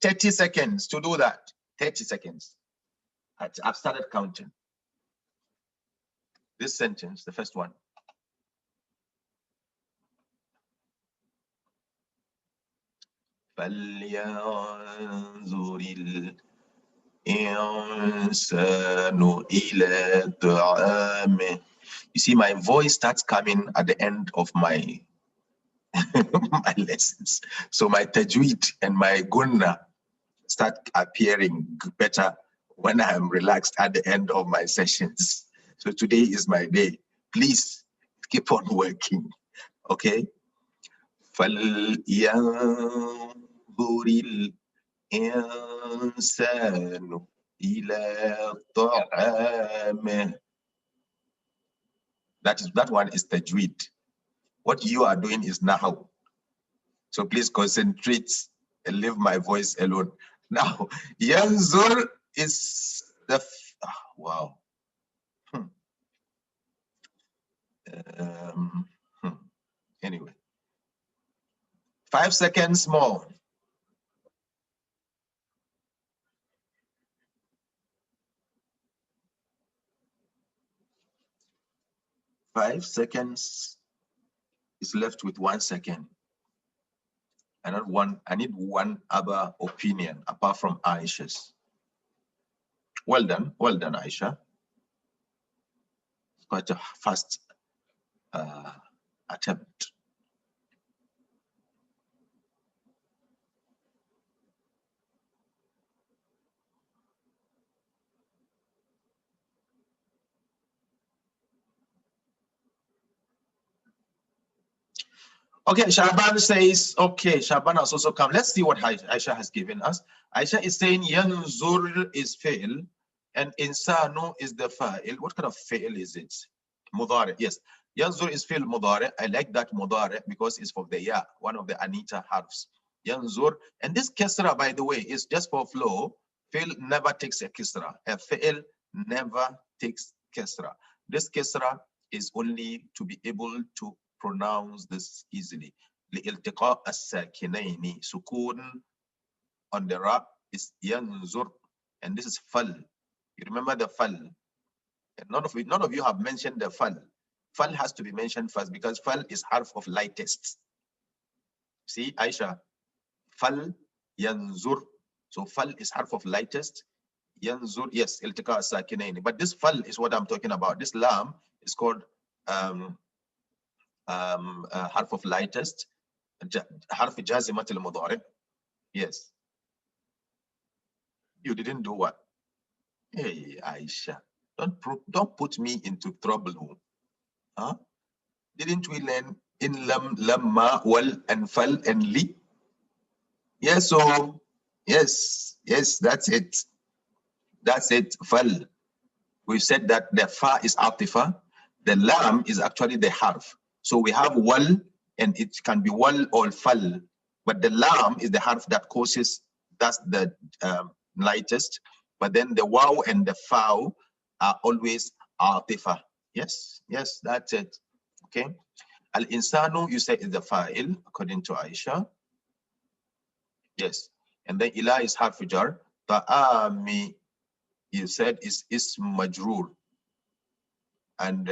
30 seconds to do that. 30 seconds. I've started counting. This sentence, the first one. فَلْيَنْظُرِ الْإِنسَانُ إِلَى طَعَامِهِ. You see, my voice starts coming at the end of my my lessons. So my tajweed and my gunna start appearing better when I am relaxed at the end of my sessions. So today is my day. Please keep on working. Okay? فَلْيَنظُرِ الْإِنسَانُ إِلَى طَعَامِهِ. That one is tajweed. What you are doing is nahaw. So please concentrate and leave my voice alone. Now, yanzur is the wow. Anyway, 5 seconds more. 5 seconds is left with 1 second. I need one other opinion apart from Aisha's. Well done, Aisha. It's quite a fast attempt. Okay, Shaban says, okay, Shaban has also come. Let's see what Aisha has given us. Aisha is saying, yanzur is fa'il, and insanu is the fa'il. What kind of fa'il is it? Mudari, yes. Yanzur is fa'il mudari. I like that mudari because it's for the ya, one of the Anita harfs. Yanzur, and this kesra, by the way, is just for flow. Fa'il never takes a kesra. A fa'il never takes kesra. This kesra is only to be able to pronounce this easily. لِإِلْتِقَاءَ السَّاكِنَيْنِ. Sukun on the ra is yanzur, and this is fal. You remember the fal? And none of you have mentioned the fal. Fal has to be mentioned first because fal is harf of lightest. See, Aisha, fal yanzur. So fal is harf of lightest. Yanzur, yes, iltiqa as-sakinaini. But this fal is what I'm talking about. This lam is called harf of lightest, harf jazimat al-mudari. Yes. You didn't do what? Hey, Aisha, don't put me into trouble. Huh? Didn't we learn in lamma, wal, and fal, and li? Yes, so yes, that's it. That's it, fal. We said that the fa is atifa, the lam is actually the harf. So we have wal, and it can be wal or fal, but the lam is the harf that causes, that's the lightest, but then the waw and the fa are always atifa. Yes, that's it. Okay. Al-insanu, you say, is the fa'il, according to Aisha. Yes. And then ila is harf jar. Ta'ami, you said, is majrur. And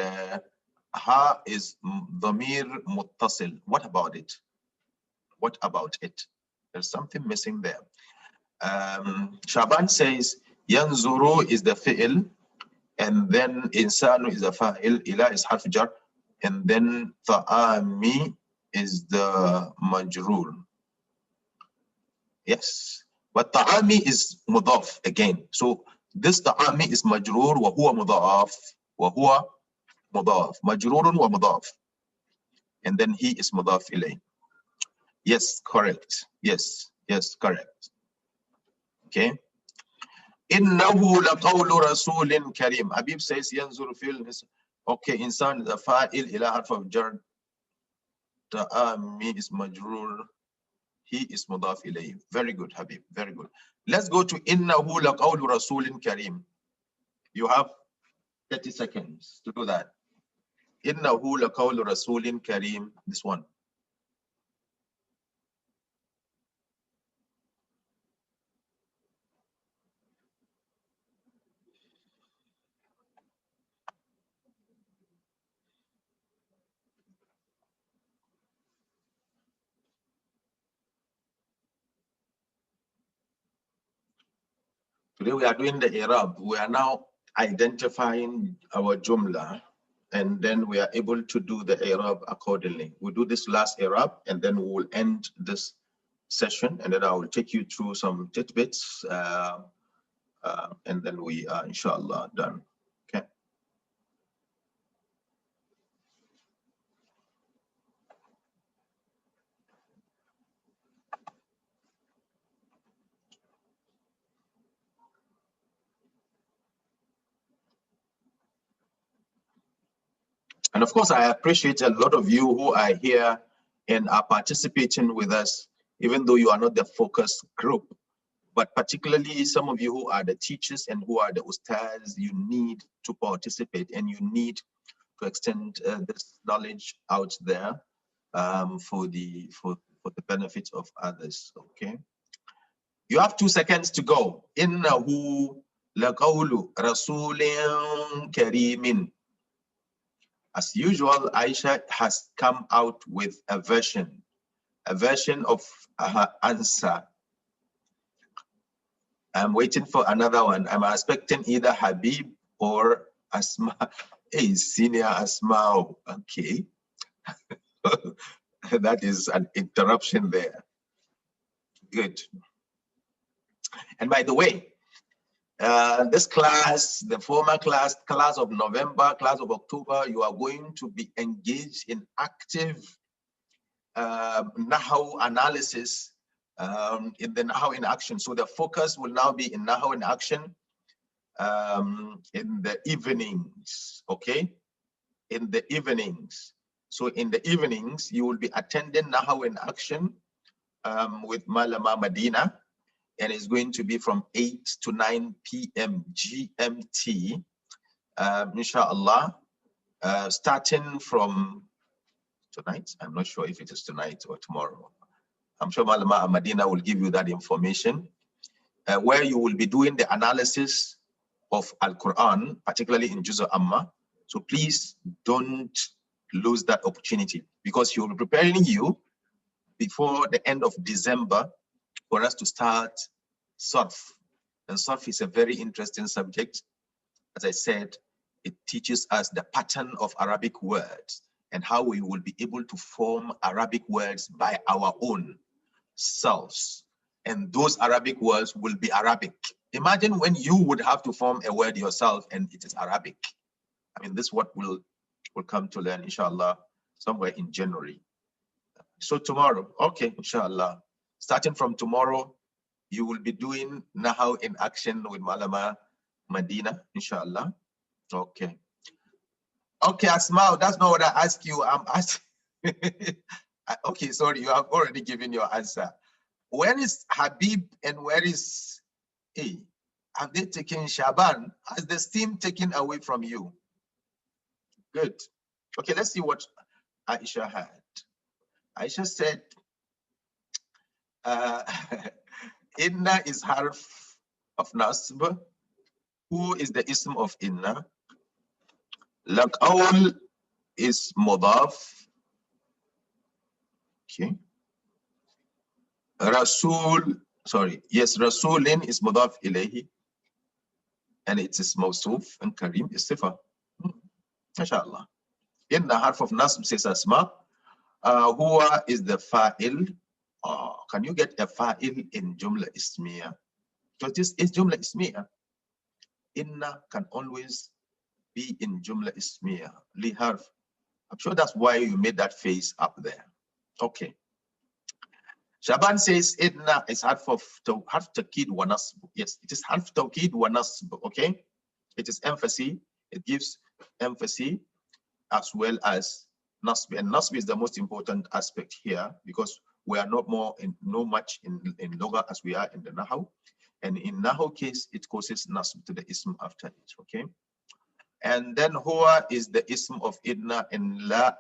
ha is dhamir muttasil. What about it? There's something missing there. Shaban says yanzuru is the fi'il, and then insanu is the fa'il, ila is harf jar, and then ta'ami is the majrur. Yes, but ta'ami is mudaf again. So this ta'ami is majrur wa huwa mudaf, majrurun wa mudaf, and then he is mudaf ilay. Yes, correct. Yes, correct. Okay. Innahu laqawlu rasulin kareem. Habib says yanzur fil. Okay, insan the fa'il ila harf of jar. Ta'ami is majrur. He is mudaf ilayhi. Very good, Habib. Very good. Let's go to innahu laqawlu rasulin kareem. You have 30 seconds to do that. Innahu laqawlu rasulin kareem. This one. Today we are doing the Arab. We are now identifying our Jumla, and then we are able to do the Arab accordingly. We'll do this last Arab, and then we will end this session, and then I will take you through some tidbits, and then we are, inshallah, done. Okay. And of course, I appreciate a lot of you who are here and are participating with us, even though you are not the focus group. But particularly some of you who are the teachers and who are the ustads, you need to participate and you need to extend this knowledge out there for the benefit of others. Okay. You have 2 seconds to go. Innahu laqawlu rasulin karimin. As usual, Aisha has come out with a version of her answer. I'm waiting for another one. I'm expecting either Habib or Asma. Hey, senior Asma. Okay. That is an interruption there. Good. And by the way, this class, the former class of November, class of October, you are going to be engaged in active Nahaw analysis in the Nahaw in action. So the focus will now be in Nahaw in action in the evenings, okay? In the evenings. So in the evenings, you will be attending Nahaw in action with Malama Medina, and it's going to be from 8 to 9 p.m. GMT, inshallah, starting from tonight. I'm not sure if it is tonight or tomorrow. I'm sure Malama Medina will give you that information, where you will be doing the analysis of Al-Quran, particularly in Juz Amma. So please don't lose that opportunity, because he will be preparing you before the end of December for us to start Sarf. And Sarf is a very interesting subject. As I said, it teaches us the pattern of Arabic words and how we will be able to form Arabic words by our own selves. And those Arabic words will be Arabic. Imagine when you would have to form a word yourself and it is Arabic. I mean, this is what we'll come to learn, inshallah, somewhere in January. So tomorrow, okay, inshallah. Starting from tomorrow, you will be doing Nahaw in action with Malama Medina, inshallah. Okay. Okay, Asma, that's not what I asked you. I'm asking. Okay, sorry, you have already given your answer. Where is Habib and where is A? Have they taken Shaban? Has the steam taken away from you? Good. Okay, let's see what Aisha had. Aisha said, Inna is harf of Nasb. Who is the ism of Inna? Laqawl is Mudaf. Okay. Rasul, sorry, yes, Rasulin is Mudaf ilayhi. And it is Mawsuf, and Kareem is Sifa. MashaAllah. Inna harf of Nasb says Asma. Huwa is the fa'il. Can you get a fa'il in Jumla Ismiya? Because this is Jumla Ismiya. Inna can always be in Jumla Ismiya. Li harf. I'm sure that's why you made that face up there. Okay. Shaban says Inna is harf tawkid wa nasb. Yes, it is harf tawkid wa nasb. Okay. It is emphasis. It gives emphasis as well as nasb. And nasb is the most important aspect here, because We are not more in no much in Lugha as we are in the Nahu. And in Nahu case, it causes nasb to the ism after it, okay? And then huwa is the ism of inna in la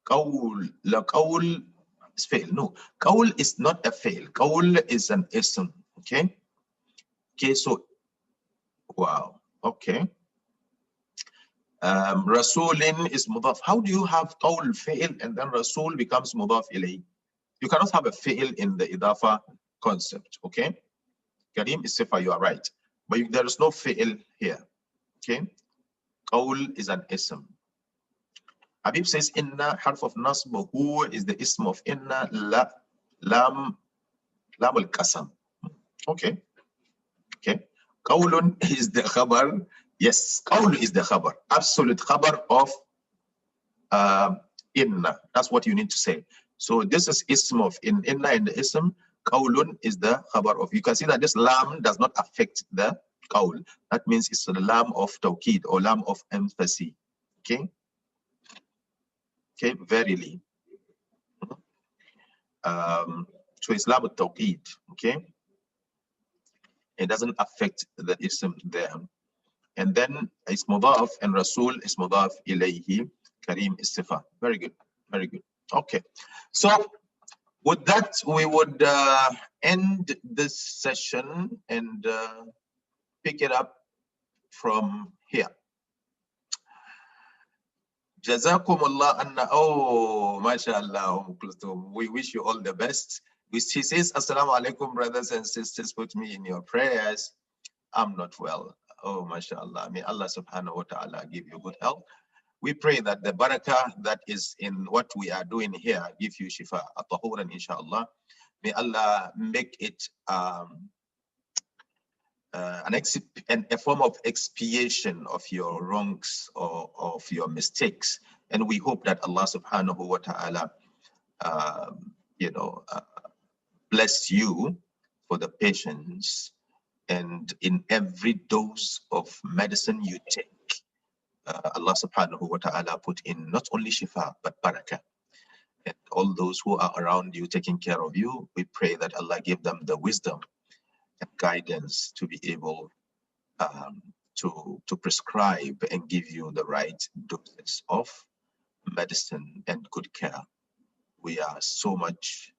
qawl. La qawl is fail. No, qawl is not a fail. Qawl is an ism, okay? Okay, so, wow, okay. Rasulin is mudaf. How do you have qawl fail and then Rasul becomes mudaf ilay? You cannot have a fail in the idafa concept, okay? Karim is sifa, you are right. But there is no fail here, okay? Qawl is an ism. Habib says inna harf of nasb, who is the ism of inna, la, lam al-qasam. Okay, okay. Qawlun is the khabar. Yes, qawl is the khabar, absolute khabar of inna. That's what you need to say. So this is ism of inna in the ism. Qawlun is the khabar of. You can see that this lam does not affect the qawl. That means it's the lam of tawkid or lam of emphasis. Okay. Okay, verily. So it's lam al-tawqid, okay? It doesn't affect the ism there. And then it's mudaf and Rasul is mudaf ilayhi, Karim is sifa. Very good, very good. Okay, so with that, we would end this session and pick it up from here. Jazakumullah anna. Oh, mashallah. We wish you all the best. She says, Assalamu alaikum, brothers and sisters. Put me in your prayers. I'm not well. Oh, mashallah. May Allah subhanahu wa ta'ala give you good health. We pray that the barakah that is in what we are doing here give you shifa, at-tahuran, inshallah. May Allah make it a form of expiation of your wrongs or of your mistakes. And we hope that Allah subhanahu wa ta'ala, bless you for the patience, and in every dose of medicine you take, Allah subhanahu wa ta'ala put in not only shifa, but barakah. And all those who are around you taking care of you, we pray that Allah give them the wisdom and guidance to be able to prescribe and give you the right doses of medicine and good care. We are so much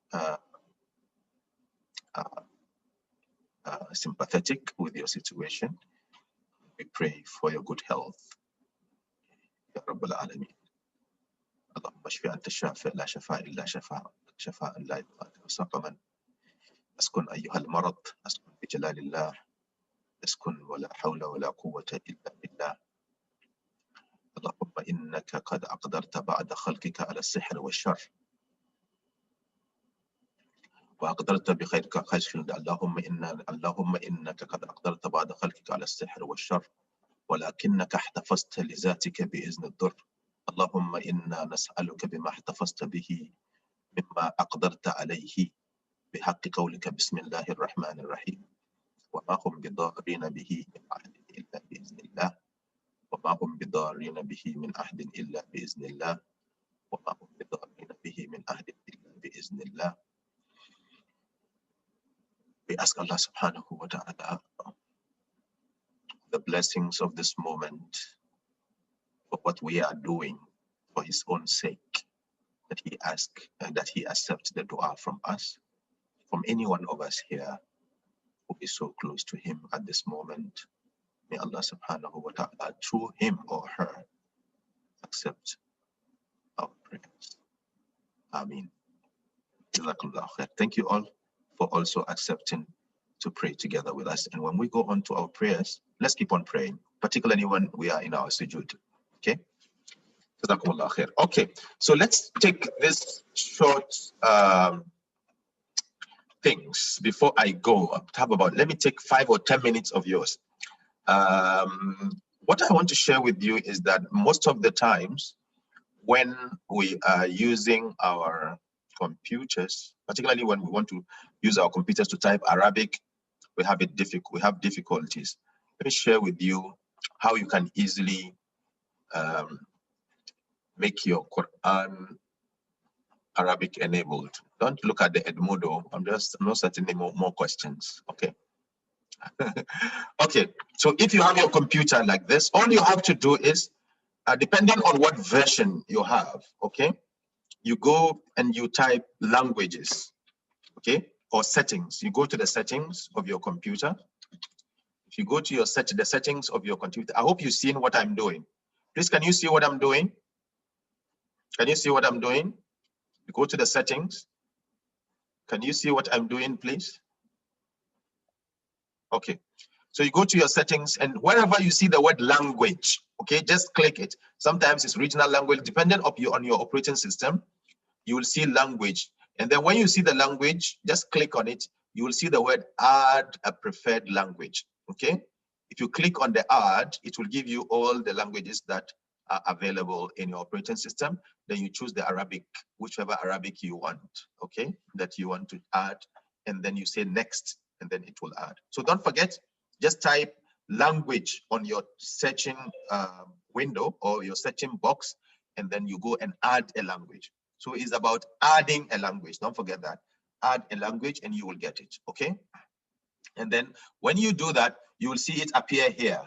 sympathetic with your situation. We pray for your good health. Ya Rabbal Alameen. اللهم اشف أنت الشافع لا شفاء إلا شفاء لا يغادر سقما. أسكن أيها المرض، أسكن بجلال الله، أسكن ولا حول ولا قوة إلا بالله. اللهم إنك قد أقدرت بعد خلقك على السحر والشر، وأقدرت بخيرك خير. اللهم إنك قد أقدرت بعد خلقك على السحر والشر، ولكنك احتفظت لذاتك بإذن الضر. اللهم إنا نسألك بما احتفظت به مما أقدرت عليه بحق قولك بسم الله الرحمن الرحيم، وما هم بضارين به من أحد إلا بإذن الله، وما هم بضارين به من أحد إلا بإذن الله، وما هم بضارين به من أحد إلا بإذن الله. We ask Allah subhanahu wa ta'ala the blessings of this moment for what we are doing for his own sake, that he asks and that he accepts the dua from us, from any one of us here who is so close to him at this moment. May Allah subhanahu wa ta'ala, through him or her, accept our prayers. Ameen. Thank you all for also accepting to pray together with us. And when we go on to our prayers, let's keep on praying, particularly when we are in our sujood. Okay? Okay, so let's take this short things before I go. Let me take 5 or 10 minutes of yours. What I want to share with you is that most of the times when we are using our computers, particularly when we want to use our computers to type Arabic, we have difficulties. Let me share with you how you can easily make your Quran Arabic enabled. Don't look at the Edmodo. I'm not setting any more questions. Okay. Okay. So if you have your computer like this, all you have to do is, depending on what version you have, okay, you go and you type languages, okay, or settings. You go to the settings of your computer. If you go to your the settings of your computer, I hope you've seen what I'm doing. Please, can you see what I'm doing? Can you see what I'm doing? You go to the settings. Can you see what I'm doing, please? Okay. So you go to your settings, and wherever you see the word language, okay, just click it. Sometimes it's regional language, depending on your operating system. You will see language. And then when you see the language, just click on it. You will see the word add a preferred language, okay? If you click on the add, it will give you all the languages that are available in your operating system. Then you choose the Arabic, whichever Arabic you want, okay? That you want to add. And then you say next, and then it will add. So don't forget, just type language on your searching window or your searching box, and then you go and add a language. So it's about adding a language. Don't forget that. Add a language and you will get it, okay? And then when you do that, you will see it appear here,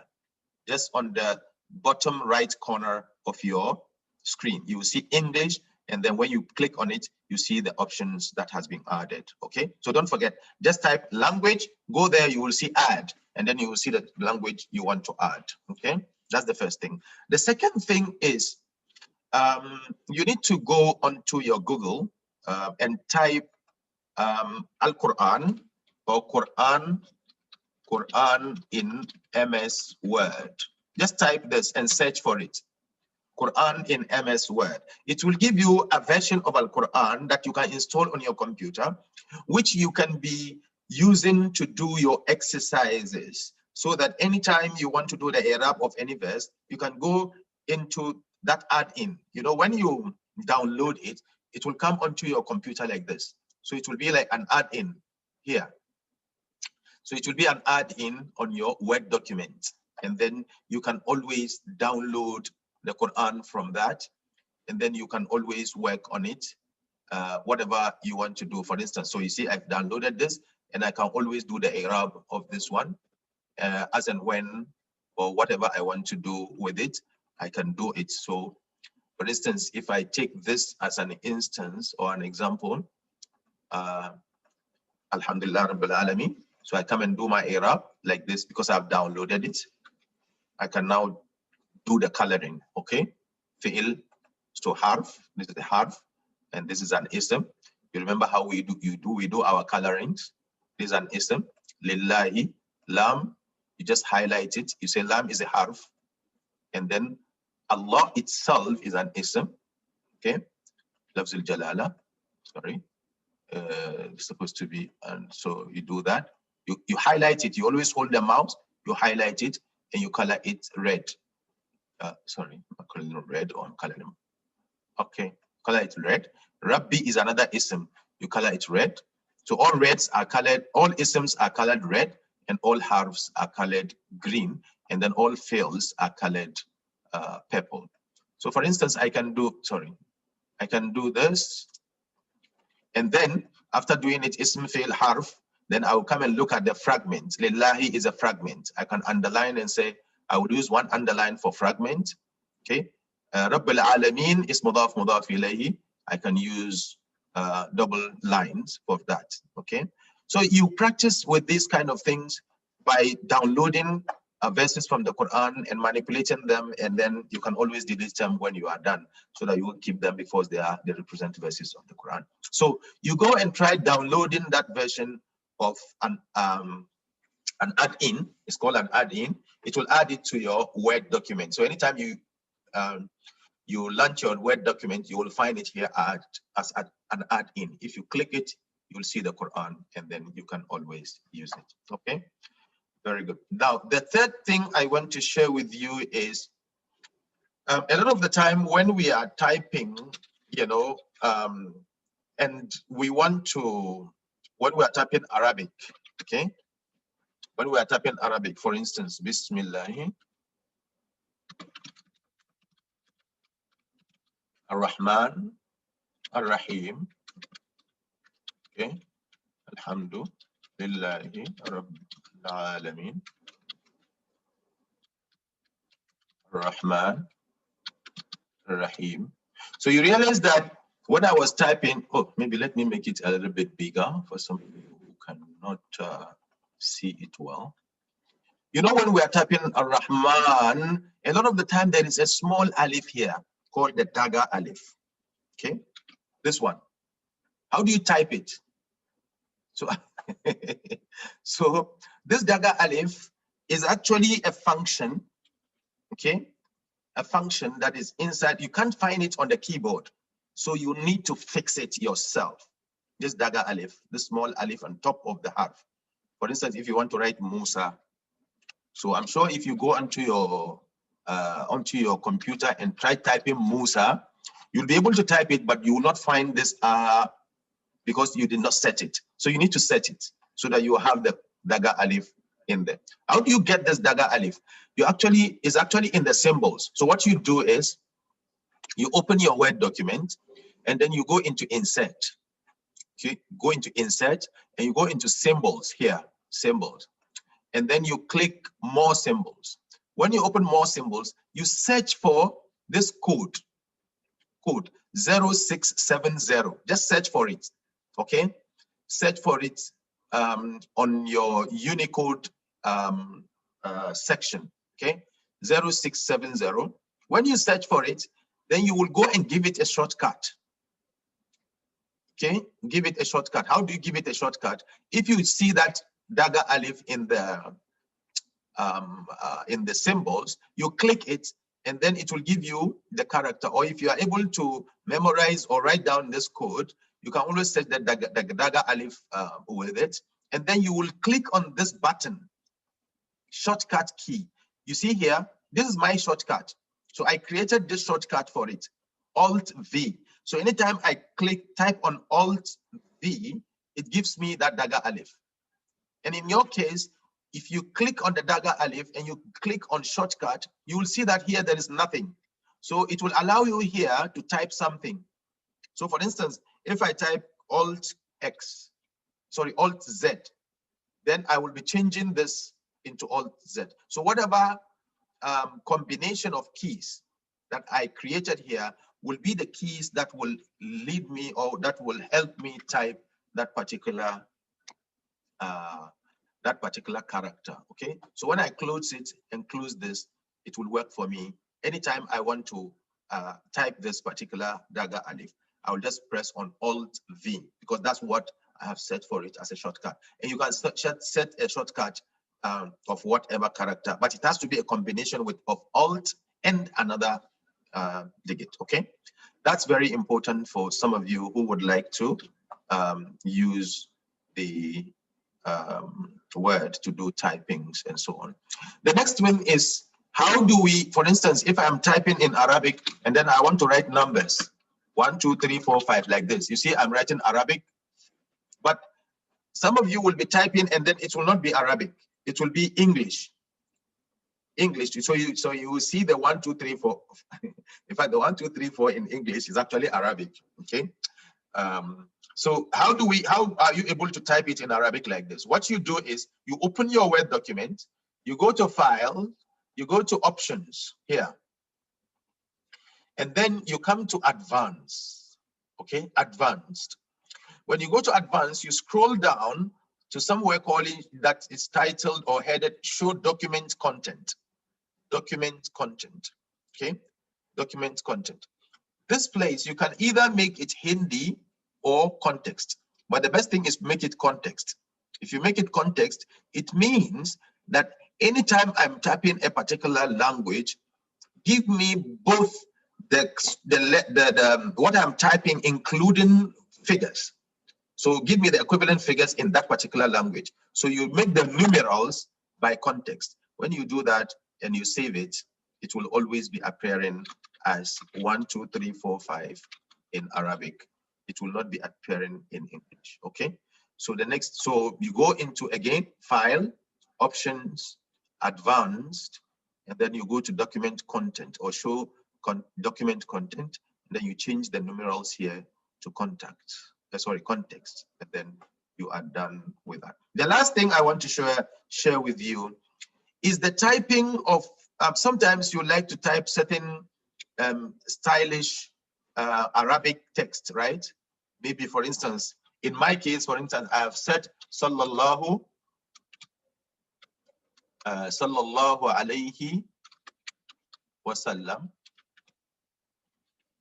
just on the bottom right corner of your screen. You will see English, and then when you click on it, you see the options that has been added, okay? So don't forget, just type language, go there, you will see add, and then you will see the language you want to add, okay? That's the first thing. The second thing is, you need to go onto your Google and type Al-Quran or Quran in MS Word. Just type this and search for it. Quran in MS Word. It will give you a version of Al-Quran that you can install on your computer, which you can be using to do your exercises, so that anytime you want to do the Arab of any verse, you can go into that add-in. You know, when you download it, it will come onto your computer like this. So it will be like an add-in here. So it will be an add-in on your Word document. And then you can always download the Quran from that. And then you can always work on it, whatever you want to do. For instance, so you see, I've downloaded this, and I can always do the Arab of this one as and when, or whatever I want to do with it, I can do it. So for instance, if I take this as an instance or an example, Alhamdulillah Rabbil Alameen, so I come and do my Arab like this because I've downloaded it. I can now do the coloring, okay? Fi'il, so harf, this is the harf, and this is an ism. You remember how we do our colorings. This is an ism. Lillahi, lam, you just highlight it. You say lam is a harf, and then Allah itself is an ism, okay? Lafzul jalala, sorry. It's supposed to be, and so you do that. You highlight it. You always hold the mouse, you highlight it, and you color it red. Sorry, I'm calling it red, or I'm coloring them. Okay, color it red. Rabbi is another ism. You color it red. So all reds are colored, all isms are colored red, and all harfs are colored green, and then all fi'ls are colored purple. So for instance, I can do this, and then after doing it, ism, fi'l, harf, then I will come and look at the fragment. Lillahi is a fragment. I can underline and say, I would use one underline for fragment, okay? Rabbil Alameen is mudaf ilayhi. I can use double lines for that, okay? So you practice with these kind of things by downloading verses from the Quran and manipulating them, and then you can always delete them when you are done, so that you will keep them because they represent verses of the Quran. So you go and try downloading that version of an add-in. It's called an add-in. It will add it to your Word document. So anytime you launch your Word document, you will find it here as an add-in. If you click it, you will see the Quran, and then you can always use it. Okay, very good. Now, the third thing I want to share with you is a lot of the time when we are typing, you know, and we want to, when we are typing Arabic, okay, when we are typing Arabic, for instance, Bismillah ar-Rahman Ar-Rahim. Okay. Alhamdu lillahi rabbil alameen. Rahman Rahim. So you realize that when I was typing, oh, maybe let me make it a little bit bigger for some people who cannot see it well. You know, when we are typing Ar-Rahman, a lot of the time there is a small alif here called the dagger alif. Okay, this one. How do you type it? So, so this dagger alif is actually a function, okay? A function that is inside. You can't find it on the keyboard. So you need to fix it yourself. This dagger alif, this small alif on top of the harf. For instance, if you want to write Musa, so I'm sure if you go onto your computer and try typing Musa, you'll be able to type it, but you will not find this because you did not set it. So you need to set it so that you have the dagger alif in there. How do you get this dagger alif? It's actually in the symbols. So what you do is you open your Word document and then you go into insert. Okay, go into insert and you go into symbols here, symbols. And then you click more symbols. When you open more symbols, you search for this code 0670. Just search for it. Okay, search for it on your Unicode section. Okay, 0670. When you search for it, then you will go and give it a shortcut. Okay, give it a shortcut. How do you give it a shortcut? If you see that dagger alif in the symbols, you click it and then it will give you the character. Or if you are able to memorize or write down this code, you can always set the dagger alif with it. And then you will click on this button, shortcut key. You see here, this is my shortcut. So I created this shortcut for it, Alt V. So anytime I type on Alt V, it gives me that dagger alif. And in your case, if you click on the dagger alif and you click on shortcut, you will see that here there is nothing. So it will allow you here to type something. So for instance, if I type Alt Z, then I will be changing this into Alt Z. So whatever combination of keys that I created here will be the keys that will lead me or that will help me type that particular character. Okay, so when I close it and close this, it will work for me. Anytime I want to type this particular dagger alif, I will just press on Alt V because that's what I have set for it as a shortcut. And you can set a shortcut of whatever character, but it has to be a combination of Alt and another digit. Okay, that's very important for some of you who would like to use the Word to do typings and so on. The next one is, how do we, for instance, if I'm typing in Arabic and then I want to write numbers 1, 2, 3, 4, 5 like this. You see, I'm writing Arabic, but some of you will be typing and then it will not be Arabic. It will be English. So you will see the 1, 2, 3, 4. In fact, the 1, 2, 3, 4 in English is actually Arabic. Okay. So how are you able to type it in Arabic like this? What you do is you open your Word document, you go to File, you go to Options here, and then you come to Advanced. Okay, Advanced. When you go to Advanced, you scroll down to somewhere calling that is titled or headed Show Document Content. Document Content. Okay, Document Content. This place, you can either make it Hindi or context, but the best thing is make it context. If you make it context, it means that anytime I'm typing a particular language, give me both what I'm typing, including figures. So give me the equivalent figures in that particular language. So you make the numerals by context. When you do that and you save it, it will always be appearing as 1, 2, 3, 4, 5 in Arabic. It will not be appearing in English. Okay. So so you go into, again, File, Options, Advanced, and then you go to Document Content or Show Document Content. And then you change the numerals here to context, and then you are done with that. The last thing I want to share with you is the typing of, sometimes you like to type certain stylish Arabic text, right? Maybe, for instance, in my case, for instance, I have said sallallahu alayhi wasallam.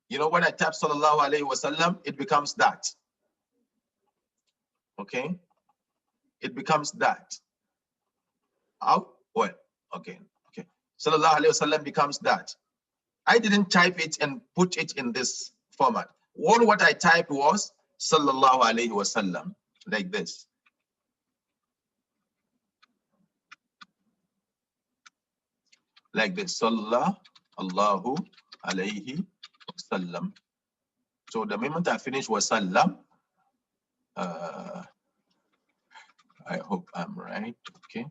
You know, when I type sallallahu alayhi wasallam, it becomes that. Okay, it becomes that. How? Well, okay. Sallallahu alayhi wasallam becomes that. I didn't type it and put it in this format. All what I typed was sallallahu alayhi wasallam, like this. Like this, sallallahu alayhi wasallam. So the moment I finish wasallam, I hope I'm right. Okay.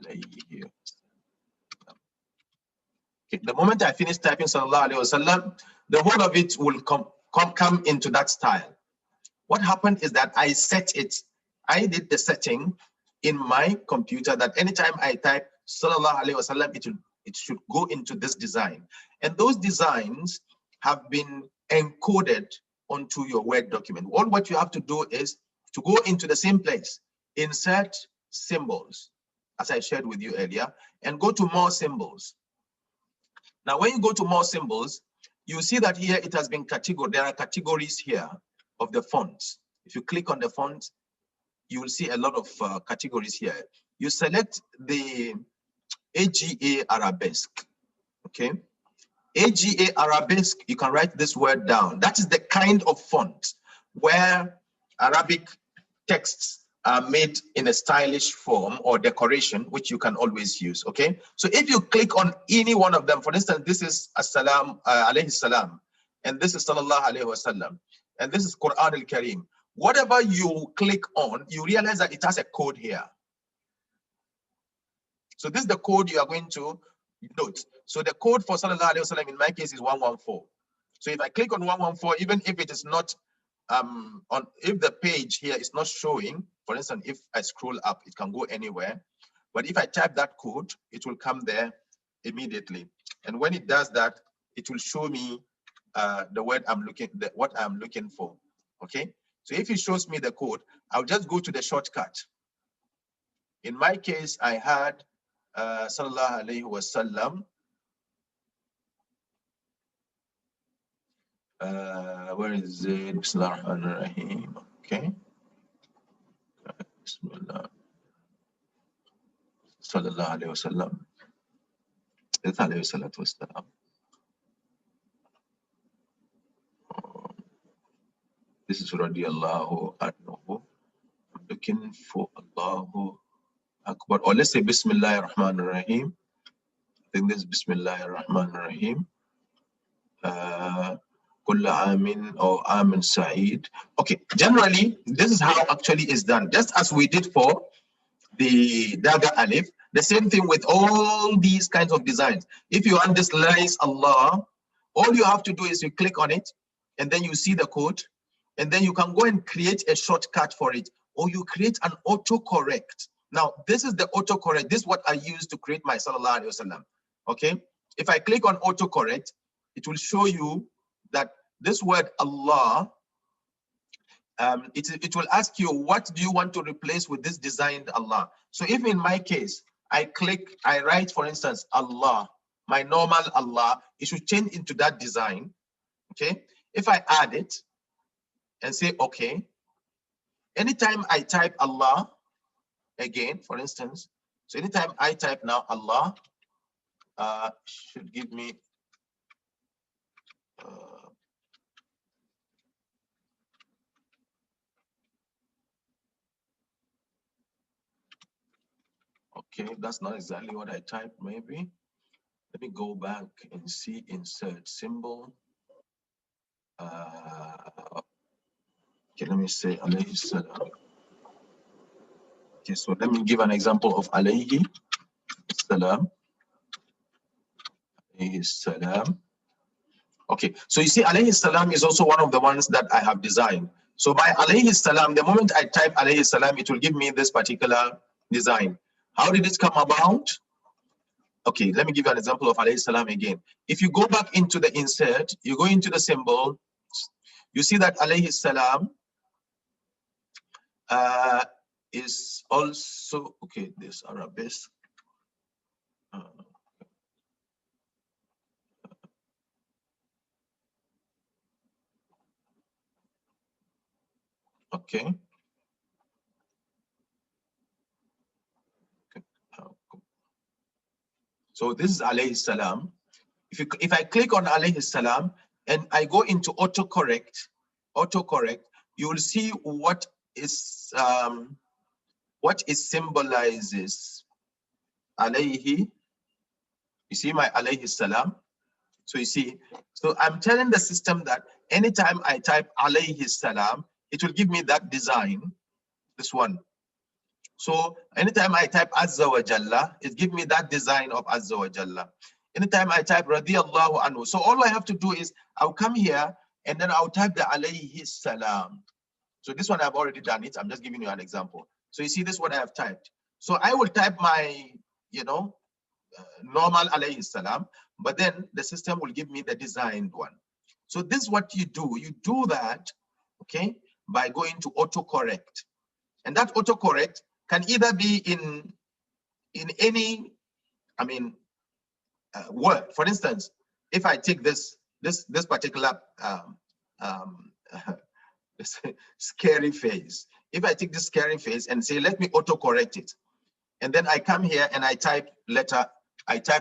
Okay. The moment I finish typing sallallahu alayhi wasallam, the whole of it will come into that style. What happened is that I did the setting in my computer that anytime I type sallallahu alayhi wasallam, it should go into this design. And those designs have been encoded onto your Word document. All what you have to do is to go into the same place, insert symbols, as I shared with you earlier, and go to more symbols. Now, when you go to more symbols, you see that here it has been categorized. There are categories here of the fonts. If you click on the font, you will see a lot of categories here. You select the AGA Arabesque, okay? AGA Arabesque, you can write this word down. That is the kind of font where Arabic texts are made in a stylish form or decoration, which you can always use, okay? So if you click on any one of them, for instance, this is As-salam, alayhi salam, and this is Sallallahu alayhi wasallam, and this is Quran al-Kareem. Whatever you click on, you realize that it has a code here. So this is the code you are going to note. So the code for Sallallahu alayhi wasallam in my case is 114. So if I click on 114, even if it is not if the page here is not showing, for instance, if I scroll up, it can go anywhere. But if I type that code, it will come there immediately. And when it does that, it will show me the word what I'm looking for. Okay. So if it shows me the code, I'll just go to the shortcut. In my case, I had Sallallahu Alaihi Wasallam. Where is it? Bismillah ar-Rahman ar-Rahim. Okay. Bismillah. Sallallahu Alaihi Wasallam. Alayhi salatu wasalam. This is Radiallahu anhu. I'm looking for Allahu Akbar. Or let's say Bismillah ar-Rahman ar-Rahim. I think this is Bismillah ar-Rahman ar-Rahim. Kulla amin or amin S.A.I.D. Okay, generally, this is how actually is done. Just as we did for the Daga Alif, the same thing with all these kinds of designs. If you underline Allah, all you have to do is you click on it, and then you see the code, and then you can go and create a shortcut for it, or you create an autocorrect. Now, this is the autocorrect. This is what I use to create my Sallallahu Alaihi Wasallam. Okay? If I click on autocorrect, it will show you that this word Allah, it will ask you, what do you want to replace with this designed Allah? So if in my case, I write, for instance, Allah, my normal Allah, it should change into that design. Okay? If I add it and say, okay, anytime I type Allah, again, for instance, so anytime I type now Allah, should give me, okay, that's not exactly what I typed, maybe. Let me go back and see insert symbol. Okay, let me say alayhi salam. Okay, so let me give an example of alayhi salam. Alayhi salam. Okay, so you see, alayhi salam is also one of the ones that I have designed. So by alayhi salam, the moment I type alayhi salam, it will give me this particular design. How did it come about? Okay, let me give you an example of alayhi salam again. If you go back into the insert, you go into the symbol, you see that alayhi salam is also, okay, this arabesque. Okay. So this is alayhi salam. If I click on alayhi salam and I go into autocorrect, you will see what it symbolizes. Alayhi, you see my alayhi salam. So you see, so I'm telling the system that anytime I type alayhi salam, it will give me that design, this one. So anytime I type Azza wa Jalla, it gives me that design of Azza wa Jalla. Anytime I type Radiyallahu anhu, so all I have to do is I'll come here and then I'll type the alayhi salam. So this one I've already done it. I'm just giving you an example. So you see this one I have typed. So I will type my, normal alayhi salam, but then the system will give me the designed one. So this is what you do. You do that, okay, by going to autocorrect. And that autocorrect can either be in any, word. For instance, if I take this particular this scary face, if I take this scary face and say, let me autocorrect it, and then I come here and I type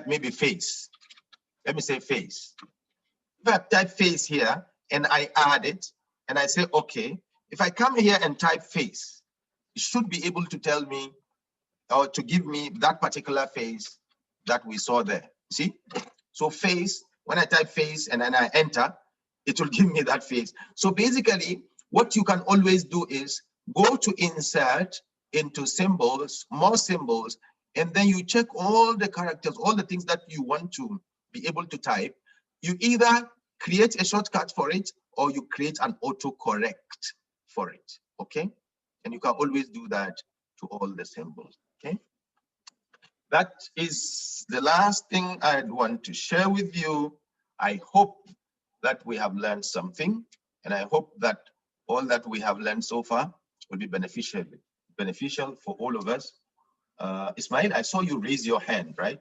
maybe face. Let me say face. If I type face here and I add it and I say, okay, if I come here and type face, it should be able to tell me or to give me that particular face that we saw there. See? So face, when I type face and then I enter, it will give me that face. So basically, what you can always do is go to insert into symbols, more symbols, and then you check all the characters, all the things that you want to be able to type. You either create a shortcut for it or you create an autocorrect for it, okay? And you can always do that to all the symbols, okay? That is the last thing I'd want to share with you. I hope that we have learned something, and I hope that all that we have learned so far will be beneficial for all of us. Ismail, I saw you raise your hand, right?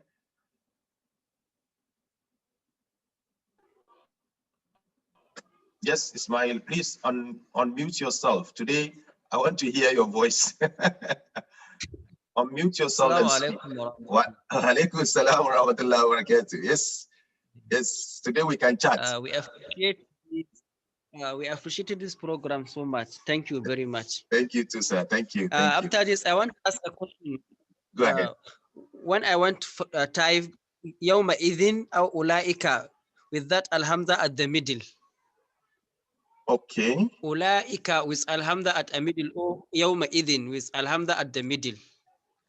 Yes, Ismail, please unmute yourself. Today, I want to hear your voice. Unmute yourself and speak. Wa alaikum salam wa rahmatullahi wa barakatuh. Yes, yes, today we can chat. We appreciated this program so much. Thank you very much. Thank you too, sir. Thank you. After this, I want to ask a question. Go ahead. When I want to type yawma idhin or ulaika with that alhamza at the middle. Okay. Ulaika with alhamza at the middle or yawma idhin with alhamza at the middle.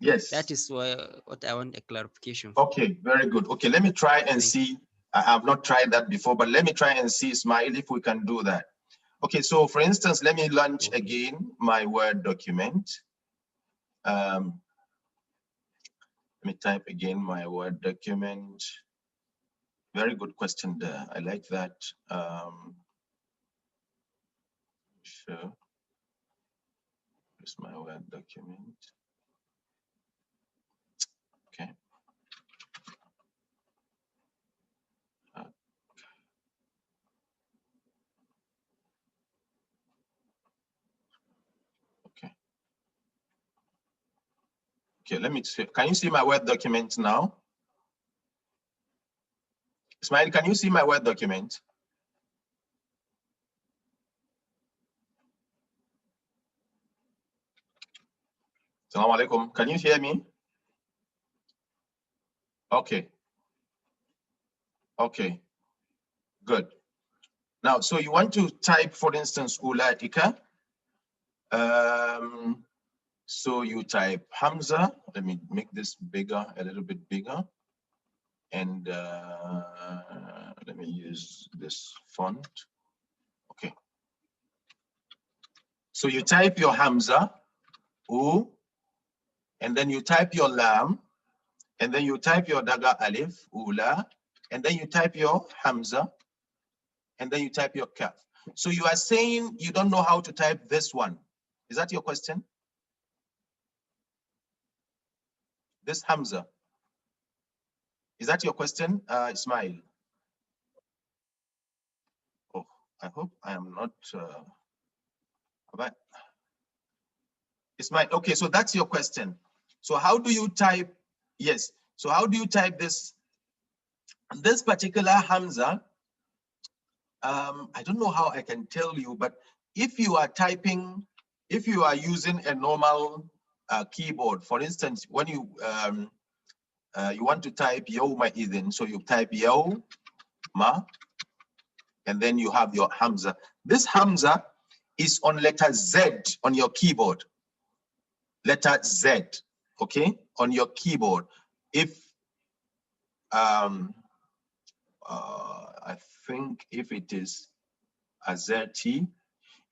Yes. That is what I want a clarification for. Okay, very good. Okay, let me try and see. I have not tried that before, but let me try and see, Ismail, if we can do that. Okay, so for instance, let me launch again my Word document. Let me type again my Word document. Very good question there. I like that. Sure. Here's my Word document. Okay. Okay, let me see. Can you see my Word document now? Ismail, can you see my Word document? Assalamu alaikum. Can you hear me? Okay. Okay. Good. Now, so you want to type, for instance, ulaika. So you type Hamza. Let me make this bigger, a little bit bigger. And let me use this font. Okay. So you type your Hamza, U, and then you type your Lam, and then you type your Daga Alif, Ula, and then you type your Hamza, and then you type your Kaf. So you are saying you don't know how to type this one. Is that your question? This Hamza. Is that your question, Ismail? Oh, I hope I am not. Ismail, okay, so that's your question. So how do you type? Yes. So how do you type this particular Hamza? I don't know how I can tell you, but if you are typing, if you are using a normal keyboard, for instance, when you want to type Yawma Idhin, so you type Yawma, and then you have your Hamza. This Hamza is on letter Z on your keyboard. Letter Z, okay, on your keyboard. If I think if it is Azerty,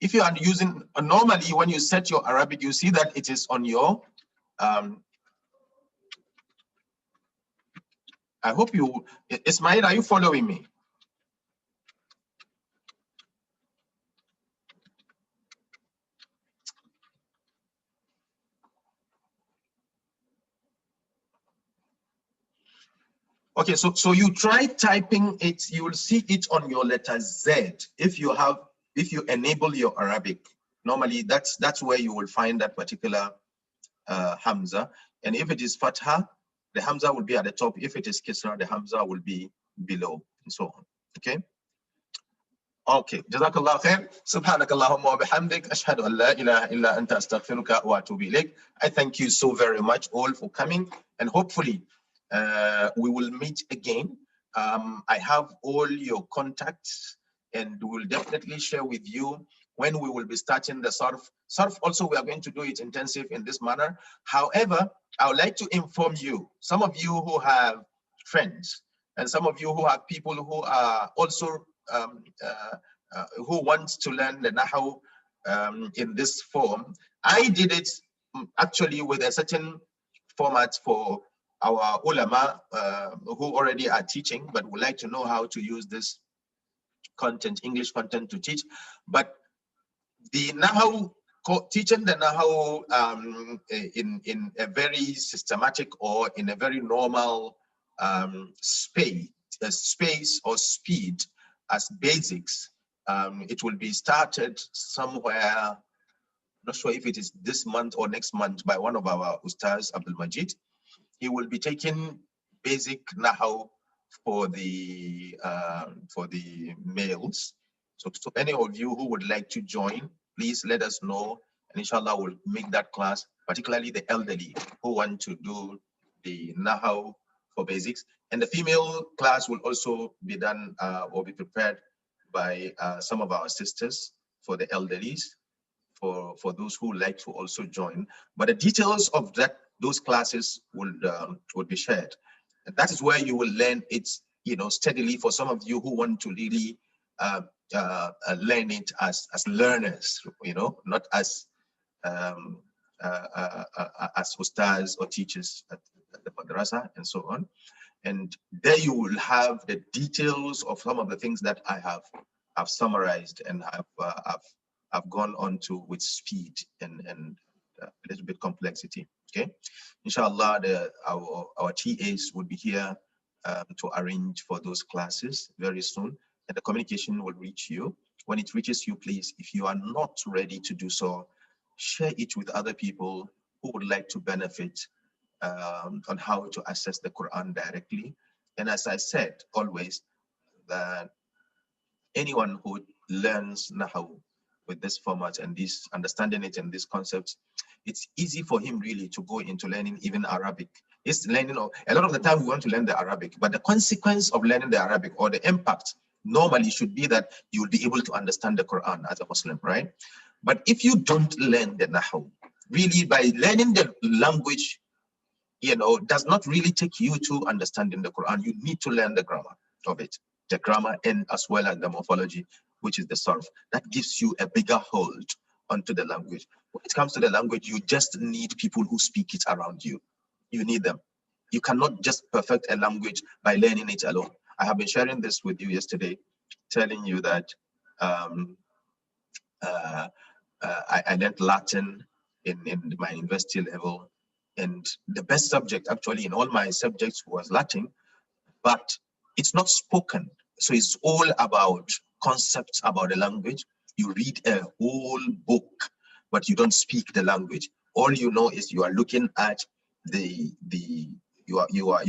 if you are using, normally when you set your Arabic, you see that it is on your, I hope you, Ismail, are you following me? Okay, so you try typing it, you will see it on your letter Z. If you enable your Arabic, normally that's where you will find that particular Hamza. And if it is Fatha, the Hamza will be at the top. If it is Kisra, the Hamza will be below, and so on. Okay. Okay. Jazakallah khair. Subhanakallahumma wa bihamdik. Ashhadu an la ilaha illa anta astaghfiruka wa atubu ilayk. I thank you so very much all for coming, and hopefully we will meet again. I have all your contacts, and we'll definitely share with you when we will be starting the Sarf. Sarf also, we are going to do it intensive in this manner. However, I would like to inform you, some of you who have friends, and some of you who have people who are also who want to learn the Nahu in this form. I did it actually with a certain format for our ulama who already are teaching, but would like to know how to use this content, English content, to teach. But the Nahu, teaching the Nahu in a very systematic or in a very normal space or speed as basics, it will be started somewhere. Not sure if it is this month or next month by one of our Ustaz, Abdul Majid. He will be taking basic Nahu for the males. So any of you who would like to join, please let us know, and inshallah we'll make that class, particularly the elderly who want to do the Nahu for basics. And the female class will also be done or be prepared by some of our sisters for the elderlies, for those who like to also join. But the details of those classes would be shared. And that is where you will learn it, steadily. For some of you who want to really learn it as learners, not as ustaz or teachers at the madrasa and so on. And there you will have the details of some of the things that I have summarized and I've gone on to with speed and a little bit complexity. Okay, inshallah, our TAs would be here to arrange for those classes very soon, and the communication will reach you. When it reaches you, please, if you are not ready to do so, share it with other people who would like to benefit on how to access the Quran directly. And as I said always, that anyone who learns Nahu with this format and this understanding it and these concepts, it's easy for him really to go into learning even Arabic. It's learning, a lot of the time we want to learn the Arabic, but the consequence of learning the Arabic, or the impact, normally should be that you will be able to understand the Quran as a Muslim, right? But if you don't learn the Nahu, really by learning the language, does not really take you to understanding the Quran. You need to learn the grammar of it, the grammar, and as well as the morphology, which is the sarf. That gives you a bigger hold onto the language. When it comes to the language, you just need people who speak it around you. You need them. You cannot just perfect a language by learning it alone. I have been sharing this with you yesterday, telling you that um, I learned Latin in my university level, and the best subject actually in all my subjects was Latin, but it's not spoken. So it's all about concepts about the language. You read a whole book, but you don't speak the language. All you know is you are looking at you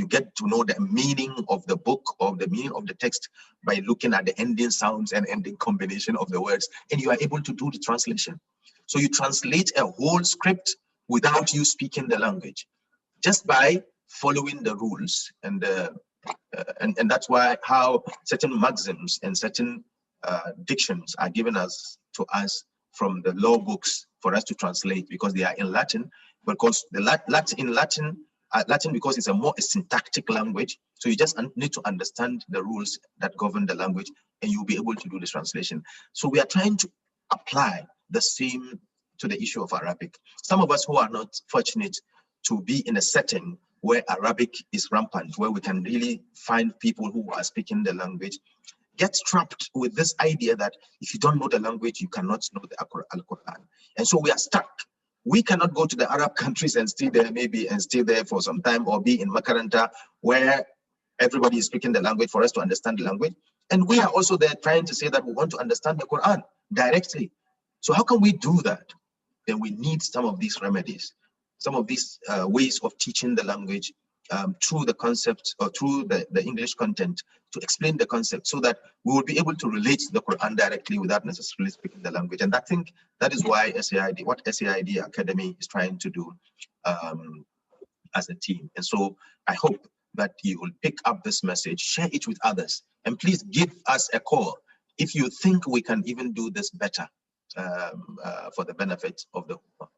get to know the meaning of the book, or the meaning of the text, by looking at the ending sounds and ending combination of the words, and you are able to do the translation. So you translate a whole script without you speaking the language, just by following the rules. And that's why how certain maxims and certain dictions are given to us from the law books for us to translate, because they are in Latin. Because the Latin, because it's a more syntactic language, so you just need to understand the rules that govern the language, and you'll be able to do the translation. So we are trying to apply the same to the issue of Arabic. Some of us who are not fortunate to be in a setting where Arabic is rampant, where we can really find people who are speaking the language, get trapped with this idea that if you don't know the language, you cannot know the Al-Quran. And so we are stuck. We cannot go to the Arab countries and stay there for some time, or be in Makaranta where everybody is speaking the language for us to understand the language. And we are also there trying to say that we want to understand the Quran directly. So how can we do that? Then we need some of these remedies, some of these ways of teaching the language through the concept, or through the English content, to explain the concept, so that we will be able to relate to the Quran directly without necessarily speaking the language. And I think that is why what S.A.I.D Academy is trying to do as a team. And so I hope that you will pick up this message, share it with others, and please give us a call if you think we can even do this better for the benefit of the Ummah.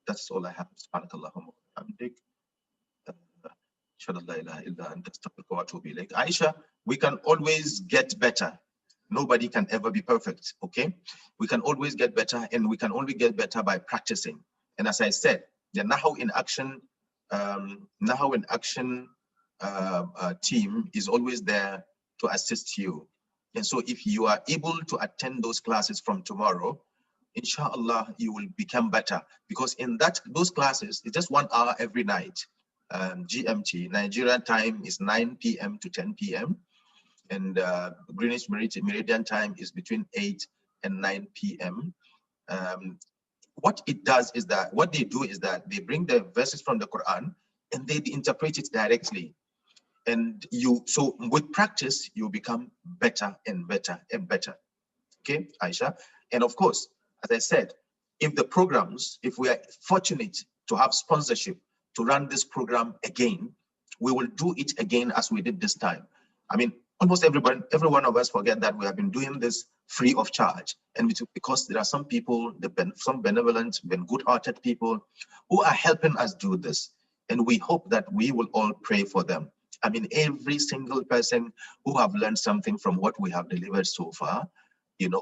That's all I have. Subhanakallahumma wa bihamdik. Aisha, we can always get better. Nobody can ever be perfect, okay? We can always get better, and we can only get better by practicing. And as I said, the Nahu in Action team is always there to assist you. And so if you are able to attend those classes from tomorrow, inshallah, you will become better, because in those classes, it's just 1 hour every night. GMT, Nigerian time is 9 p.m. to 10 p.m. and Greenwich Meridian time is between 8 and 9 p.m. What they do is that they bring the verses from the Quran and they interpret it directly. And so with practice, you become better and better and better. Okay, Aisha? And of course, as I said, if we are fortunate to have sponsorship to run this program again, we will do it again as we did this time. I mean, almost every one of us forget that we have been doing this free of charge. And because there are some people, some benevolent, good-hearted people who are helping us do this. And we hope that we will all pray for them. I mean, every single person who have learned something from what we have delivered so far,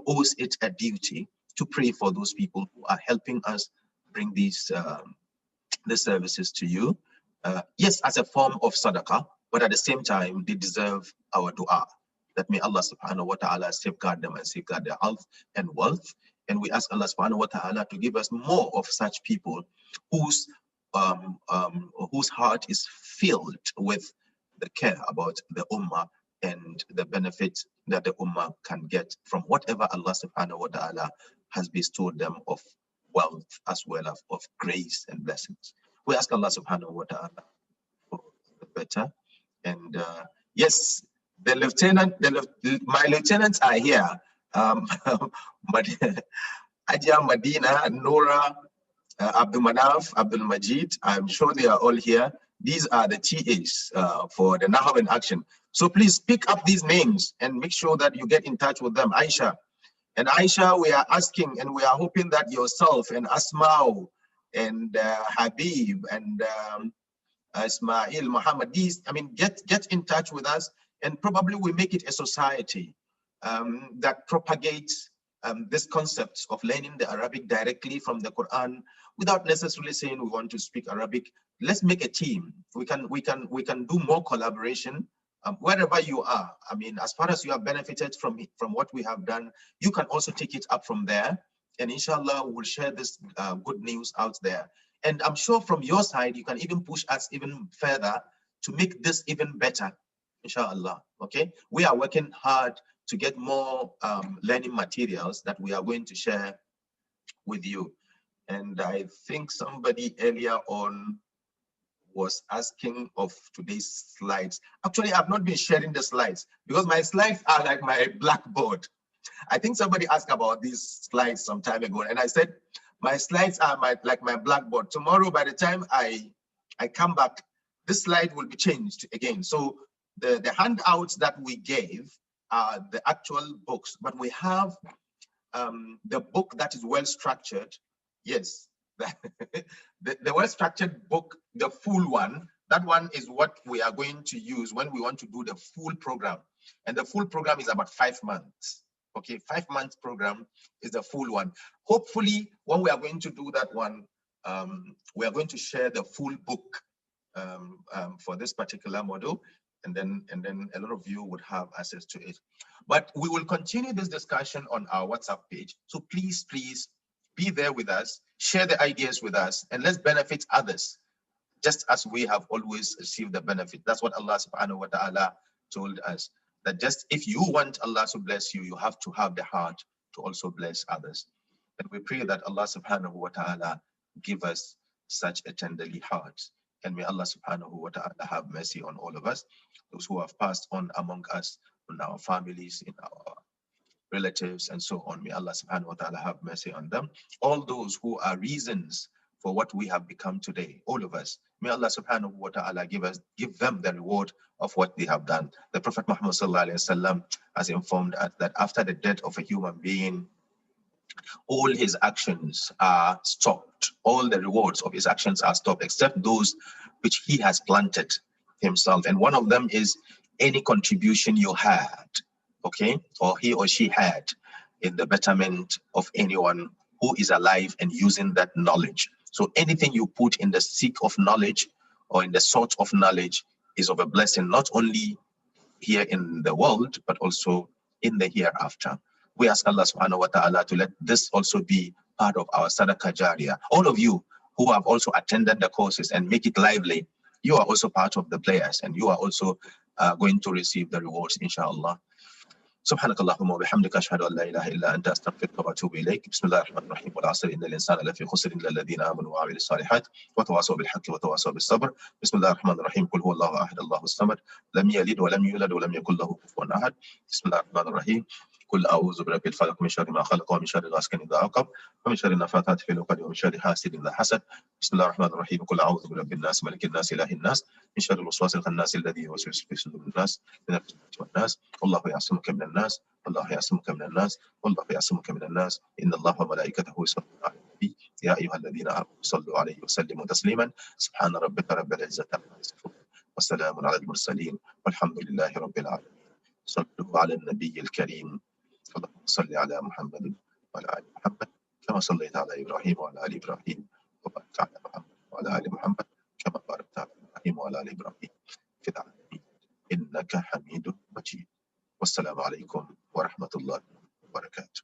owes it a duty to pray for those people who are helping us bring these services to you. Yes, as a form of sadaqah, but at the same time, they deserve our dua. That may Allah subhanahu wa ta'ala safeguard them and safeguard their health and wealth. And we ask Allah subhanahu wa ta'ala to give us more of such people whose heart is filled with the care about the ummah and the benefit that the ummah can get from whatever Allah subhanahu wa ta'ala has bestowed them of wealth as well as of grace and blessings. We ask Allah subhanahu wa ta'ala for the better. And yes, my lieutenants are here. Ajia, Madina, Nora, Abdul Manaf, Abdul Majid, I'm sure they are all here. These are the TAs for the Nahaw in Action. So please pick up these names and make sure that you get in touch with them. Aisha. And Aisha, we are asking and we are hoping that yourself and Asmao and Habib and Ismail, Muhammad, these, I mean, get in touch with us, and probably we make it a society that propagates this concept of learning the Arabic directly from the Quran without necessarily saying we want to speak Arabic. Let's make a team. We can do more collaboration wherever you are. I mean, as far as you have benefited from what we have done, you can also take it up from there. And inshallah, we'll share this good news out there. And I'm sure from your side, you can even push us even further to make this even better, inshallah. Okay, we are working hard to get more learning materials that we are going to share with you. And I think somebody earlier on was asking of today's slides. Actually, I've not been sharing the slides because my slides are like my blackboard. I think somebody asked about these slides some time ago, and I said, my slides are like my blackboard. Tomorrow, by the time I come back, this slide will be changed again. So the handouts that we gave are the actual books, but we have the book that is well structured. Yes, the well structured book, the full one, that one is what we are going to use when we want to do the full program. And the full program is about 5 months. Okay, 5 months program is the full one. Hopefully, when we are going to do that one, we are going to share the full book for this particular model, and then a lot of you would have access to it. But we will continue this discussion on our WhatsApp page. So please be there with us, share the ideas with us, and let's benefit others, just as we have always received the benefit. That's what Allah subhanahu wa ta'ala told us, that just if you want Allah to bless you, you have to have the heart to also bless others. And we pray that Allah subhanahu wa ta'ala give us such a tenderly heart. And may Allah subhanahu wa ta'ala have mercy on all of us, those who have passed on among us, in our families, in our relatives, and so on. May Allah subhanahu wa ta'ala have mercy on them. All those who are reasons for what we have become today, all of us, may Allah subhanahu wa ta'ala give them the reward of what they have done. The Prophet Muhammad sallallahu alaihi wasallam has informed us that after the death of a human being, all his actions are stopped. All the rewards of his actions are stopped, except those which he has planted himself. And one of them is any contribution you had, okay, or he or she had in the betterment of anyone who is alive and using that knowledge. So anything you put in the seek of knowledge or in the sort of knowledge is of a blessing, not only here in the world, but also in the hereafter. We ask Allah subhanahu wa ta'ala to let this also be part of our sadaqah jariyah. All of you who have also attended the courses and make it lively, you are also part of the players, and you are also going to receive the rewards, inshallah. سبحانك اللهم وبحمدك أشهد أن لا إله إلا أنت أستغفرك وأتوب إليك. بسم الله الرحمن الرحيم. والعصر إن الإنسان لفي خسر إلا الذين آمنوا وعملوا الصالحات وتواصوا بالحق وتواصوا بالصبر. بسم الله الرحمن الرحيم. قل هو الله أحد الله الصمد لم يلد ولم يولد ولم يكن له كفوا أحد. بسم الله الرحمن الرحيم. قل أعوذ برب الفلق من شر ما خلق ومن شر غاسق إذا وقب ومن شر النفاثات في العقد ومن شر حاسد إذا حسد. بسم الله الرحمن الرحيم. قل أعوذ برب الناس ملك الناس إله الناس من شر الوسواس الخناس الذي يوسوس في صدور الناس من الجنة والناس. والله يعصمك من الناس. الله يعصمك من الناس. والله يعصمك من الناس. إن الله وملائكته يصلون على النبي يا أيها الذين آمنوا صلوا عليه وسلموا تسليما. سبحان ربك رب العزة عما يصفون وسلام على المرسلين والحمد لله رب العالمين. صلوا على النبي الكريم. اللهم صل على محمد وعلى آل محمد كما صليت على إبراهيم وعلى آل إبراهيم وبارك على محمد وعلى آل محمد كما باركت على إبراهيم وعلى آل إبراهيم في العالمين إنك حميد مجيد. والسلام عليكم ورحمة الله وبركاته.